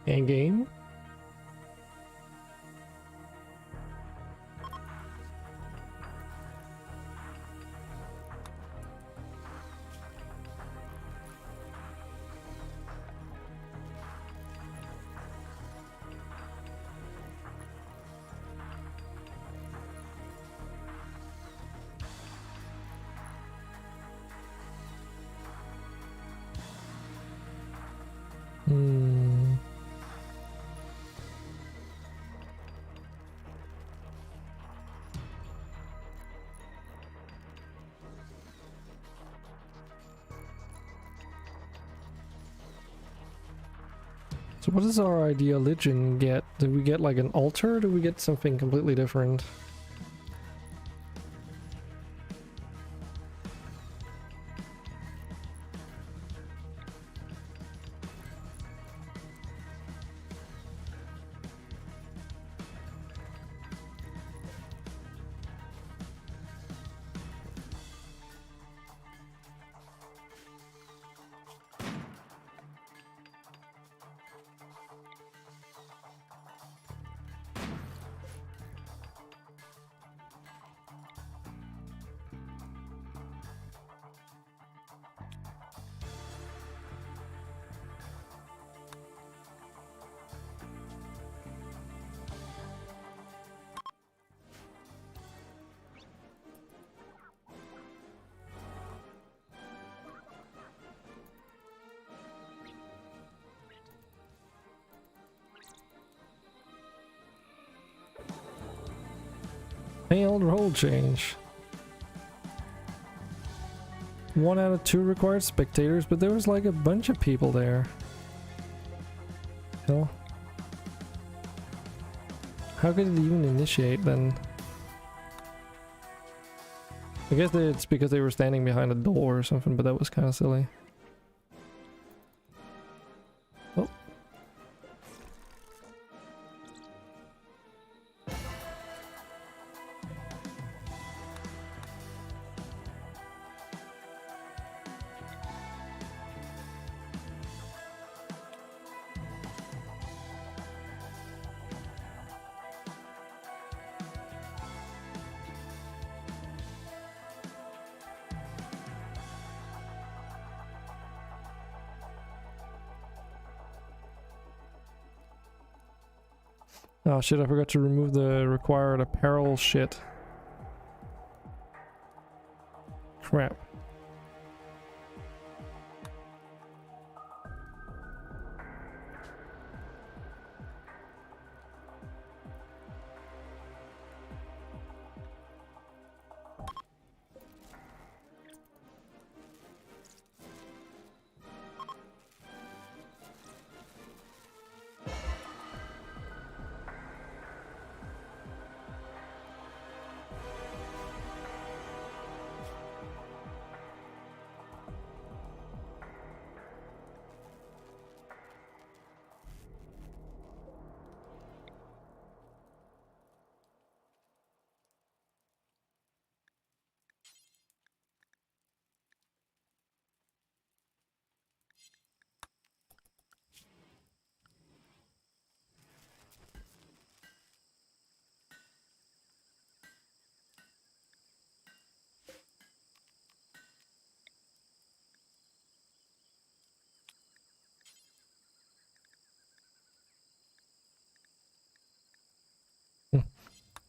And game. Hmm. So what does our ideal religion get? Do we get like an altar or do we get something completely different? Failed role change. 1 out of 2 required spectators, but there was like a bunch of people there. Hell. How could it even initiate then? I guess it's because they were standing behind a door or something, but that was kind of silly. Oh. Oh shit, I forgot to remove the required apparel shit. Crap.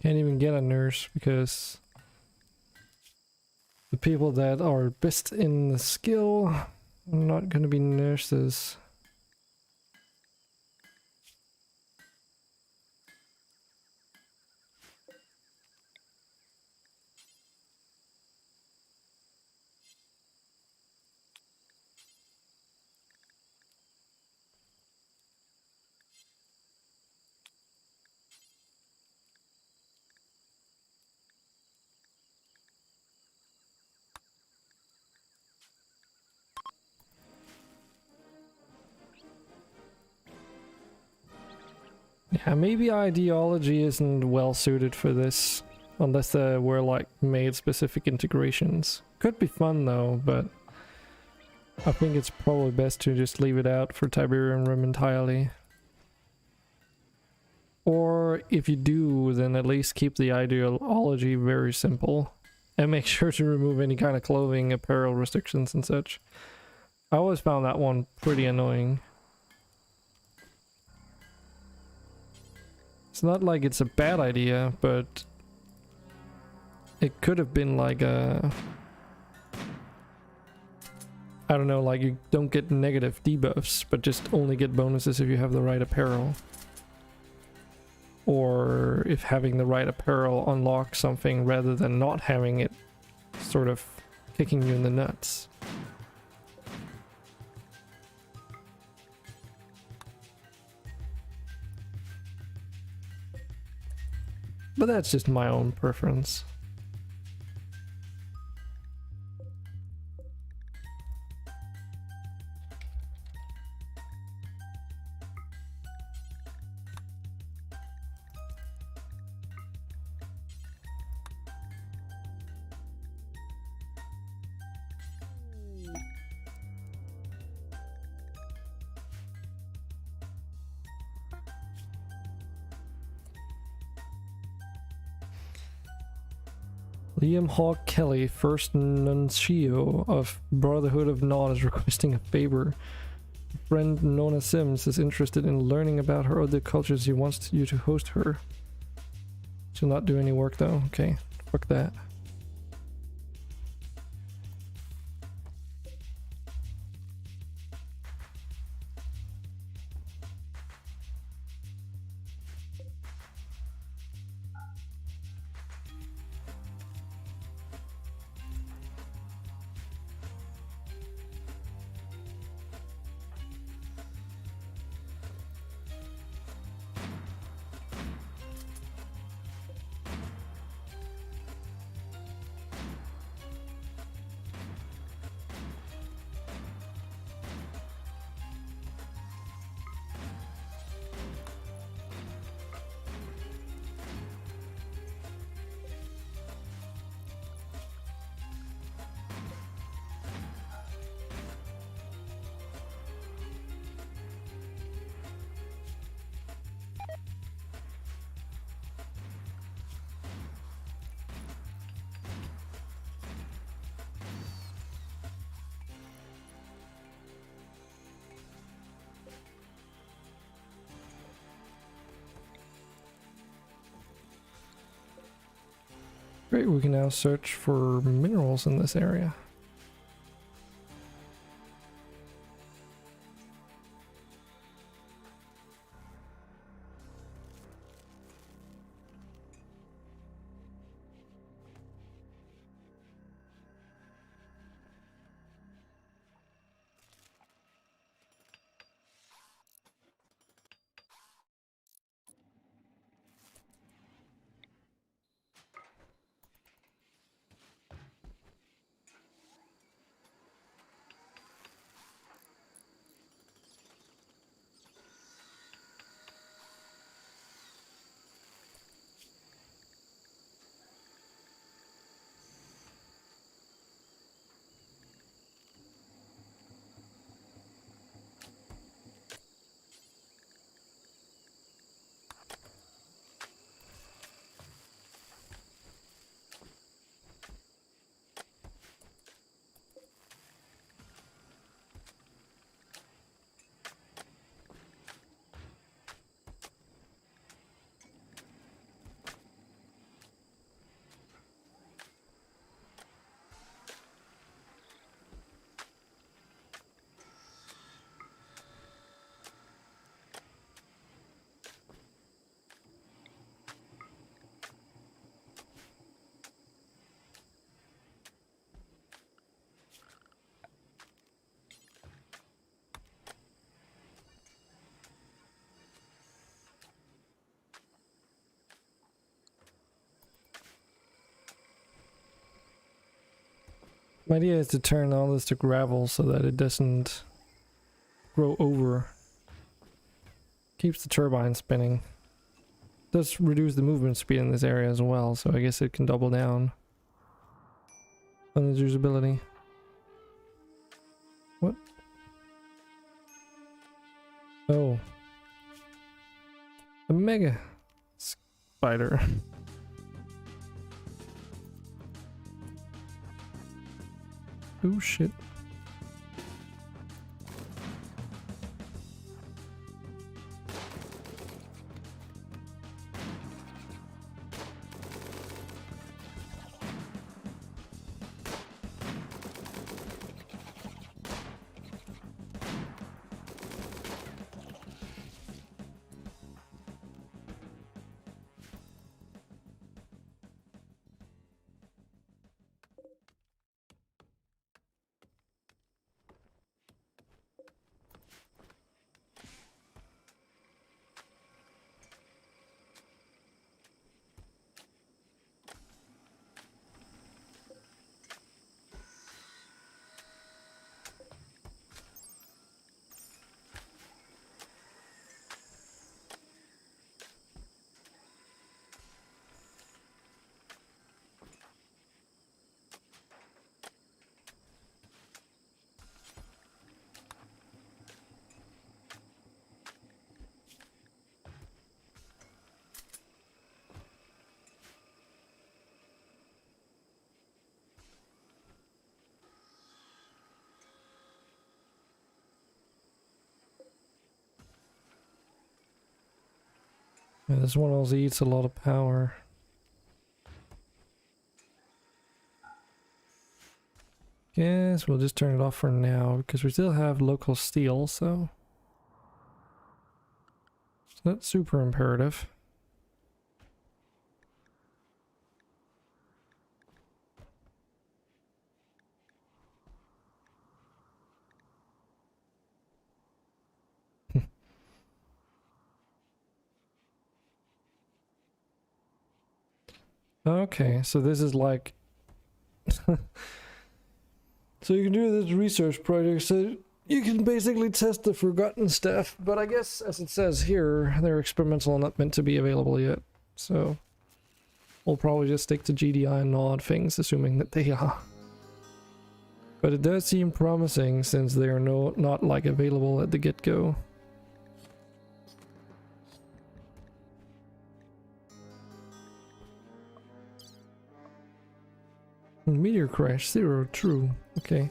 Can't even get a nurse because the people that are best in the skill are not gonna be nurses. Yeah, maybe ideology isn't well suited for this, unless there were like made specific integrations. Could be fun though, but I think it's probably best to just leave it out for Tiberium Rim entirely. Or if you do, then at least keep the ideology very simple. And make sure to remove any kind of clothing, apparel restrictions and such. I always found that one pretty annoying. It's not like it's a bad idea, but it could have been like a... I don't know, like you don't get negative debuffs, but just only get bonuses if you have the right apparel. Or if having the right apparel unlocks something rather than not having it sort of kicking you in the nuts. But that's just my own preference. Liam Hawk Kelly, first nuncio of Brotherhood of Nod, is requesting a favor. Friend Nona Sims is interested in learning about her other cultures. He wants you to host her. She'll not do any work though. Okay, fuck that. Great, we can now search for minerals in this area. My idea is to turn all this to gravel so that it doesn't grow over. Keeps the turbine spinning. Does reduce the movement speed in this area as well, so I guess it can double down on its usability. What? Oh. A mega. spider. Oh shit. Yeah, this one also eats a lot of power. Guess we'll just turn it off for now because we still have local steel, so it's not super imperative. Okay, so this is like so you can do this research project, so you can basically test the forgotten stuff, but I guess as it says here, they're experimental and not meant to be available yet. So we'll probably just stick to GDI and odd things, assuming that they are. But it does seem promising since they are not like available at the get-go. Meteor crash 0, true. Okay.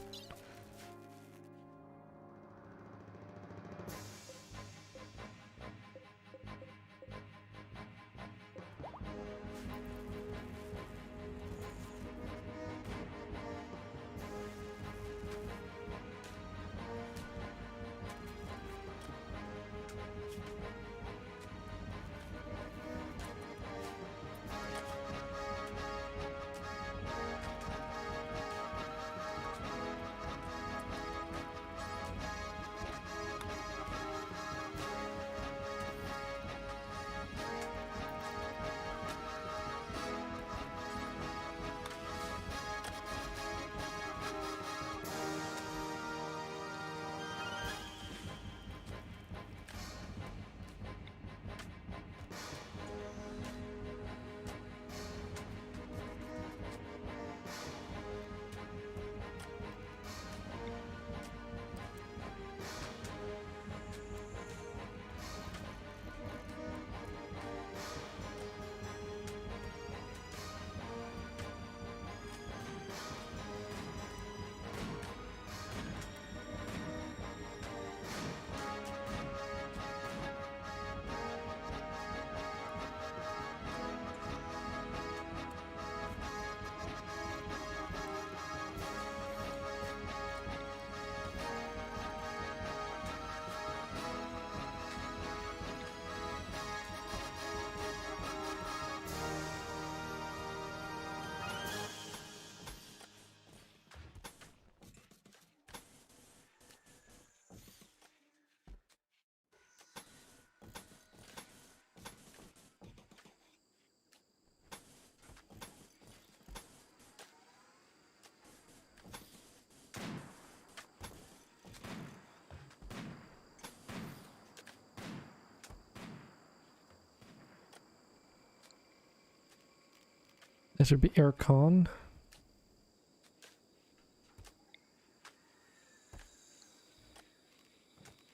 This would be aircon.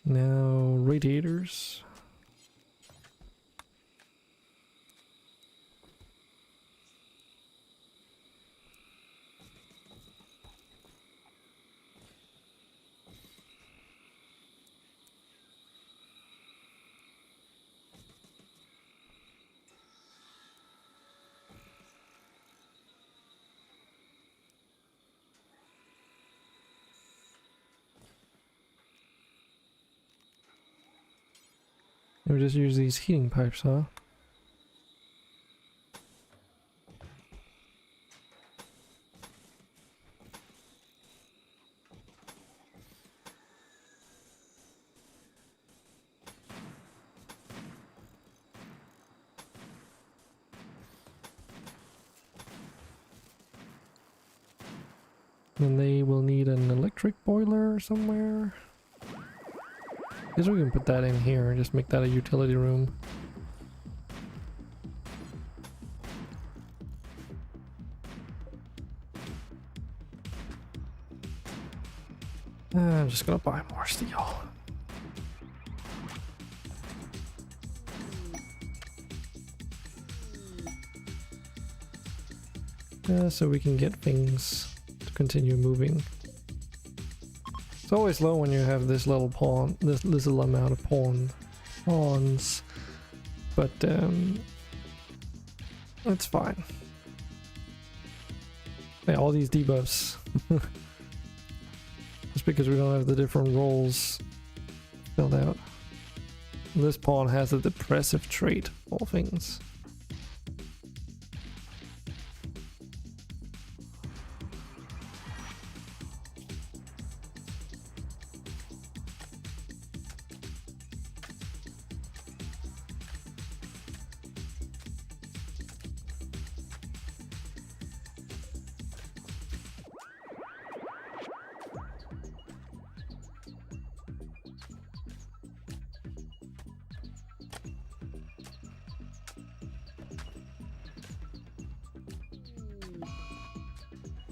Now radiators. We just use these heating pipes, huh? And they will need an electric boiler somewhere. Guess we can put that in here and just make that a utility room. I'm just gonna buy more steel. So we can get things to continue moving. It's always low when you have this little pawn, this little amount of pawns, but it's fine. Yeah, all these debuffs. Just because we don't have the different roles filled out. This pawn has a depressive trait, of all things.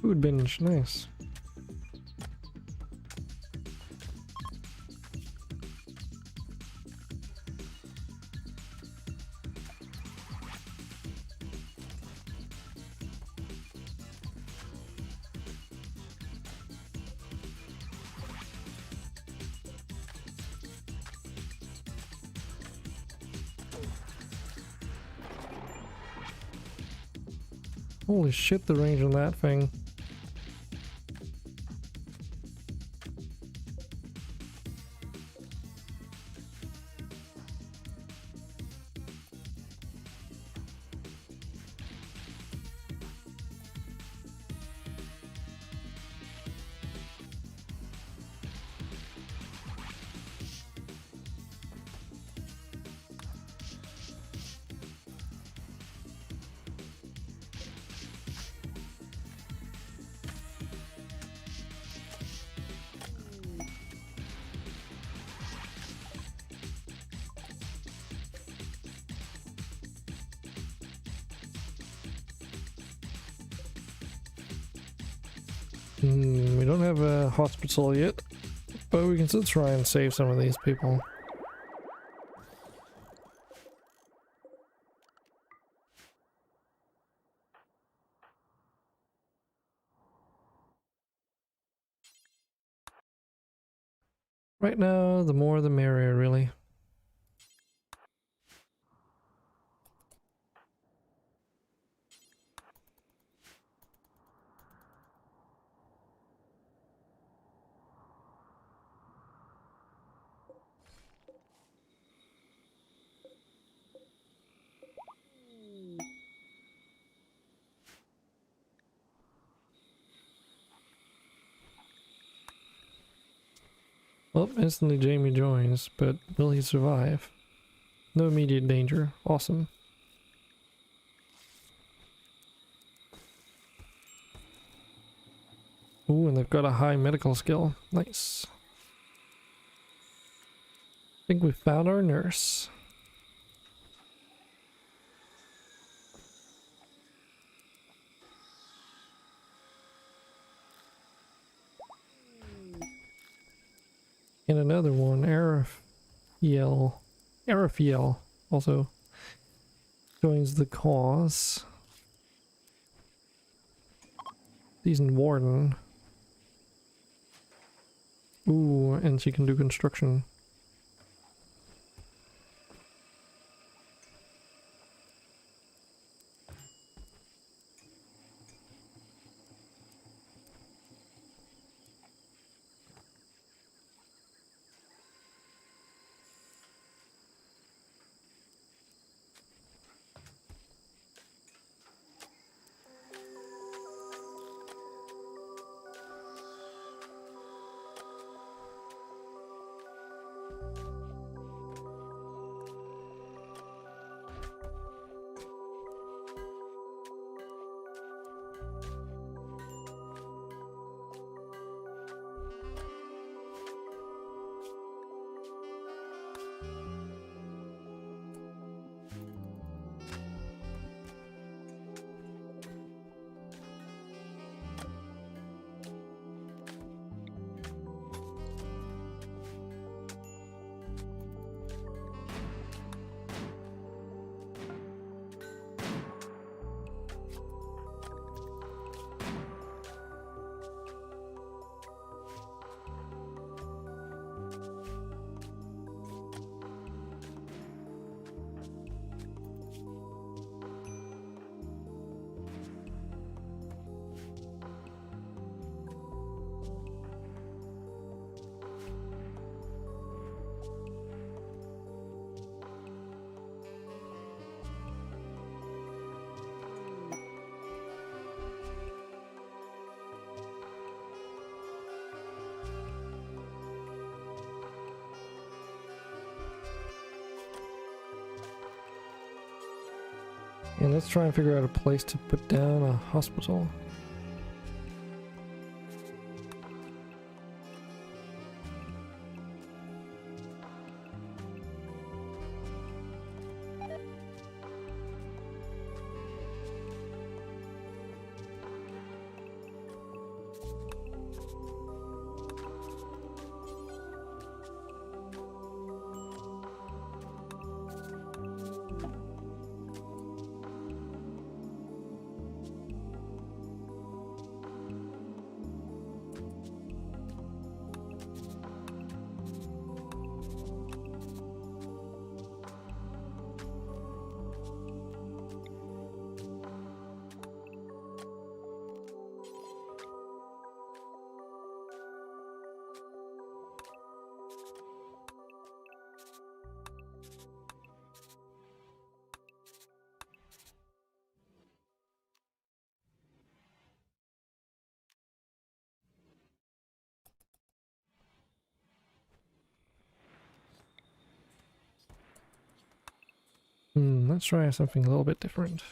Food binge, nice. Holy shit, the range on that thing. We don't have a hospital yet, but we can still try and save some of these people. Right now, the more the merrier, really. Well, instantly Jamie joins, but will he survive? No immediate danger. Awesome. Ooh, and they've got a high medical skill. Nice. I think we found our nurse. And another one, Arafiel also joins the cause. Seasoned Warden. Ooh, and she can do construction. And let's try and figure out a place to put down a hospital. Let's try something a little bit different.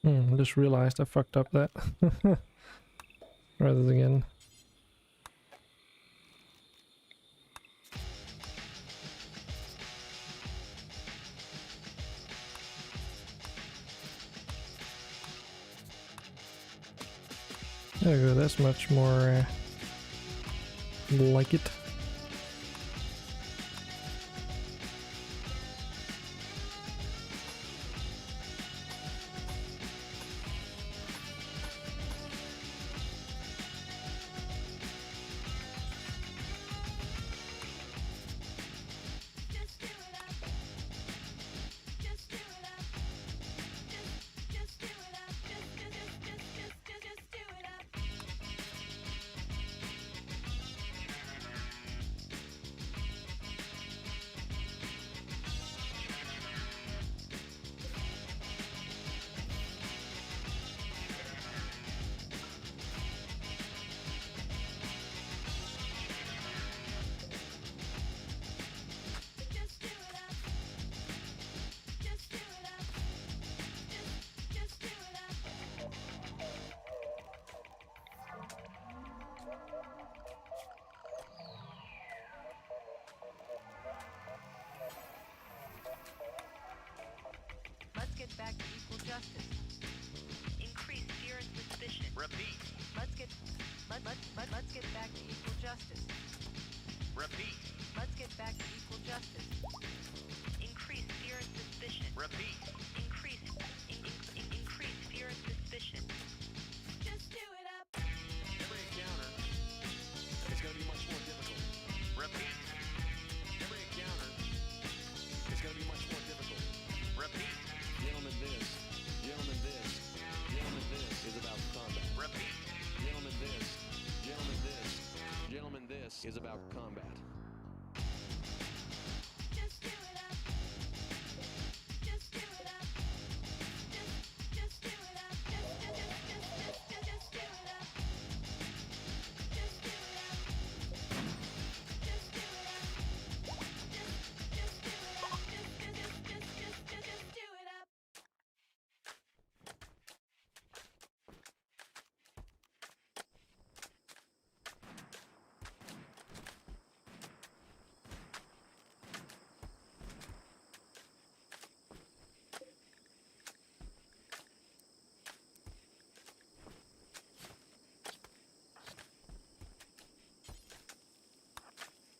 I just realized I fucked up that. Try this again. There we go, that's much more like it. Back to equal justice. Increase fear and suspicion. Repeat. Let's get back to equal justice. Repeat. Let's get back to equal justice. Increase fear and suspicion. Repeat. Increase fear and suspicion. Just do it up. Every encounter is going to be much more difficult. Repeat. Every encounter is going to be much more difficult. Repeat. Gentlemen, this is about combat. Repeat. Gentlemen, this is about combat. Just do it up. Just do it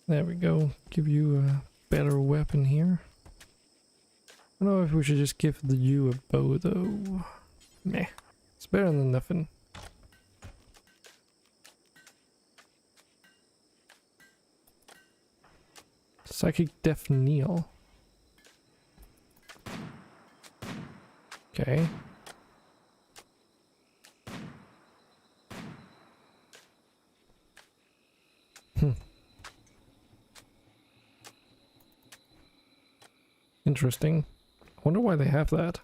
There we go. Give you a better weapon here. I don't know if we should just give you a bow though. Meh. It's better than nothing. Psychic Death Kneel. Okay. Interesting. I wonder why they have that.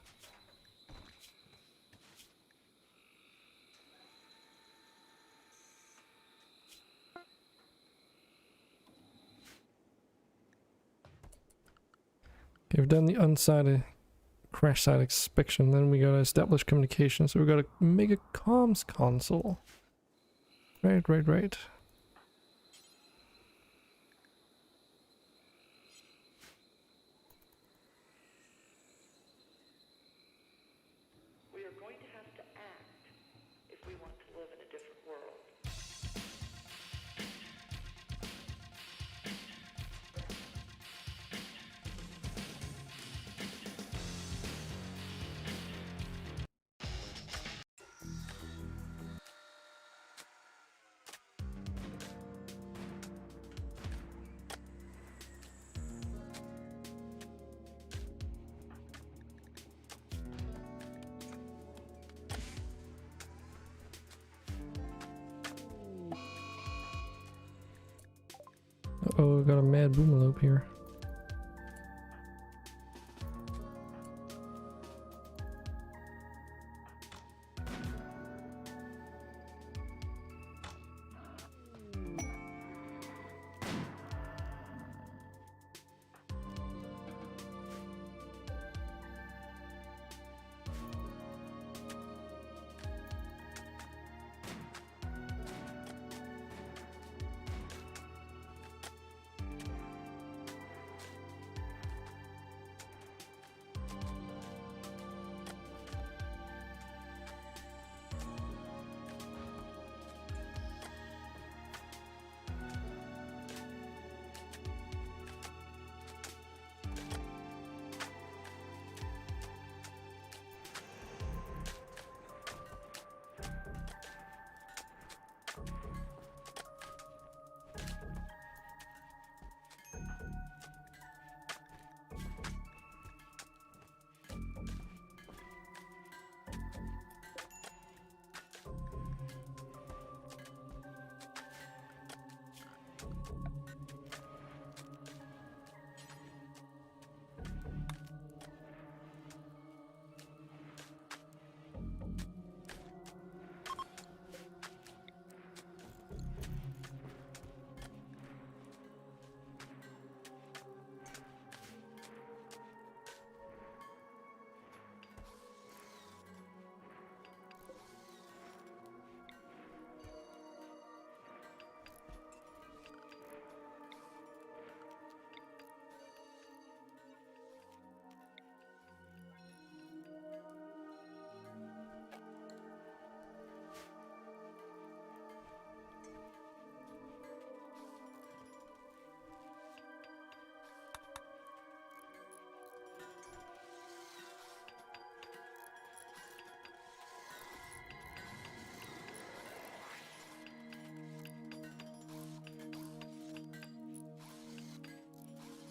Okay, we've done the unsighted crash site inspection, then we gotta establish communication, so we gotta make a comms console. Right. We are going to have to act if we want to live in a different world. Uh-oh, we got a mad boomalope here.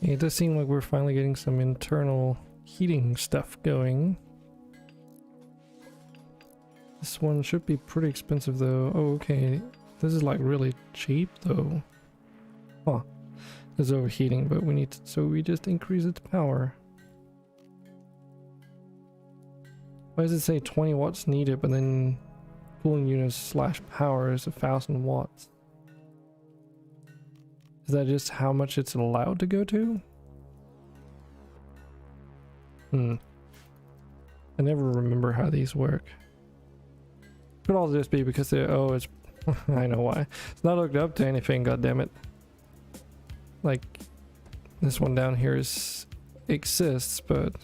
It does seem like we're finally getting some internal heating stuff going. This one should be pretty expensive though. Oh, okay. This is like really cheap though. Huh. It's overheating, but we need to, so we just increase its power. Why does it say 20 watts needed, but then cooling units slash power is 1000 watts? Is that just how much it's allowed to go to? I never remember how these work. Could all just be because they, oh, it's, I know why. It's not hooked up to anything, goddammit. Like, this one down here exists, but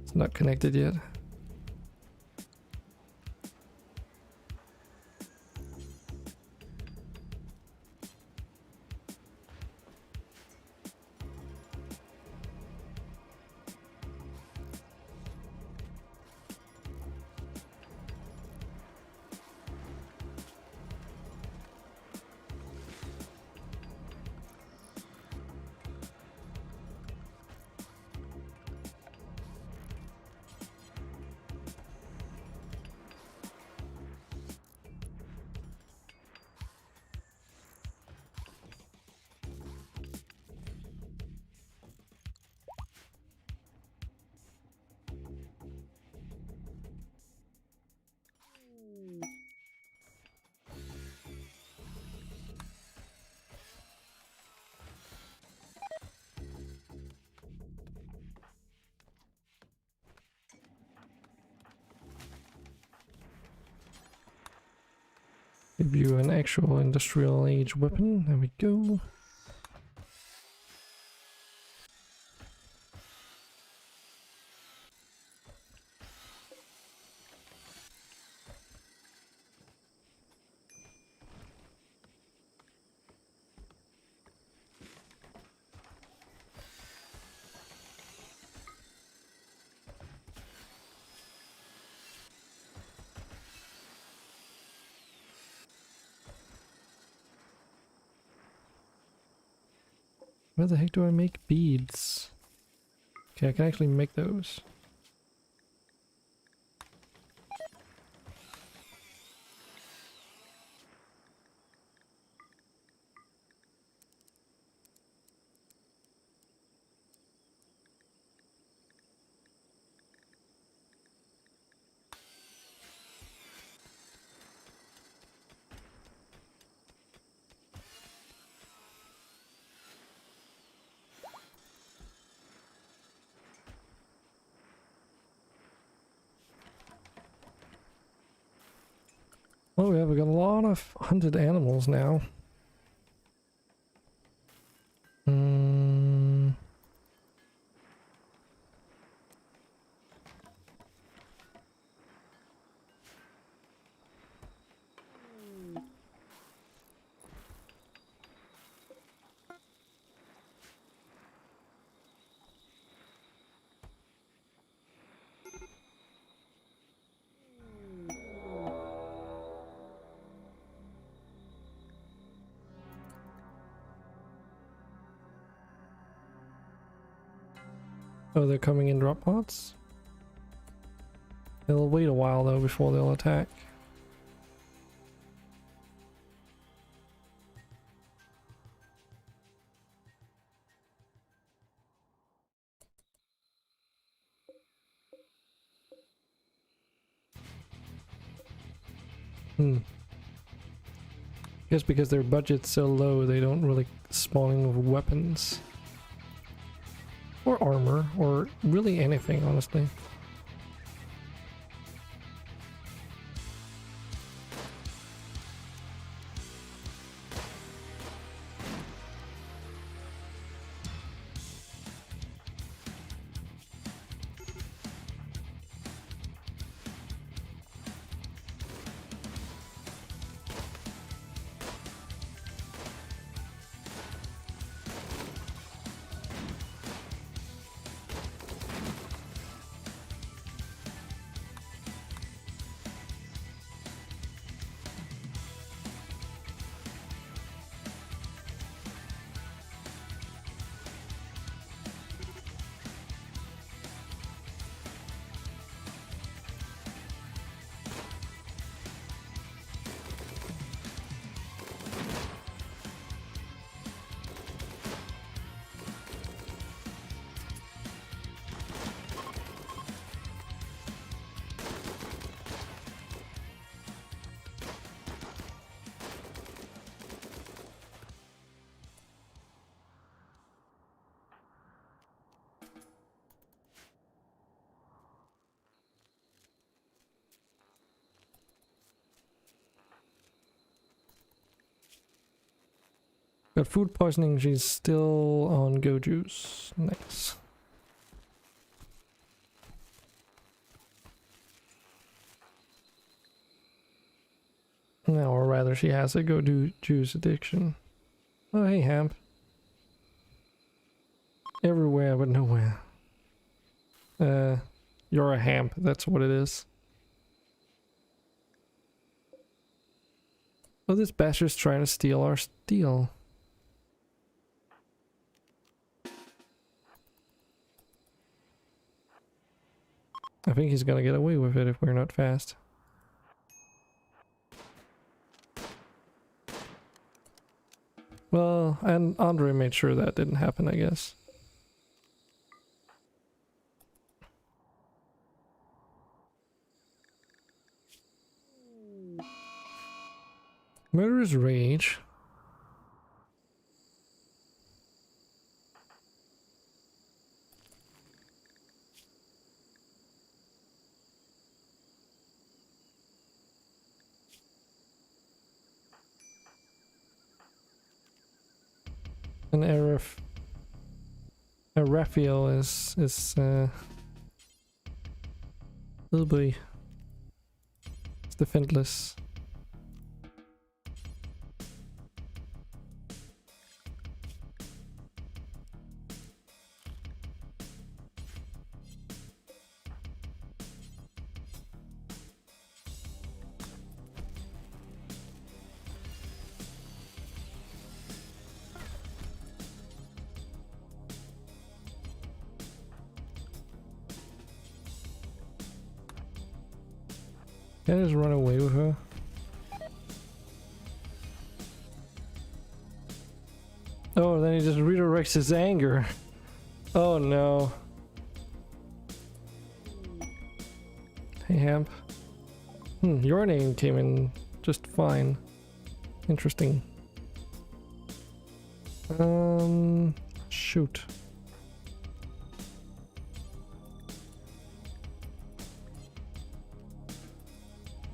it's not connected yet. Give you an actual industrial age weapon. There we go. Where the heck do I make beads? Okay, I can actually make those. Oh yeah, we got a lot of hunted animals now. Oh, they're coming in drop pods? They'll wait a while though before they'll attack. Guess because their budget's so low, they don't really spawn with weapons. Or armor, or really anything, honestly. Got food poisoning, she's still on go juice. Nice. No, or rather she has a go juice addiction. Oh hey Hamp. Everywhere but nowhere. You're a hamp, that's what it is. Oh, this bastard's trying to steal our steel. I think he's gonna get away with it if we're not fast. Well, and Andre made sure that didn't happen, I guess. Murderous Rage. An Raphael is oh boy. It's defenseless. Can I just run away with her? Oh, then he just redirects his anger. Oh no. Hey, Hamp. Your name came in just fine. Interesting. Shoot.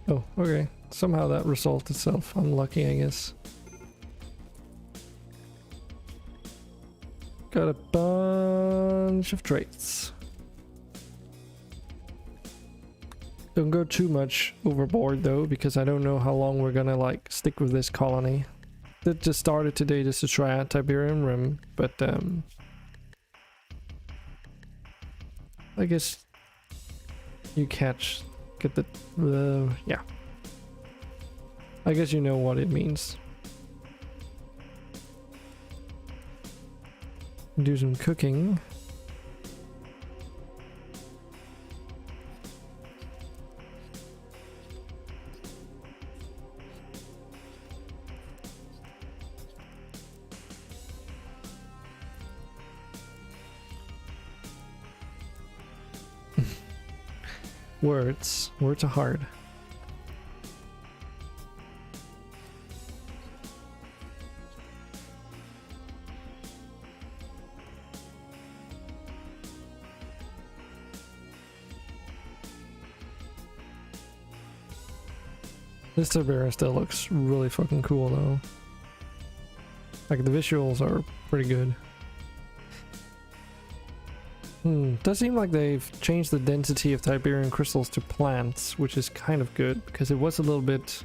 Oh, okay. Somehow that resolved itself. Unlucky, I guess. Got a bunch of traits. Don't go too much overboard though, because I don't know how long we're gonna like stick with this colony. That just started today just to try out Tiberium Rim, but I guess you get the yeah. I guess you know what it means. Do some cooking. Words are hard. This Tiberium still looks really fucking cool though. Like the visuals are pretty good. Does seem like they've changed the density of Tiberium crystals to plants, which is kind of good because it was a little bit,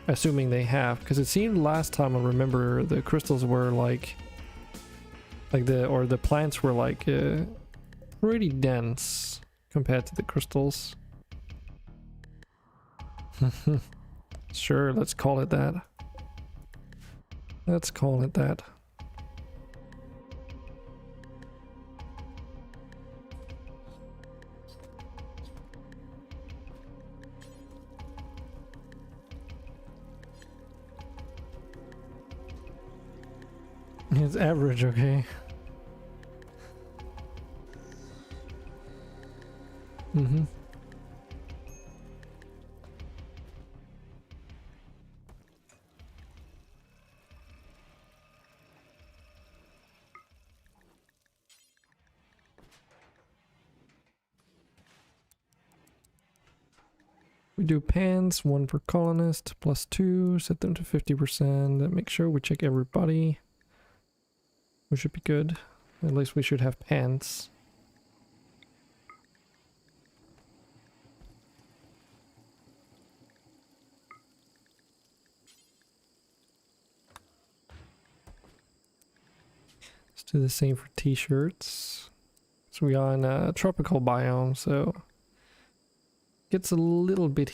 assuming they have, because it seemed last time I remember the crystals were like the plants were like pretty dense compared to the crystals. Sure, let's call it that. Let's call it that. It's average, okay. We do pans, 1 per colonist, +2, set them to 50%, make sure we check everybody. We should be good. At least we should have pants. Let's do the same for t-shirts. So we are in a tropical biome, so gets a little bit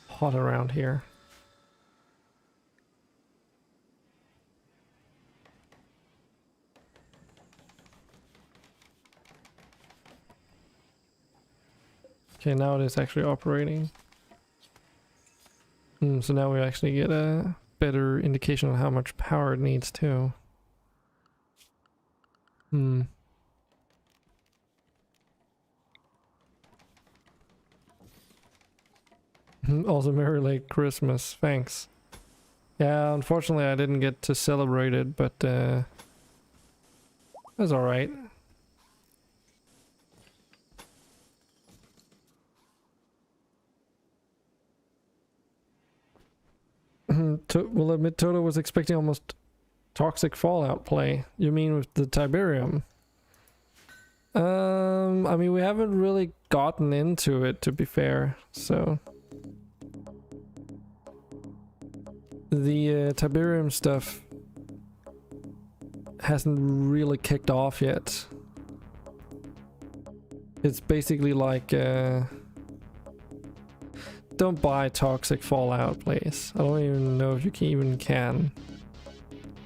hot around here. Okay, now it is actually operating. So now we actually get a better indication of how much power it needs too. Also, Merry Late Christmas. Thanks. Yeah, unfortunately I didn't get to celebrate it, but that's alright. We'll admit Toto was expecting almost Toxic Fallout play? You mean with the Tiberium? I mean, we haven't really gotten into it, to be fair, so... The Tiberium stuff hasn't really kicked off yet. It's basically like, don't buy Toxic Fallout, please. I don't even know if you can.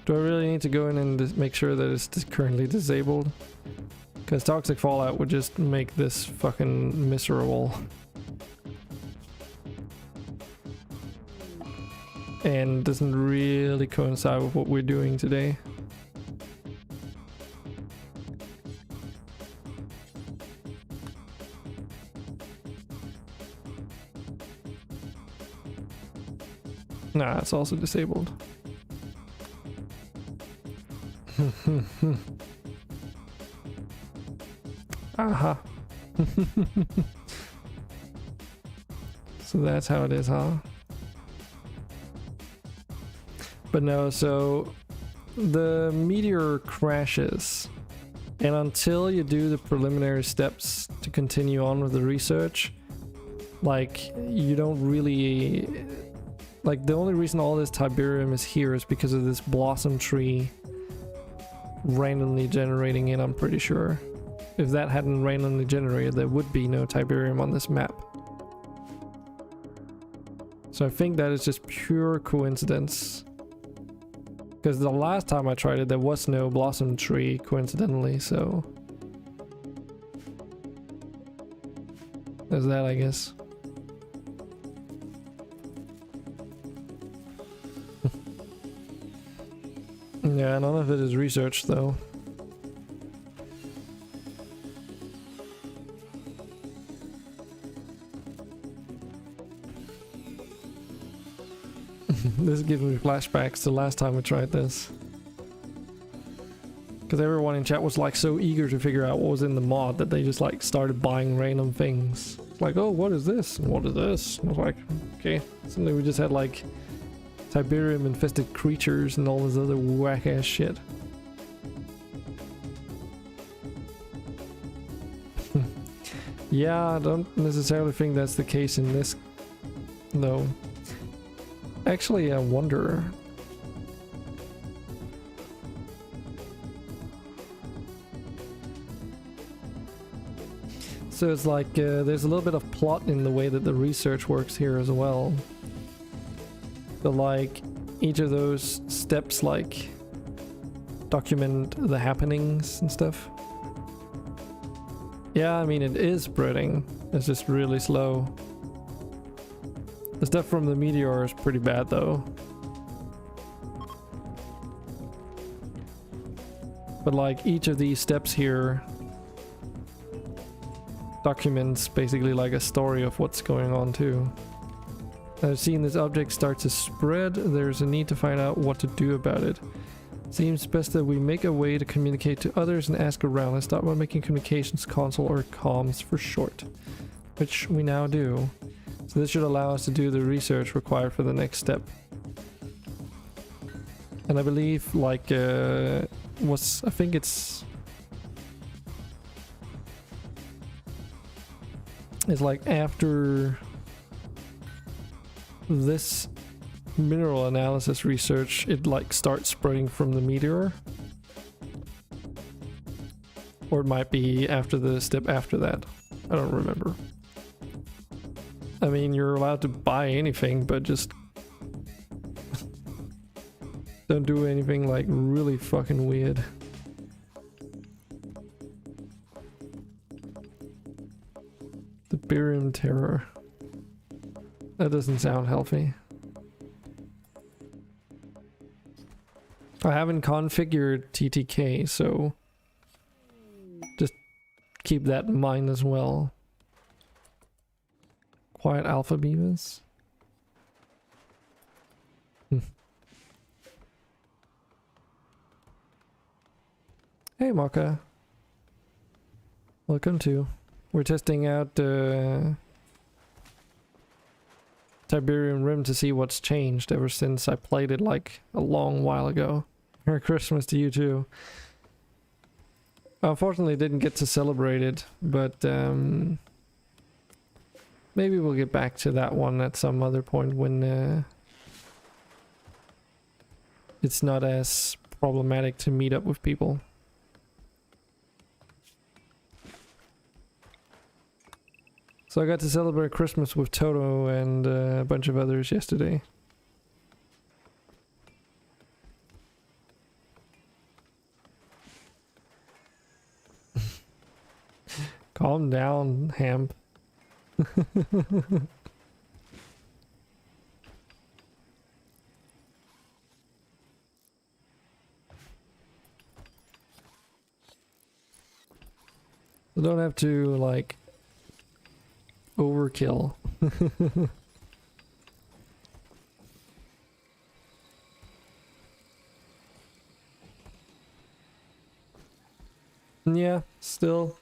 Do I really need to go in and make sure that it's currently disabled? Because Toxic Fallout would just make this fucking miserable. And doesn't really coincide with what we're doing today. Nah, it's also disabled. Aha. So that's how it is, huh? But no, so the meteor crashes, and until you do the preliminary steps to continue on with the research, like, you don't really... Like, the only reason all this Tiberium is here is because of this blossom tree randomly generating it, I'm pretty sure. If that hadn't randomly generated, there would be no Tiberium on this map. So I think that is just pure coincidence. Because the last time I tried it, there was no blossom tree, coincidentally, so... There's that, I guess. Yeah, none of it is researched, though. This gives me flashbacks to last time we tried this. Because everyone in chat was like so eager to figure out what was in the mod that they just like started buying random things. Like, oh, what is this? And what is this? And I was like, okay. Suddenly we just had like Tiberium infested creatures and all this other whack ass shit. Yeah, I don't necessarily think that's the case in this, though. Actually, I wonder. So it's like there's a little bit of plot in the way that the research works here as well. So like each of those steps like document the happenings and stuff. Yeah, I mean it is spreading. It's just really slow. The stuff from the meteor is pretty bad though. But like each of these steps here documents basically like a story of what's going on too. I've seen this object start to spread. There's a need to find out what to do about it. Seems best that we make a way to communicate to others and ask around. Let's start by making communications console or comms for short, which we now do. So this should allow us to do the research required for the next step. And I believe like I think it's like after this mineral analysis research, it like starts spreading from the meteor. Or it might be after the step after that. I don't remember. I mean, you're allowed to buy anything, but just don't do anything like really fucking weird. The Tiberium Terror. That doesn't sound healthy. I haven't configured TTK, so just keep that in mind as well. Quiet alpha beavers. Hey Maka. Welcome to. We're testing out Tiberium Rim to see what's changed ever since I played it like a long while ago. Merry Christmas to you too. Unfortunately, didn't get to celebrate it, but maybe we'll get back to that one at some other point when it's not as problematic to meet up with people. So I got to celebrate Christmas with Toto and a bunch of others yesterday. Calm down, Hamp. You don't have to, like, overkill. Yeah, still.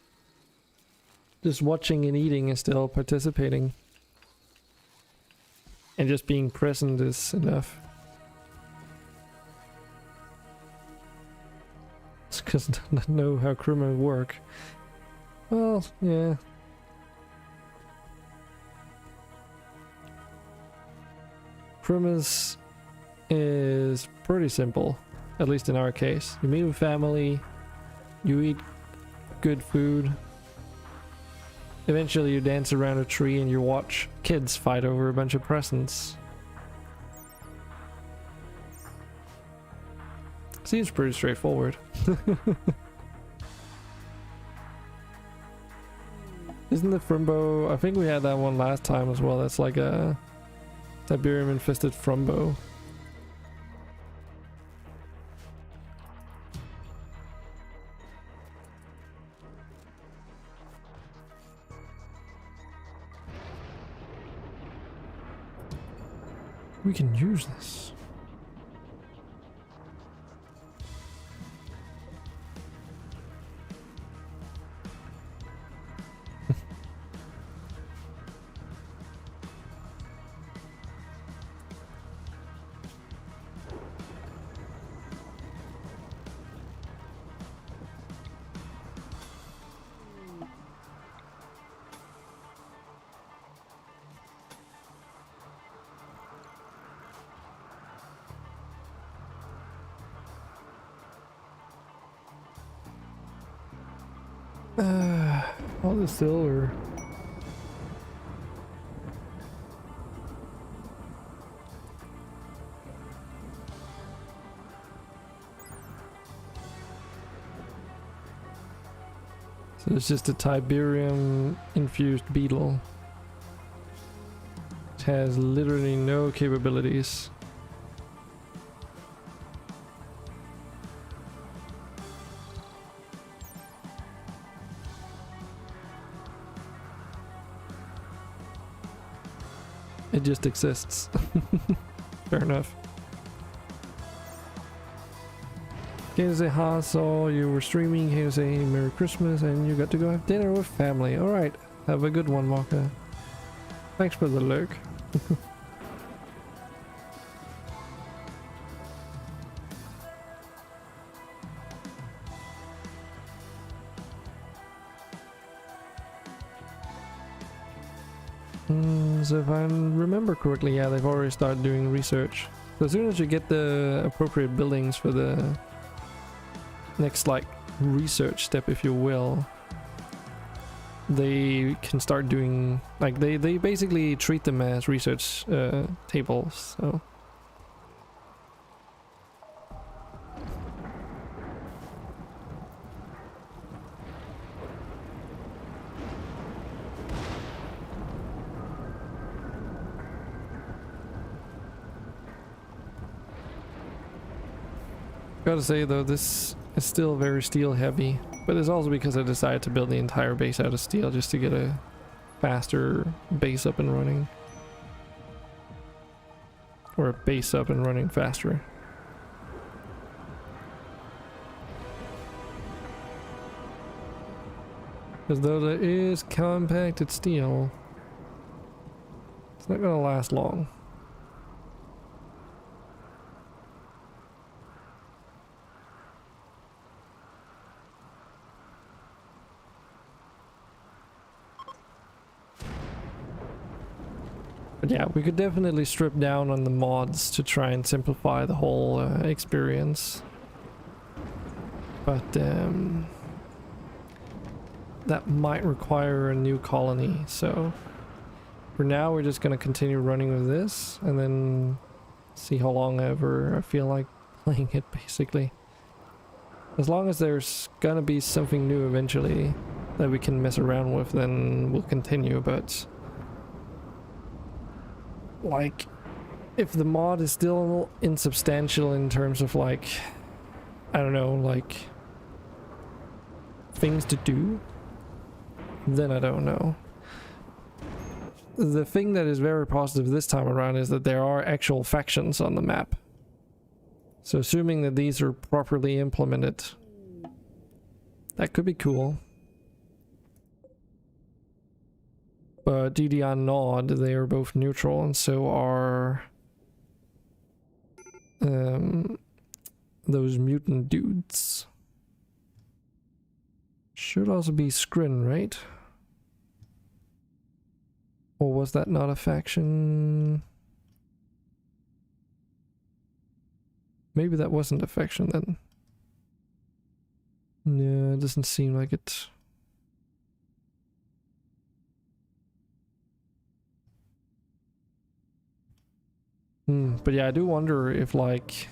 Just watching and eating is still participating. And just being present is enough. It's because I don't know how crewmen work. Well, yeah. Premise is pretty simple, at least in our case. You meet with family, you eat good food, eventually you dance around a tree and you watch kids fight over a bunch of presents. Seems pretty straightforward. Isn't the Frumbo? I think we had that one last time as well. That's like a Tiberium infested Frumbo. We can use this. All the silver. So it's just a Tiberium infused beetle. It has literally no capabilities. It just exists. Fair enough. Can you say hi, saw you were streaming, can you say Merry Christmas and you got to go have dinner with family. Alright, have a good one, Marka. Thanks for the lurk. So if I remember correctly, yeah, they've already started doing research. So as soon as you get the appropriate buildings for the next, like, research step, if you will, they can start doing, like, they basically treat them as research tables, so... Gotta say though, this is still very steel heavy, but it's also because I decided to build the entire base out of steel just to get a faster base up and running. Or a base up and running faster. Because though that is compacted steel, it's not gonna last long. But yeah, we could definitely strip down on the mods to try and simplify the whole experience. But that might require a new colony, so for now we're just gonna continue running with this and then see how long ever I feel like playing it, basically. As long as there's gonna be something new eventually that we can mess around with, then we'll continue. But like, if the mod is still insubstantial in terms of like, I don't know, like things to do, then I don't know. The thing that is very positive this time around is that there are actual factions on the map. So assuming that these are properly implemented, that could be cool. But DDI and Nod, they are both neutral, and so are those mutant dudes. Should also be Skrin, right? Or was that not a faction? Maybe that wasn't a faction then. No, it doesn't seem like it. But yeah, I do wonder if like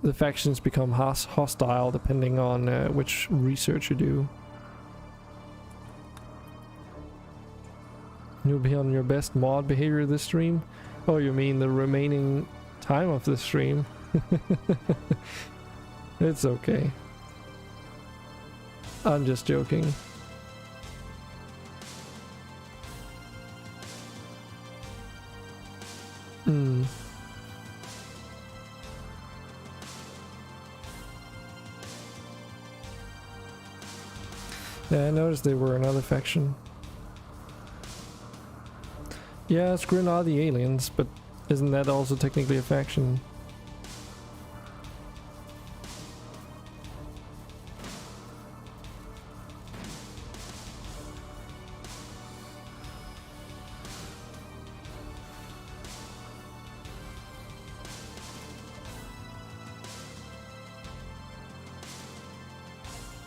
the factions become hostile depending on which research you do. You'll be on your best mod behavior this stream? Oh, you mean the remaining time of the stream? It's okay. I'm just joking. Yeah, I noticed they were another faction. Yeah, Skrin are the aliens, but isn't that also technically a faction?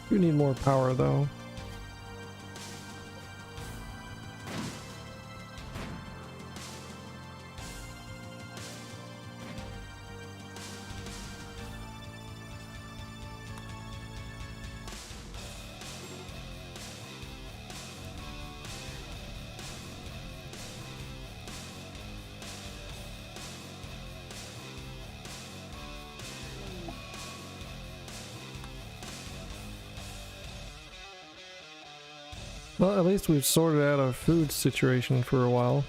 You need more power though. Well, at least we've sorted out our food situation for a while.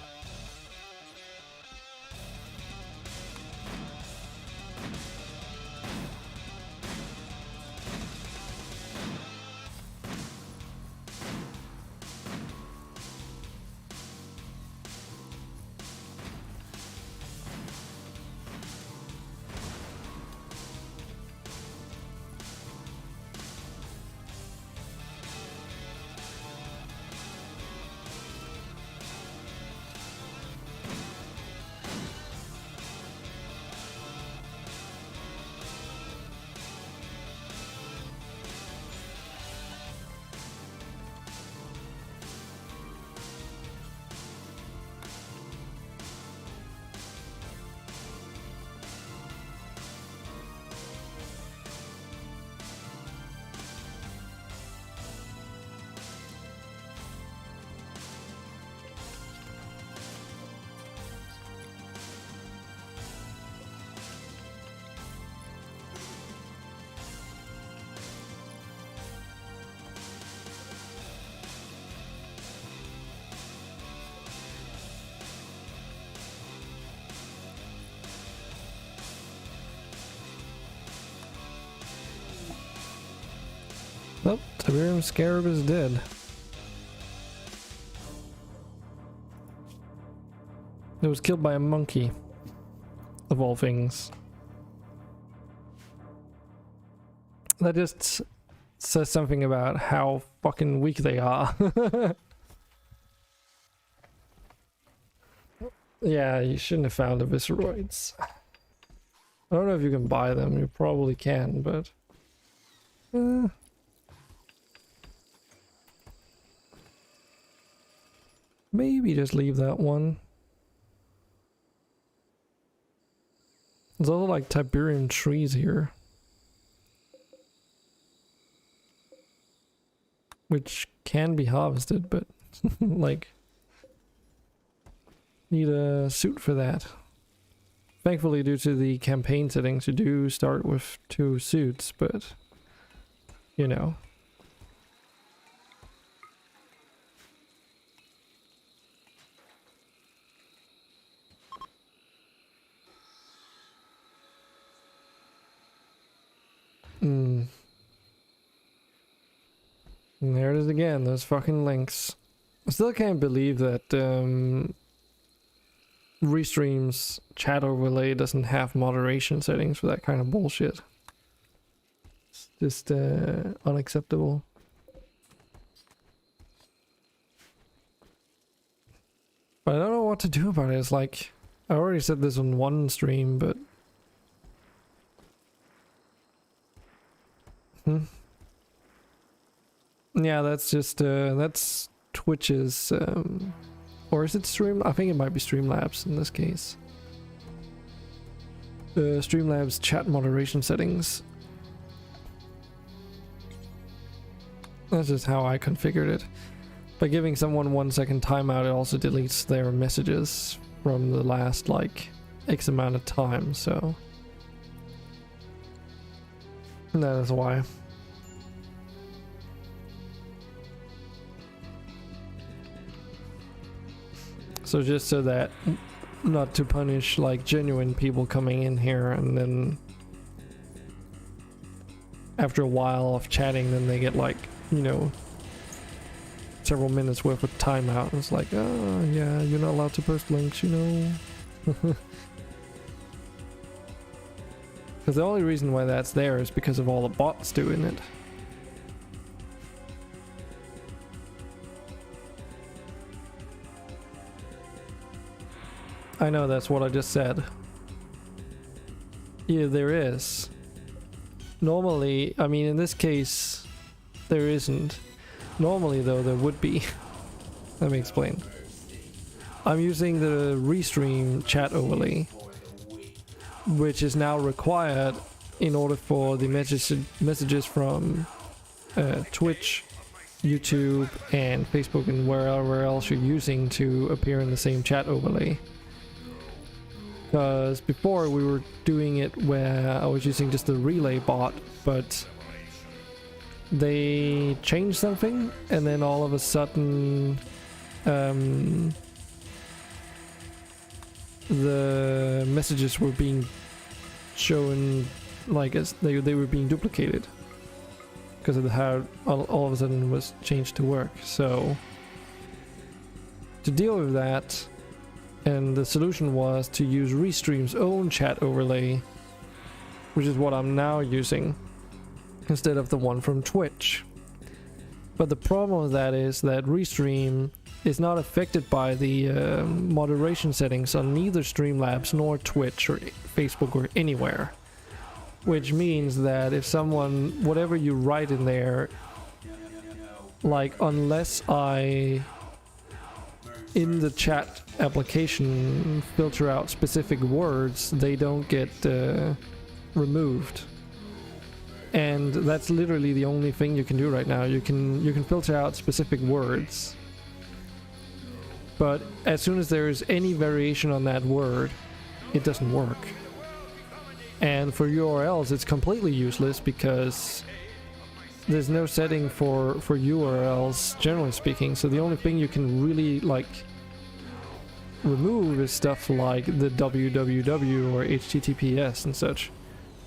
Nope, Tiberium Scarab is dead. It was killed by a monkey, of all things. That just says something about how fucking weak they are. Yeah, you shouldn't have found the Visceroids. I don't know if you can buy them. You probably can, but... maybe just leave that one. There's all like Tiberium trees here. Which can be harvested, but like... need a suit for that. Thankfully, due to the campaign settings, you do start with 2 suits, but... you know. And there it is again, those fucking links. I still can't believe that Restream's chat overlay doesn't have moderation settings for that kind of bullshit. It's just unacceptable. But I don't know what to do about it. It's like, I already said this on one stream, but... yeah, that's just, that's Twitch's, or is it Stream? I think it might be Streamlabs in this case. Streamlabs chat moderation settings. That's just how I configured it. By giving someone 1 second timeout, it also deletes their messages from the last, like, X amount of time, so... that is why. So just so that, not to punish like genuine people coming in here and then after a while of chatting then they get like, you know, several minutes worth of timeout. It's like, oh yeah, you're not allowed to post links, you know. Because the only reason why that's there is because of all the bots doing it. I know, that's what I just said. Yeah, there is. Normally, I mean in this case, there isn't. Normally though, there would be. Let me explain. I'm using the Restream chat overlay, which is now required in order for the messages from Twitch, YouTube, and Facebook and wherever else you're using to appear in the same chat overlay. Because before we were doing it where I was using just the relay bot, but they changed something and then all of a sudden the messages were being shown like as they were being duplicated because of how all of a sudden it was changed to work. So to deal with that, and the solution was to use Restream's own chat overlay, which is what I'm now using, instead of the one from Twitch. But the problem with that is that Restream is not affected by the moderation settings on neither Streamlabs nor Twitch or Facebook or anywhere. Which means that if someone, whatever you write in there, like unless I in the chat application filter out specific words, they don't get removed. And that's literally the only thing you can do right now. You can filter out specific words, but as soon as there is any variation on that word, it doesn't work. And for URLs it's completely useless because there's no setting for URLs, generally speaking, so the only thing you can really like remove is stuff like the www or https and such,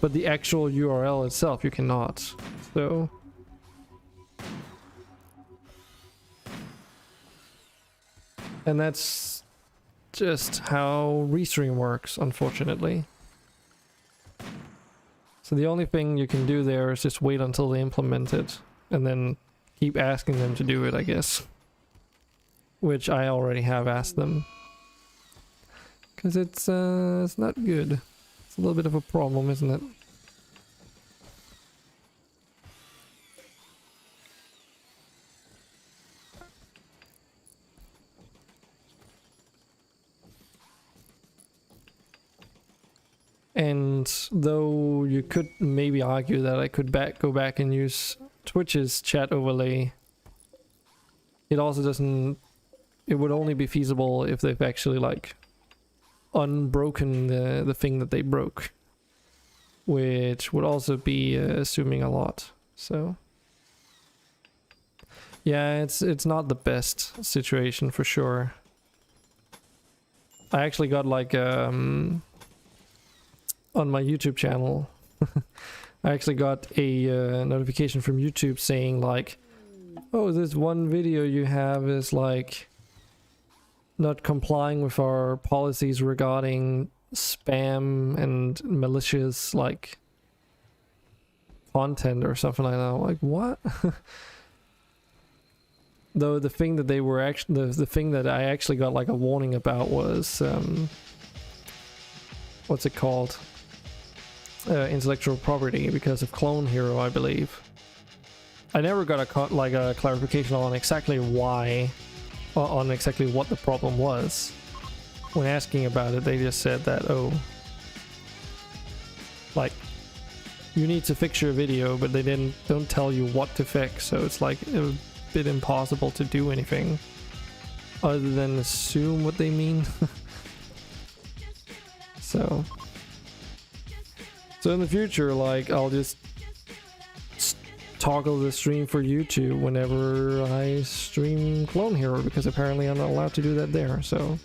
but the actual URL itself you cannot. So and that's just how Restream works, unfortunately. So the only thing you can do there is just wait until they implement it and then keep asking them to do it, I guess. Which I already have asked them. Because it's not good. It's a little bit of a problem, isn't it? And though you could maybe argue that I could go back and use Twitch's chat overlay, it also doesn't. It would only be feasible if they've actually like unbroken the thing that they broke, which would also be assuming a lot. So yeah, it's not the best situation for sure. I actually got like on my YouTube channel, I actually got a notification from YouTube saying like, oh, this one video you have is like not complying with our policies regarding spam and malicious like content or something like that. I'm like, what? Though the thing that they were actually the thing that I actually got like a warning about was what's it called? Intellectual property because of Clone Hero, I believe. I never got a clarification on exactly why, on exactly what the problem was. When asking about it, they just said that, oh, like, you need to fix your video, but they don't tell you what to fix, so it's like a bit impossible to do anything other than assume what they mean. So in the future, like, I'll just toggle the stream for YouTube whenever I stream Clone Hero, because apparently I'm not allowed to do that there. So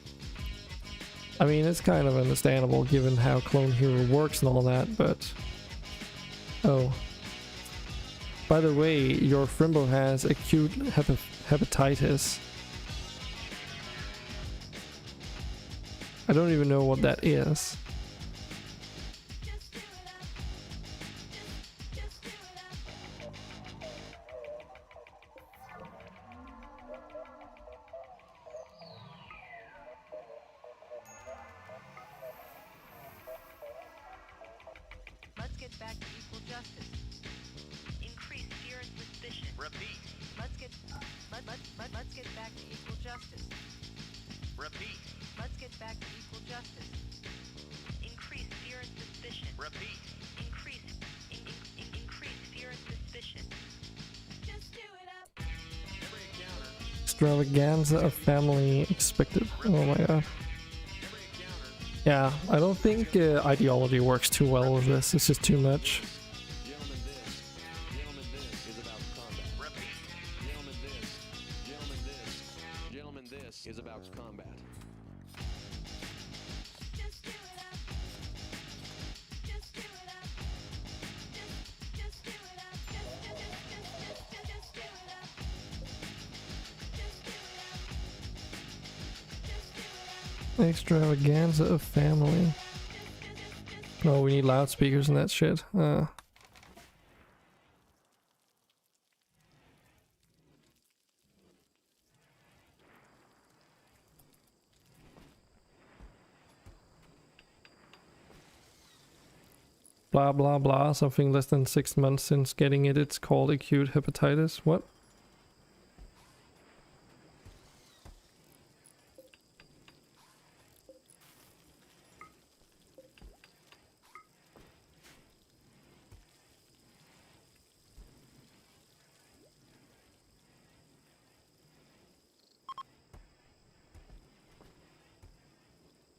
I mean, it's kind of understandable given how Clone Hero works and all that, but oh, by the way, your Frimbo has acute hepatitis. I don't even know what that is. Let's get back to equal justice. Increase fear and suspicion. Repeat. Let's get back to equal justice. Repeat. Let's get back to equal justice. Increase fear and suspicion. Repeat. Increase fear and suspicion. Just do it up. Every encounter. Extravaganza of family expected. Oh my god. Every encounter. Yeah, I don't think ideology works too well with this. It's just too much. Gentlemen, this is about combat. Repeat. Gentlemen, this is about combat. Just do it up. Just do it up. Just do it up. Just do it up. Just do it up. Extravaganza of family. Oh, we need loudspeakers and that shit. Blah blah blah. Something less than 6 months since getting it. It's called acute hepatitis. What?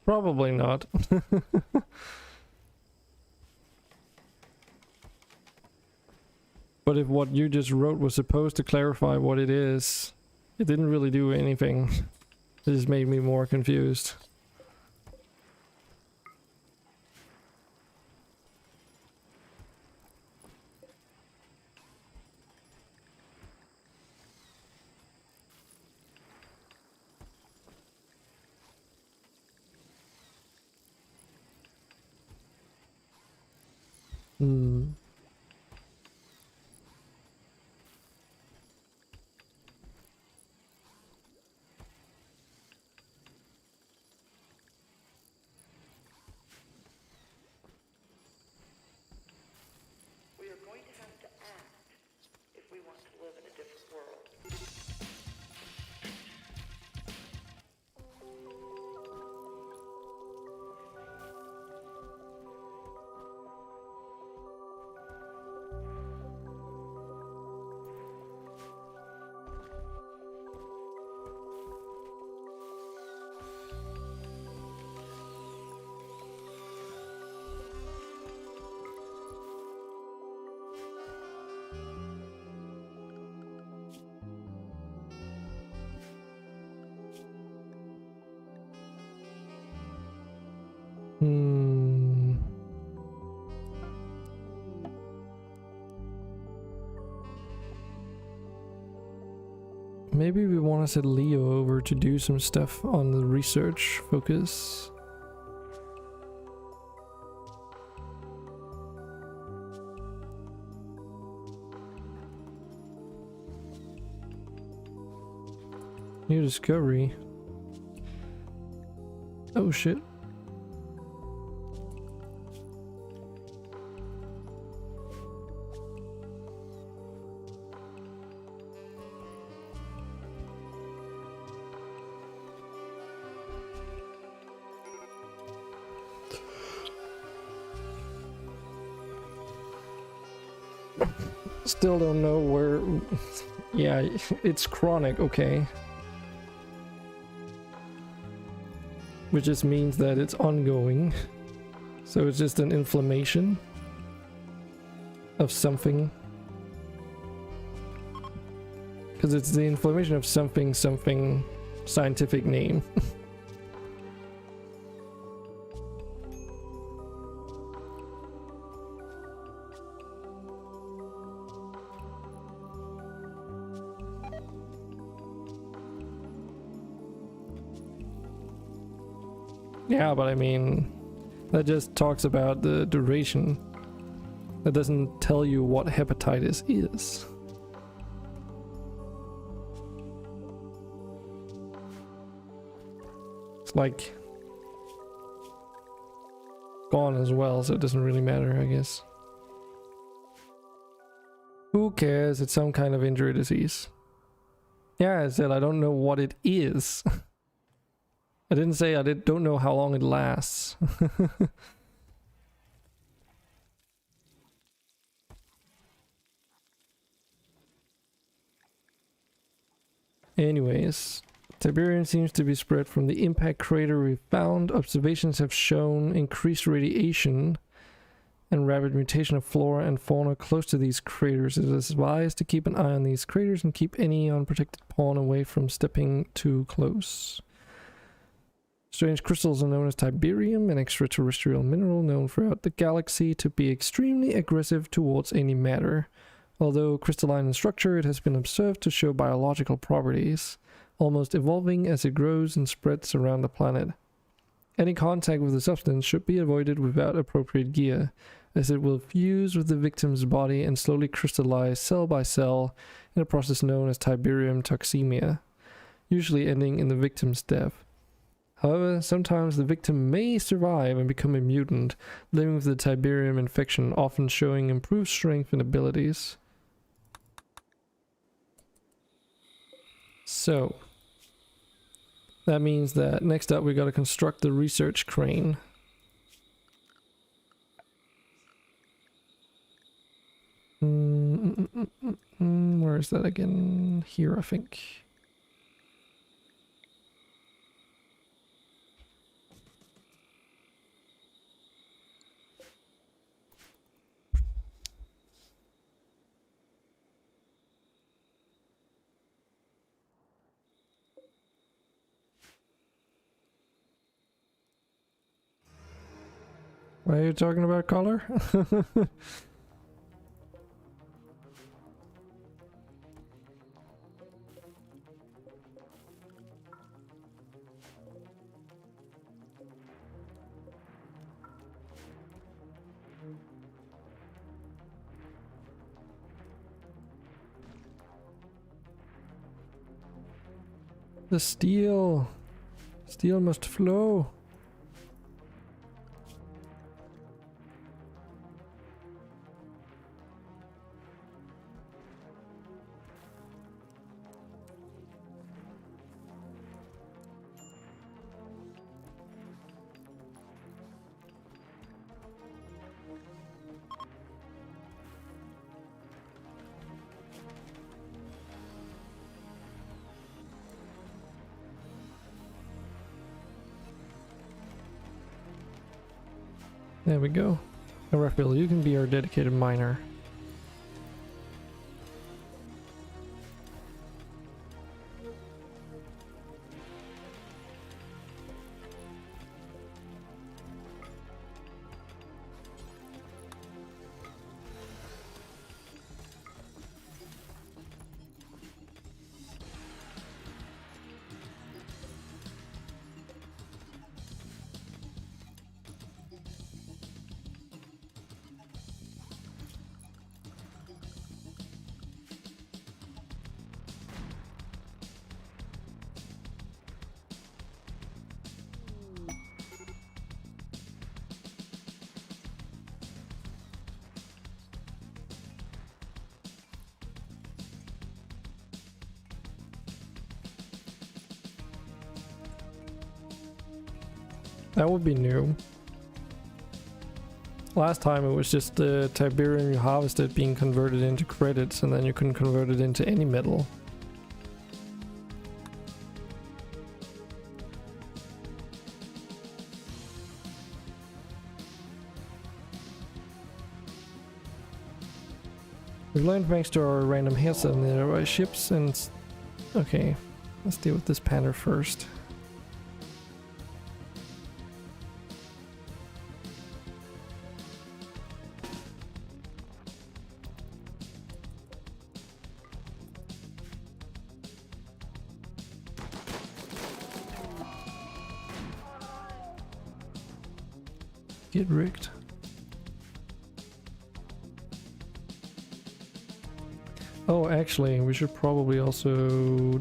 Probably not. But if what you just wrote was supposed to clarify what it is, it didn't really do anything. It just made me more confused. Hmm. Hmm. Maybe we want to set Leo over to do some stuff on the research focus. New discovery. Oh shit. Still don't know where. Yeah, it's chronic, okay. Which just means that it's ongoing. So it's just an inflammation of something. Because it's the inflammation of something scientific name. Yeah, but I mean, that just talks about the duration. That doesn't tell you what hepatitis is. It's like gone as well, so it doesn't really matter, I guess. Who cares? It's some kind of injury disease. Yeah, I said I don't know what it is. I didn't say I don't know how long it lasts. Anyways, Tiberium seems to be spread from the impact crater we found. Observations have shown increased radiation and rapid mutation of flora and fauna close to these craters. It is wise to keep an eye on these craters and keep any unprotected pawn away from stepping too close. Strange crystals are known as Tiberium, an extraterrestrial mineral known throughout the galaxy to be extremely aggressive towards any matter. Although crystalline in structure, it has been observed to show biological properties, almost evolving as it grows and spreads around the planet. Any contact with the substance should be avoided without appropriate gear, as it will fuse with the victim's body and slowly crystallize cell by cell in a process known as Tiberium toxemia, usually ending in the victim's death. However, sometimes the victim may survive and become a mutant, living with the Tiberium infection, often showing improved strength and abilities. So, that means that next up we gotta construct the research crane. Where is that again? Here, I think. Why are you talking about color? The steel. Steel must flow. There we go. Now, Raphael, you can be our dedicated miner. That would be new. Last time it was just the Tiberium you harvested being converted into credits, and then you couldn't convert it into any metal. We've learned thanks to our random hits on the nearby ships and... Okay, let's deal with this panther first. Get rigged. Oh, actually, we should probably also...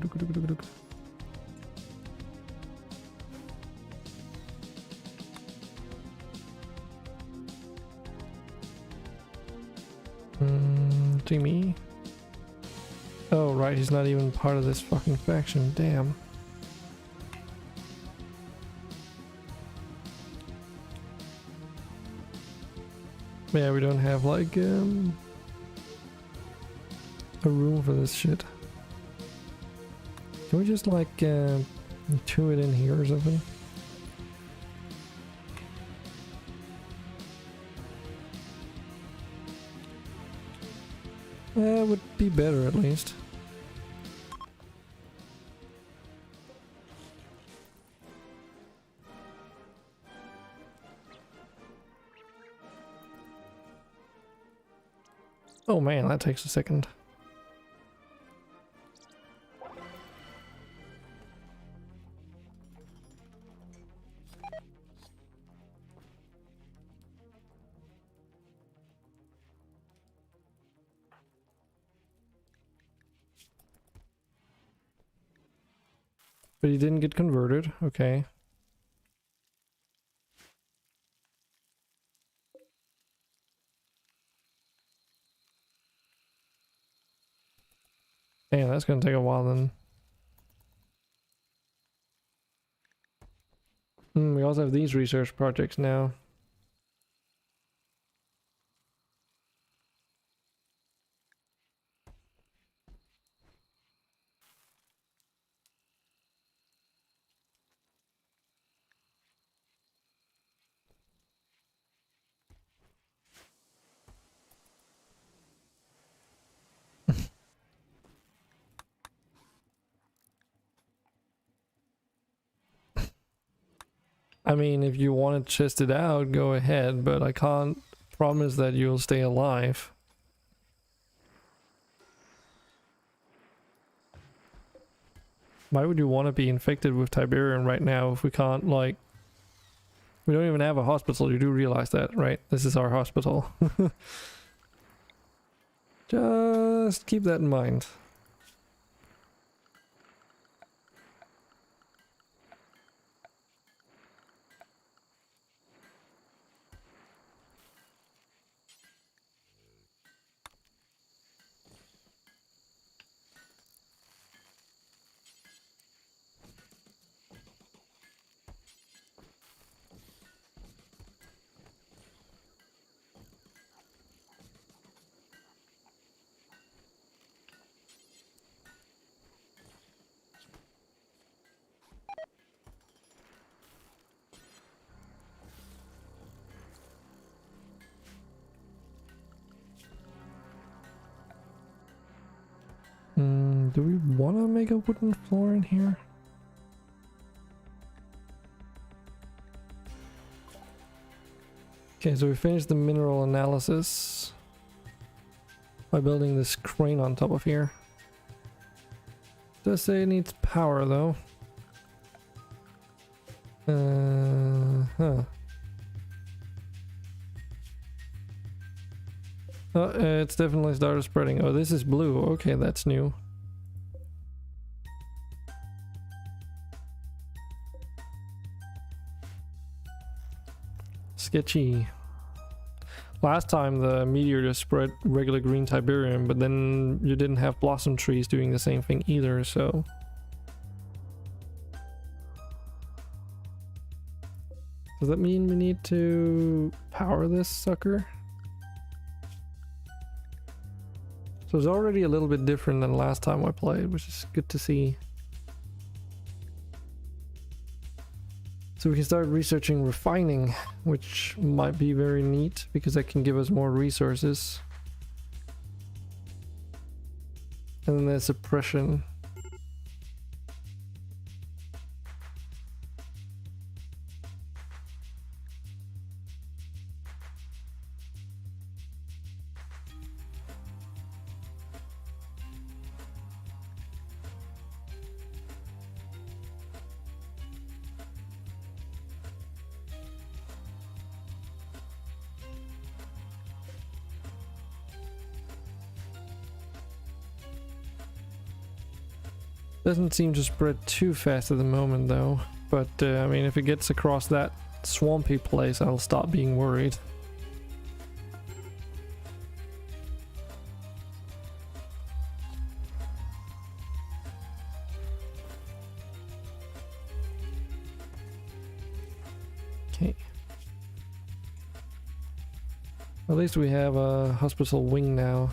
Jimmy. Oh, right, he's not even part of this fucking faction, damn. Yeah, we don't have like a room for this shit. Can we just like chew it in here or something? That would be better at least. Oh man, that takes a second. But he didn't get converted, okay. Yeah, that's gonna take a while then. We also have these research projects now. I mean, if you want to test it out, go ahead, but I can't promise that you'll stay alive. Why would you want to be infected with Tiberium right now if we can't, like... We don't even have a hospital, you do realize that, right? This is our hospital. Just keep that in mind. Do we want to make a wooden floor in here? Okay, so we finished the mineral analysis by building this crane on top of here. Does say it needs power though. Oh, it's definitely started spreading. Oh, this is blue. Okay, that's new. Sketchy. Last time the meteor just spread regular green Tiberium, but then you didn't have blossom trees doing the same thing either, so... Does that mean we need to power this sucker? So it's already a little bit different than last time I played, which is good to see. So we can start researching refining, which might be very neat because that can give us more resources. And then there's suppression. Doesn't seem to spread too fast at the moment though, but I mean if it gets across that swampy place I'll stop being worried. Okay. At least we have a hospital wing now.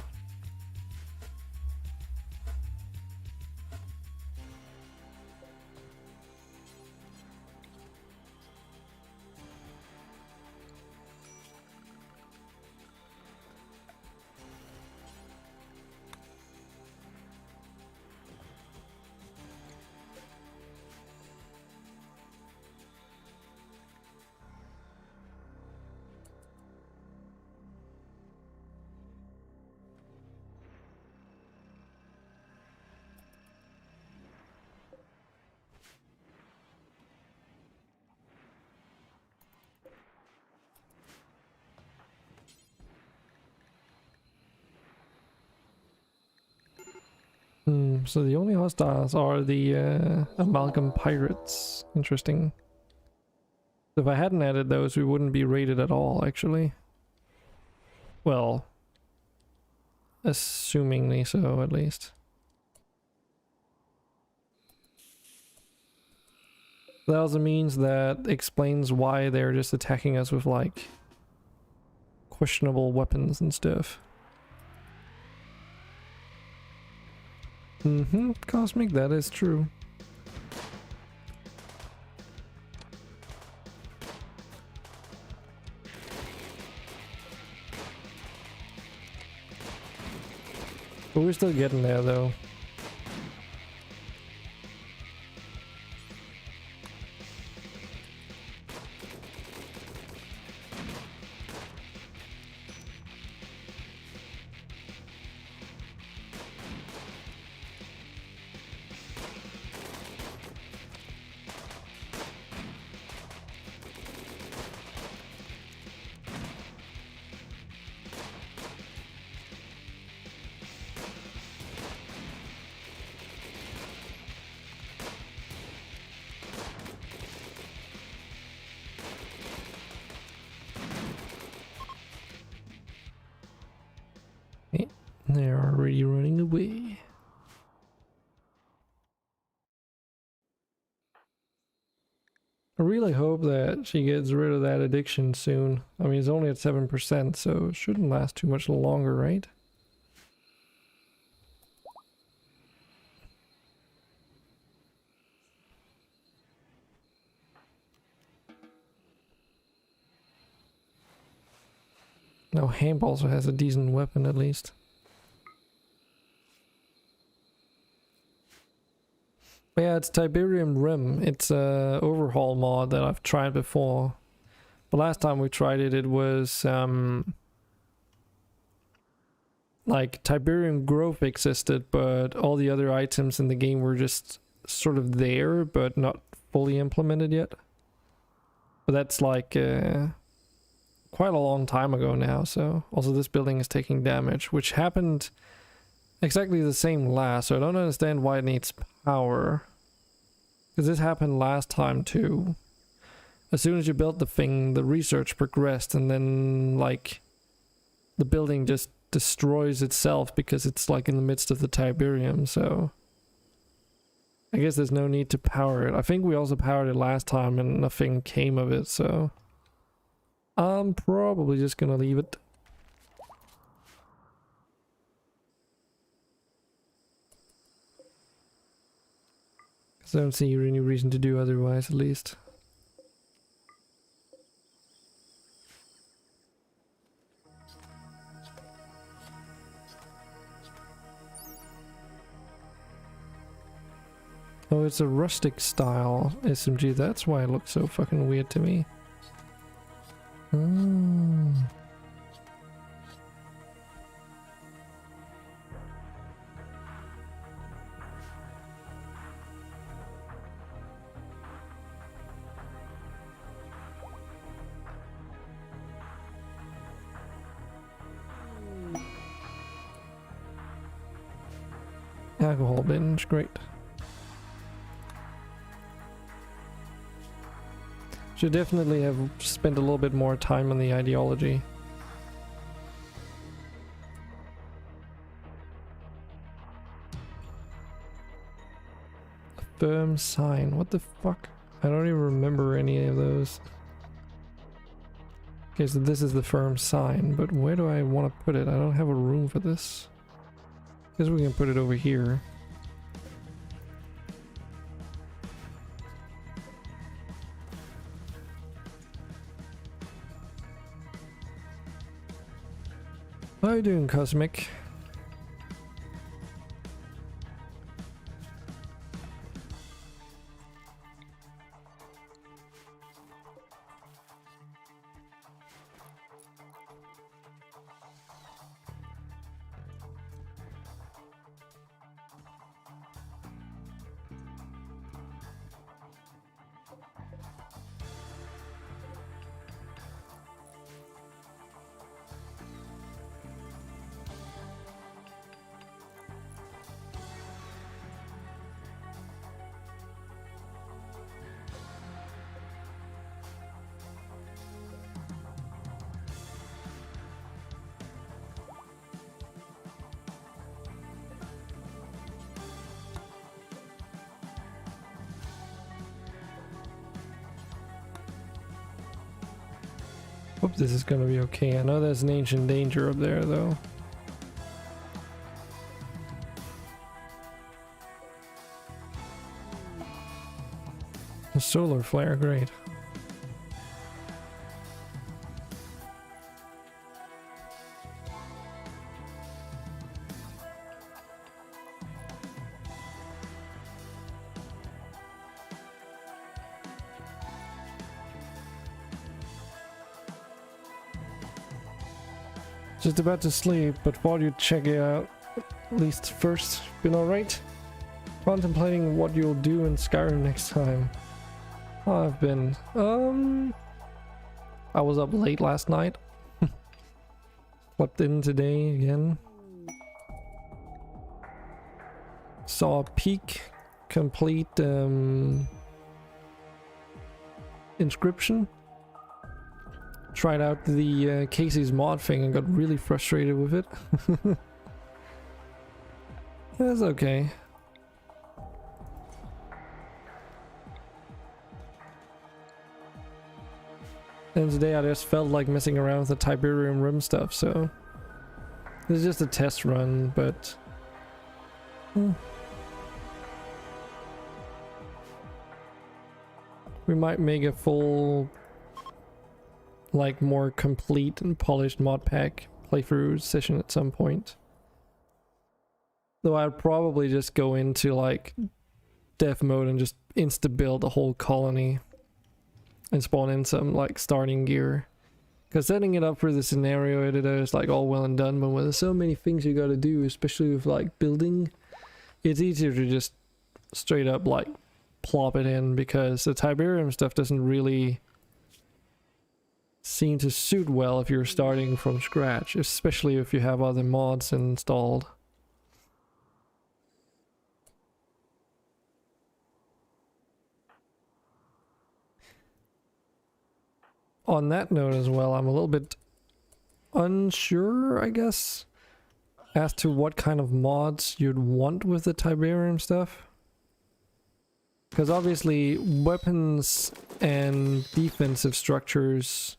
So the only hostiles are the amalgam pirates. Interesting. If I hadn't added those, we wouldn't be raided at all, actually. Well, assumingly so, at least. That also means that explains why they're just attacking us with, like, questionable weapons and stuff. Cosmic, that is true. But we're still getting there though. They're already running away. I really hope that she gets rid of that addiction soon. I mean, it's only at 7%, so it shouldn't last too much longer, right? No, Hamp also has a decent weapon at least. But yeah, it's Tiberium Rim. It's a overhaul mod that I've tried before. But last time we tried it, it was like Tiberium growth existed, but all the other items in the game were just sort of there, but not fully implemented yet. But that's like quite a long time ago now. So also this building is taking damage, which happened exactly the same last, so I don't understand why it needs power. Because this happened last time too. As soon as you built the thing, the research progressed, and then like the building just destroys itself because it's like in the midst of the Tiberium, so I guess there's no need to power it. I think we also powered it last time and nothing came of it, so I'm probably just gonna leave it. Cause I don't see any reason to do otherwise, at least. Oh, it's a rustic style SMG. That's why it looks so fucking weird to me. Oh. Alcohol binge, great. Should definitely have spent a little bit more time on the ideology. A firm sign, what the fuck? I don't even remember any of those. Okay, so this is the firm sign, but where do I want to put it? I don't have a room for this. Guess we can put it over here. How are you doing, Cosmic? Hope this is gonna be okay. I know there's an ancient danger up there though. A solar flare, great. Just about to sleep, but while you check it out, at least first, been alright? Contemplating what you'll do in Skyrim next time. I've been, I was up late last night. Slept in today again. Saw a peak complete, inscription. Tried out the Casey's mod thing and got really frustrated with it. That's okay. And today I just felt like messing around with the Tiberium Rim stuff, so it's just a test run, but we might make a full, like, more complete and polished mod pack playthrough session at some point. Though I'd probably just go into like dev mode and just insta build a whole colony and spawn in some like starting gear. Because setting it up for the scenario editor is like all well and done, but when there's so many things you gotta do, especially with like building, it's easier to just straight up like plop it in, because the Tiberium stuff doesn't really seem to suit well if you're starting from scratch, especially if you have other mods installed. On that note as well, I'm a little bit unsure, I guess, as to what kind of mods you'd want with the Tiberium stuff. Because obviously weapons and defensive structures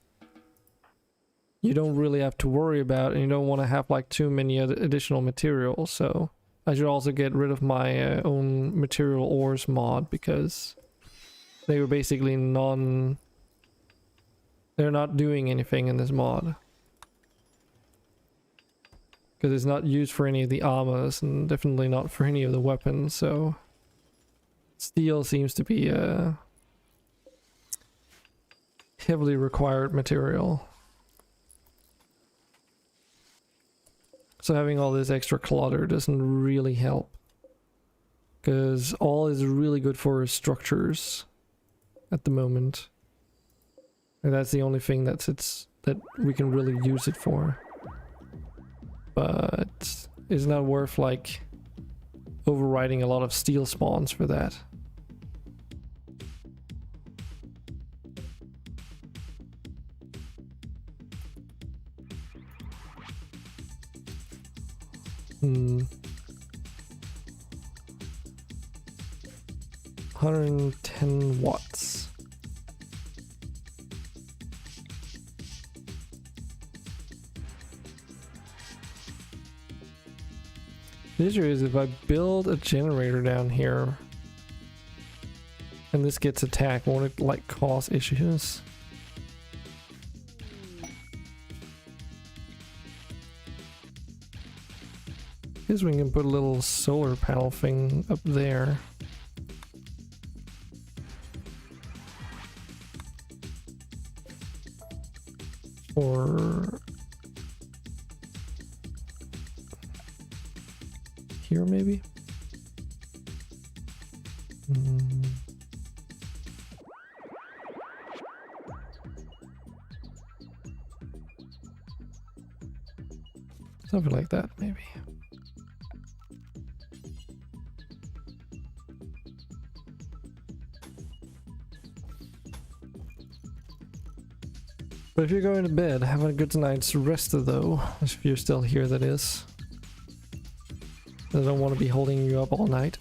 you don't really have to worry about, and you don't want to have like too many additional materials. So I should also get rid of my own material ores mod, because they were basically they're not doing anything in this mod. Because it's not used for any of the armors, and definitely not for any of the weapons, so steel seems to be a heavily required material. So having all this extra clutter doesn't really help, because all is really good for structures at the moment, and that's the only thing that we can really use it for. But it's not worth like overriding a lot of steel spawns for that. Hmm. 110 watts. The issue is if I build a generator down here and this gets attacked, won't it like cause issues? Guess we can put a little solar panel thing up there. Or here maybe? Something like that maybe. But if you're going to bed, have a good night's rest though, if you're still here, that is. I don't want to be holding you up all night.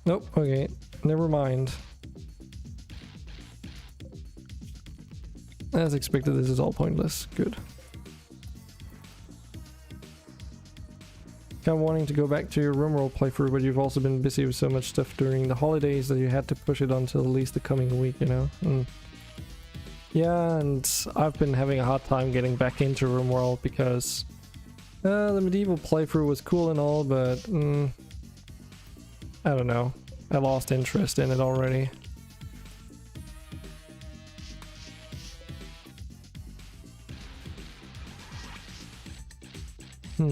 Nope, okay, never mind. As expected, this is all pointless. Good. Kind of wanting to go back to your RimWorld playthrough, but you've also been busy with so much stuff during the holidays that you had to push it until at least the coming week, you know? Yeah, and I've been having a hard time getting back into RimWorld because the medieval playthrough was cool and all, but I don't know. I lost interest in it already.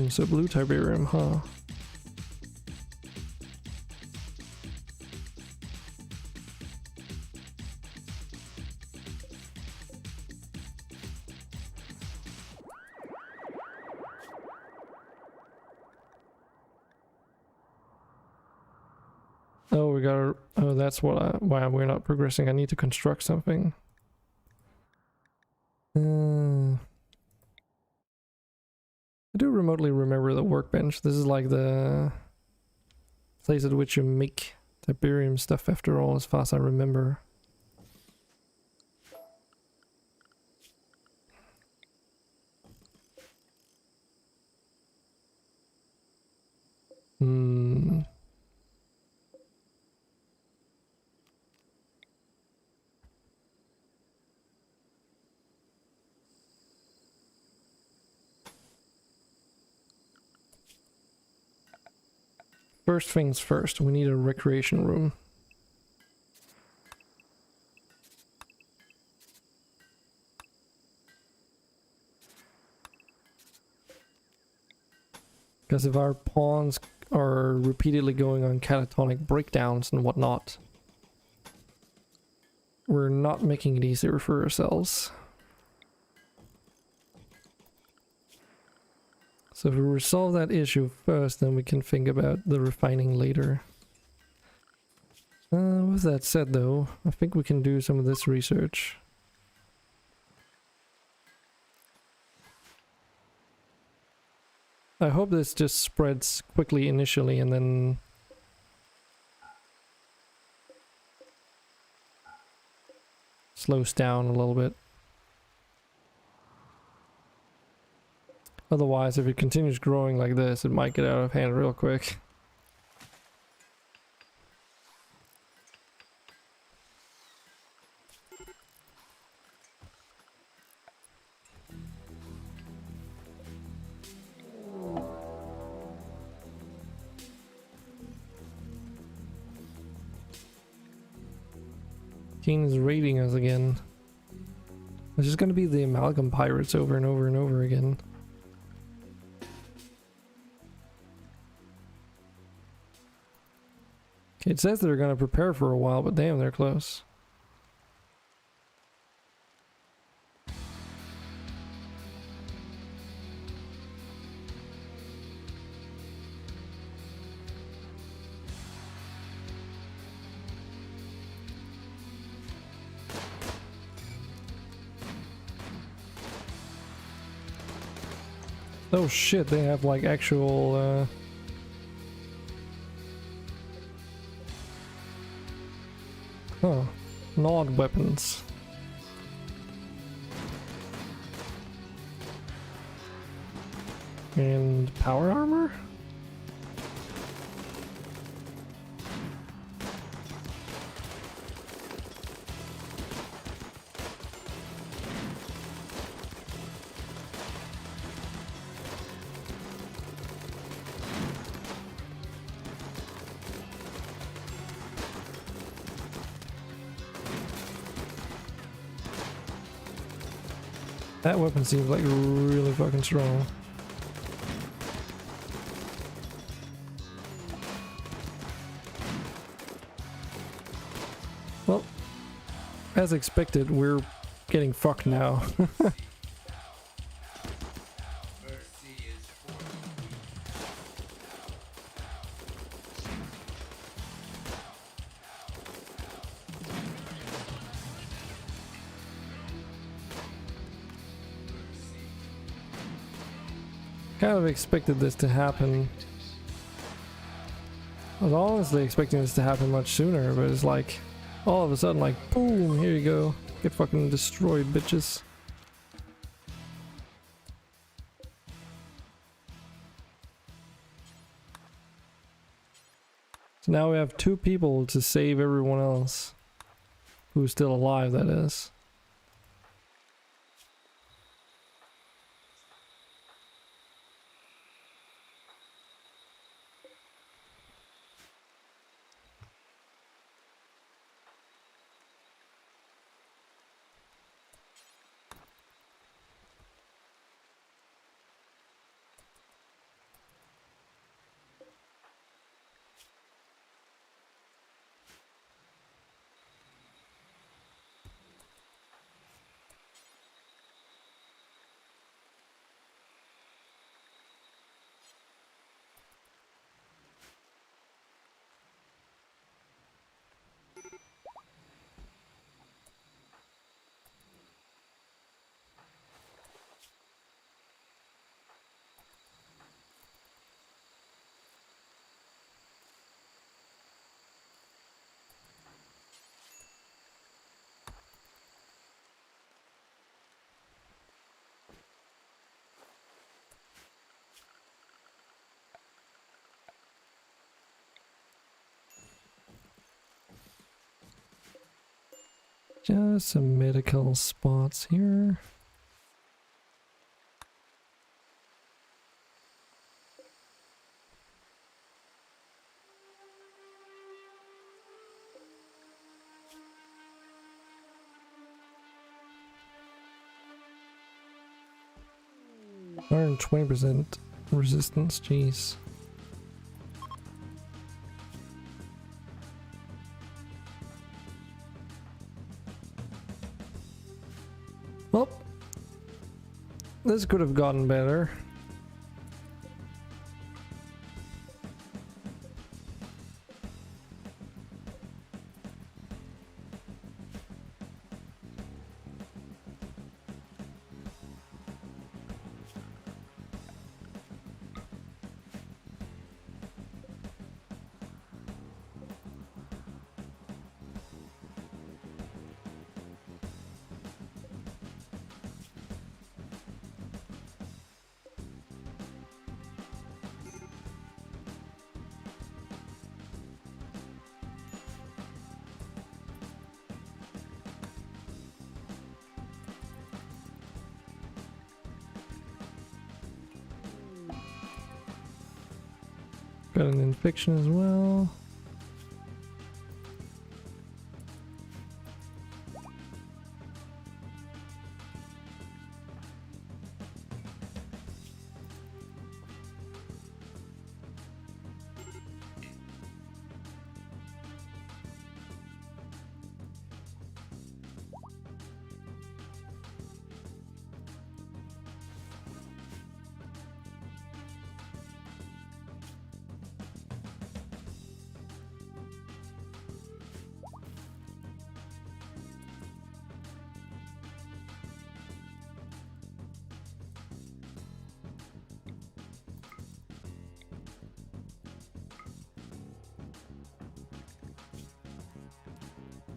So blue Tiberium, huh? Oh, we gotta... Oh, that's why we're not progressing. I need to construct something. I do remotely remember the workbench. This is like the place at which you make Tiberium stuff after all, as far as I remember. First things first, we need a recreation room. Because if our pawns are repeatedly going on catatonic breakdowns and whatnot, we're not making it easier for ourselves. So if we resolve that issue first, then we can think about the refining later. With that said though, I think we can do some of this research. I hope this just spreads quickly initially and then slows down a little bit. Otherwise, if it continues growing like this, it might get out of hand real quick. Keen is raiding us again. It's just gonna be the amalgam pirates over and over and over again. Okay, it says they're gonna prepare for a while, but damn, they're close. Oh shit, they have like actual oh, gnawed weapons. And power armor? That weapon seems like really fucking strong. Well, as expected, we're getting fucked now. Kind of expected this to happen. I was honestly expecting this to happen much sooner, but it's like all of a sudden, like boom, here you go, get fucking destroyed, bitches. So now we have 2 people to save everyone else who's still alive, that is. Just some medical spots here. Earn 20% resistance, jeez. Well, this could have gotten better. Got an infection as well.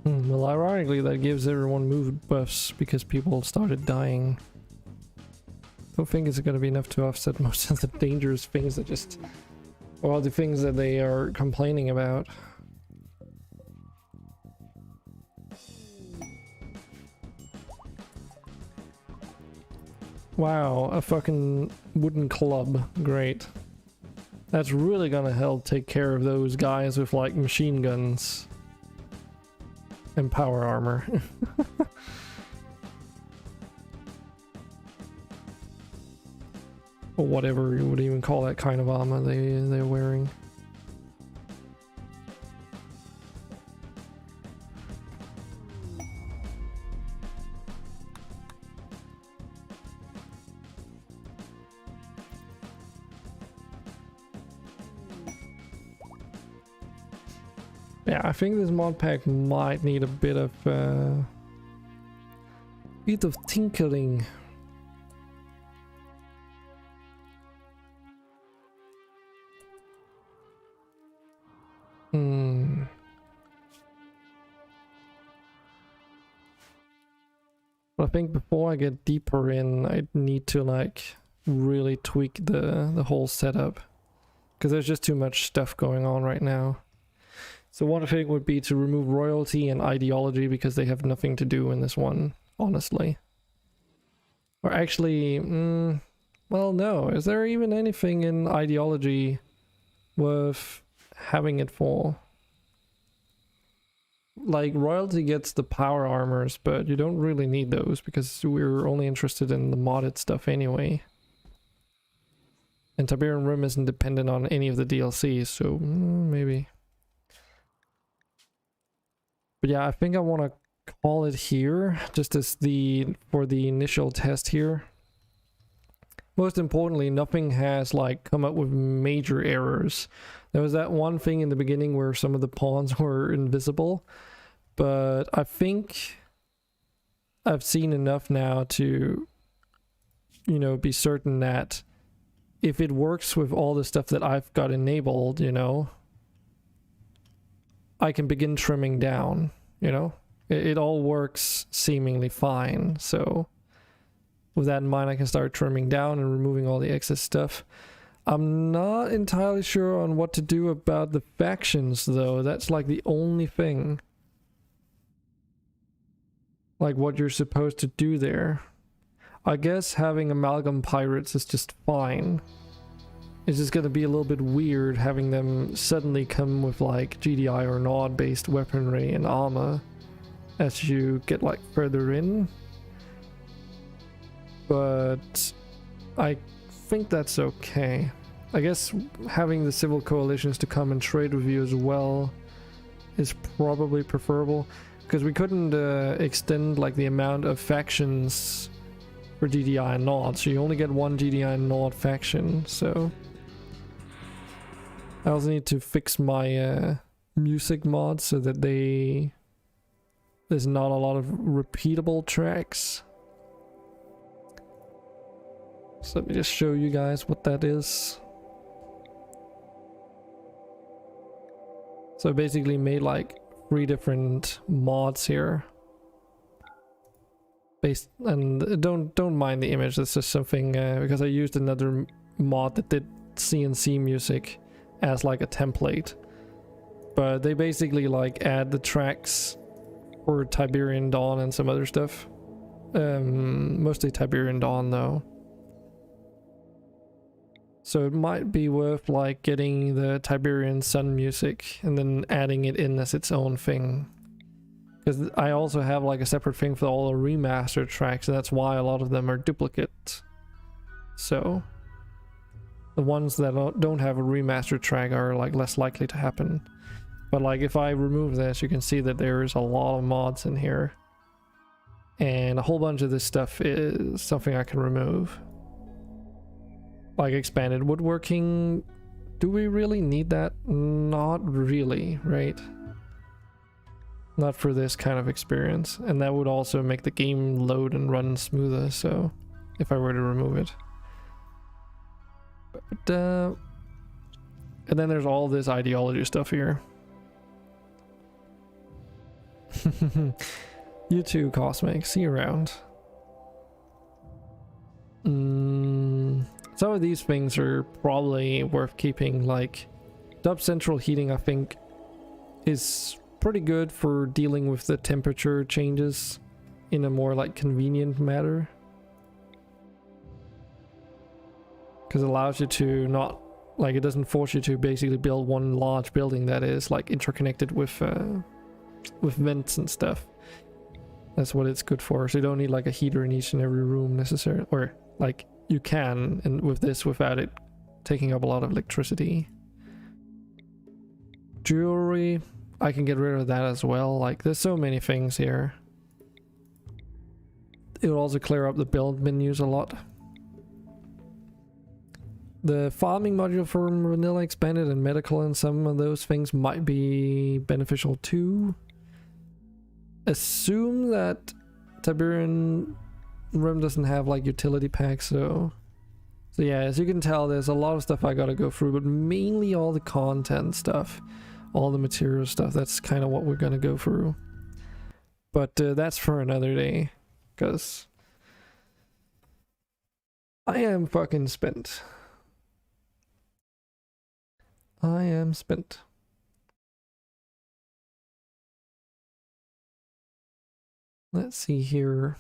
Well, ironically, that gives everyone move buffs because people started dying. Don't think it's gonna be enough to offset most of the dangerous things that just... Well, the things that they are complaining about. Wow, a fucking wooden club. Great. That's really gonna help take care of those guys with, like, machine guns. And power armor. Or whatever you would even call that kind of armor they're wearing. Yeah, I think this mod pack might need a bit of tinkering. But I think before I get deeper in, I need to like really tweak the whole setup, because there's just too much stuff going on right now. So one thing would be to remove royalty and ideology, because they have nothing to do in this one, honestly. Or actually, well, no. Is there even anything in ideology worth having it for? Like, royalty gets the power armors, but you don't really need those because we're only interested in the modded stuff anyway. And Tiberium Rim isn't dependent on any of the DLCs, so maybe. But yeah, I think I want to call it here, just as for the initial test here. Most importantly, nothing has like come up with major errors. There was that one thing in the beginning where some of the pawns were invisible, but I think I've seen enough now to, you know, be certain that if it works with all the stuff that I've got enabled, you know, I can begin trimming down, you know? It all works seemingly fine, so with that in mind, I can start trimming down and removing all the excess stuff. I'm not entirely sure on what to do about the factions, though. That's like the only thing. Like what you're supposed to do there. I guess having amalgam pirates is just fine. It's just gonna be a little bit weird having them suddenly come with like GDI or NOD based weaponry and armor as you get like further in. But I think that's okay. I guess having the civil coalitions to come and trade with you as well is probably preferable, because we couldn't extend like the amount of factions for GDI and NOD, so you only get one GDI and NOD faction. So I also need to fix my music mods so that there's not a lot of repeatable tracks. So let me just show you guys what that is. So I basically made like 3 different mods here. And don't mind the image, that's just something because I used another mod that did CNC music as like a template. But they basically like add the tracks for Tiberian Dawn and some other stuff. Mostly Tiberian Dawn though. So it might be worth like getting the Tiberian Sun music and then adding it in as its own thing. Because I also have like a separate thing for all the remastered tracks, and that's why a lot of them are duplicate. So the ones that don't have a remastered track are like less likely to happen. But like if I remove this, you can see that there's a lot of mods in here. And a whole bunch of this stuff is something I can remove. Like expanded woodworking, do we really need that? Not really, right? Not for this kind of experience. And that would also make the game load and run smoother, so if I were to remove it. But, and then there's all this ideology stuff here. You too, Cosmic. See you around. Some of these things are probably worth keeping, like Dub Central Heating, I think, is pretty good for dealing with the temperature changes in a more like convenient manner. Because it allows you to not, like, it doesn't force you to basically build one large building that is like interconnected with vents and stuff. That's what it's good for. So you don't need like a heater in each and every room necessarily, or like you can, and with this without it taking up a lot of electricity. Jewelry, I can get rid of that as well. Like there's so many things here. It'll also clear up the build menus a lot. The farming module for vanilla expanded and medical and some of those things might be beneficial too. Assume that Tiberium Rim doesn't have like utility packs, so yeah, as you can tell, there's a lot of stuff I gotta go through, but mainly all the content stuff, all the material stuff. That's kind of what we're gonna go through. But that's for another day, because I am fucking spent. I am spent. Let's see here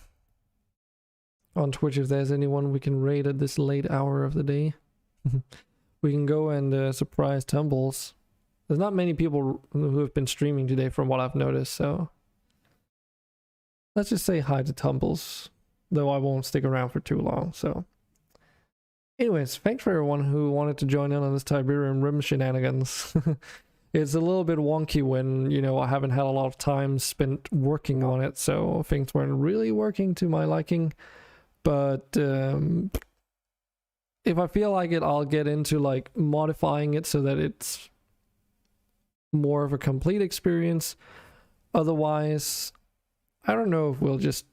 on Twitch if there's anyone we can raid at this late hour of the day. We can go and surprise Tumbles. There's not many people who have been streaming today from what I've noticed, so let's just say hi to Tumbles, though I won't stick around for too long. So anyways, thanks for everyone who wanted to join in on this Tiberium Rim shenanigans. It's a little bit wonky when, you know, I haven't had a lot of time spent working on it, so things weren't really working to my liking. But if I feel like it, I'll get into like modifying it so that it's more of a complete experience. Otherwise, I don't know if we'll just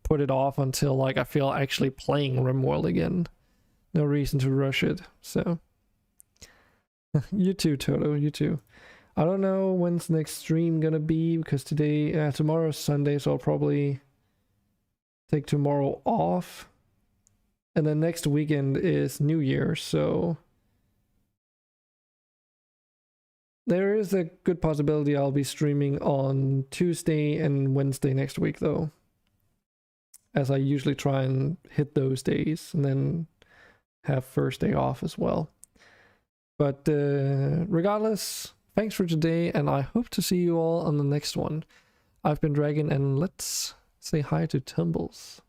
put it off until like I feel actually playing RimWorld again. No reason to rush it, so. You too, Toto, you too. I don't know when's the next stream gonna be, because tomorrow's Sunday, so I'll probably take tomorrow off. And then next weekend is New Year, so there is a good possibility I'll be streaming on Tuesday and Wednesday next week, though, as I usually try and hit those days, and then have Thursday off as well. But regardless, thanks for today, and I hope to see you all on the next one. I've been Dragon, and let's say hi to Tumbles.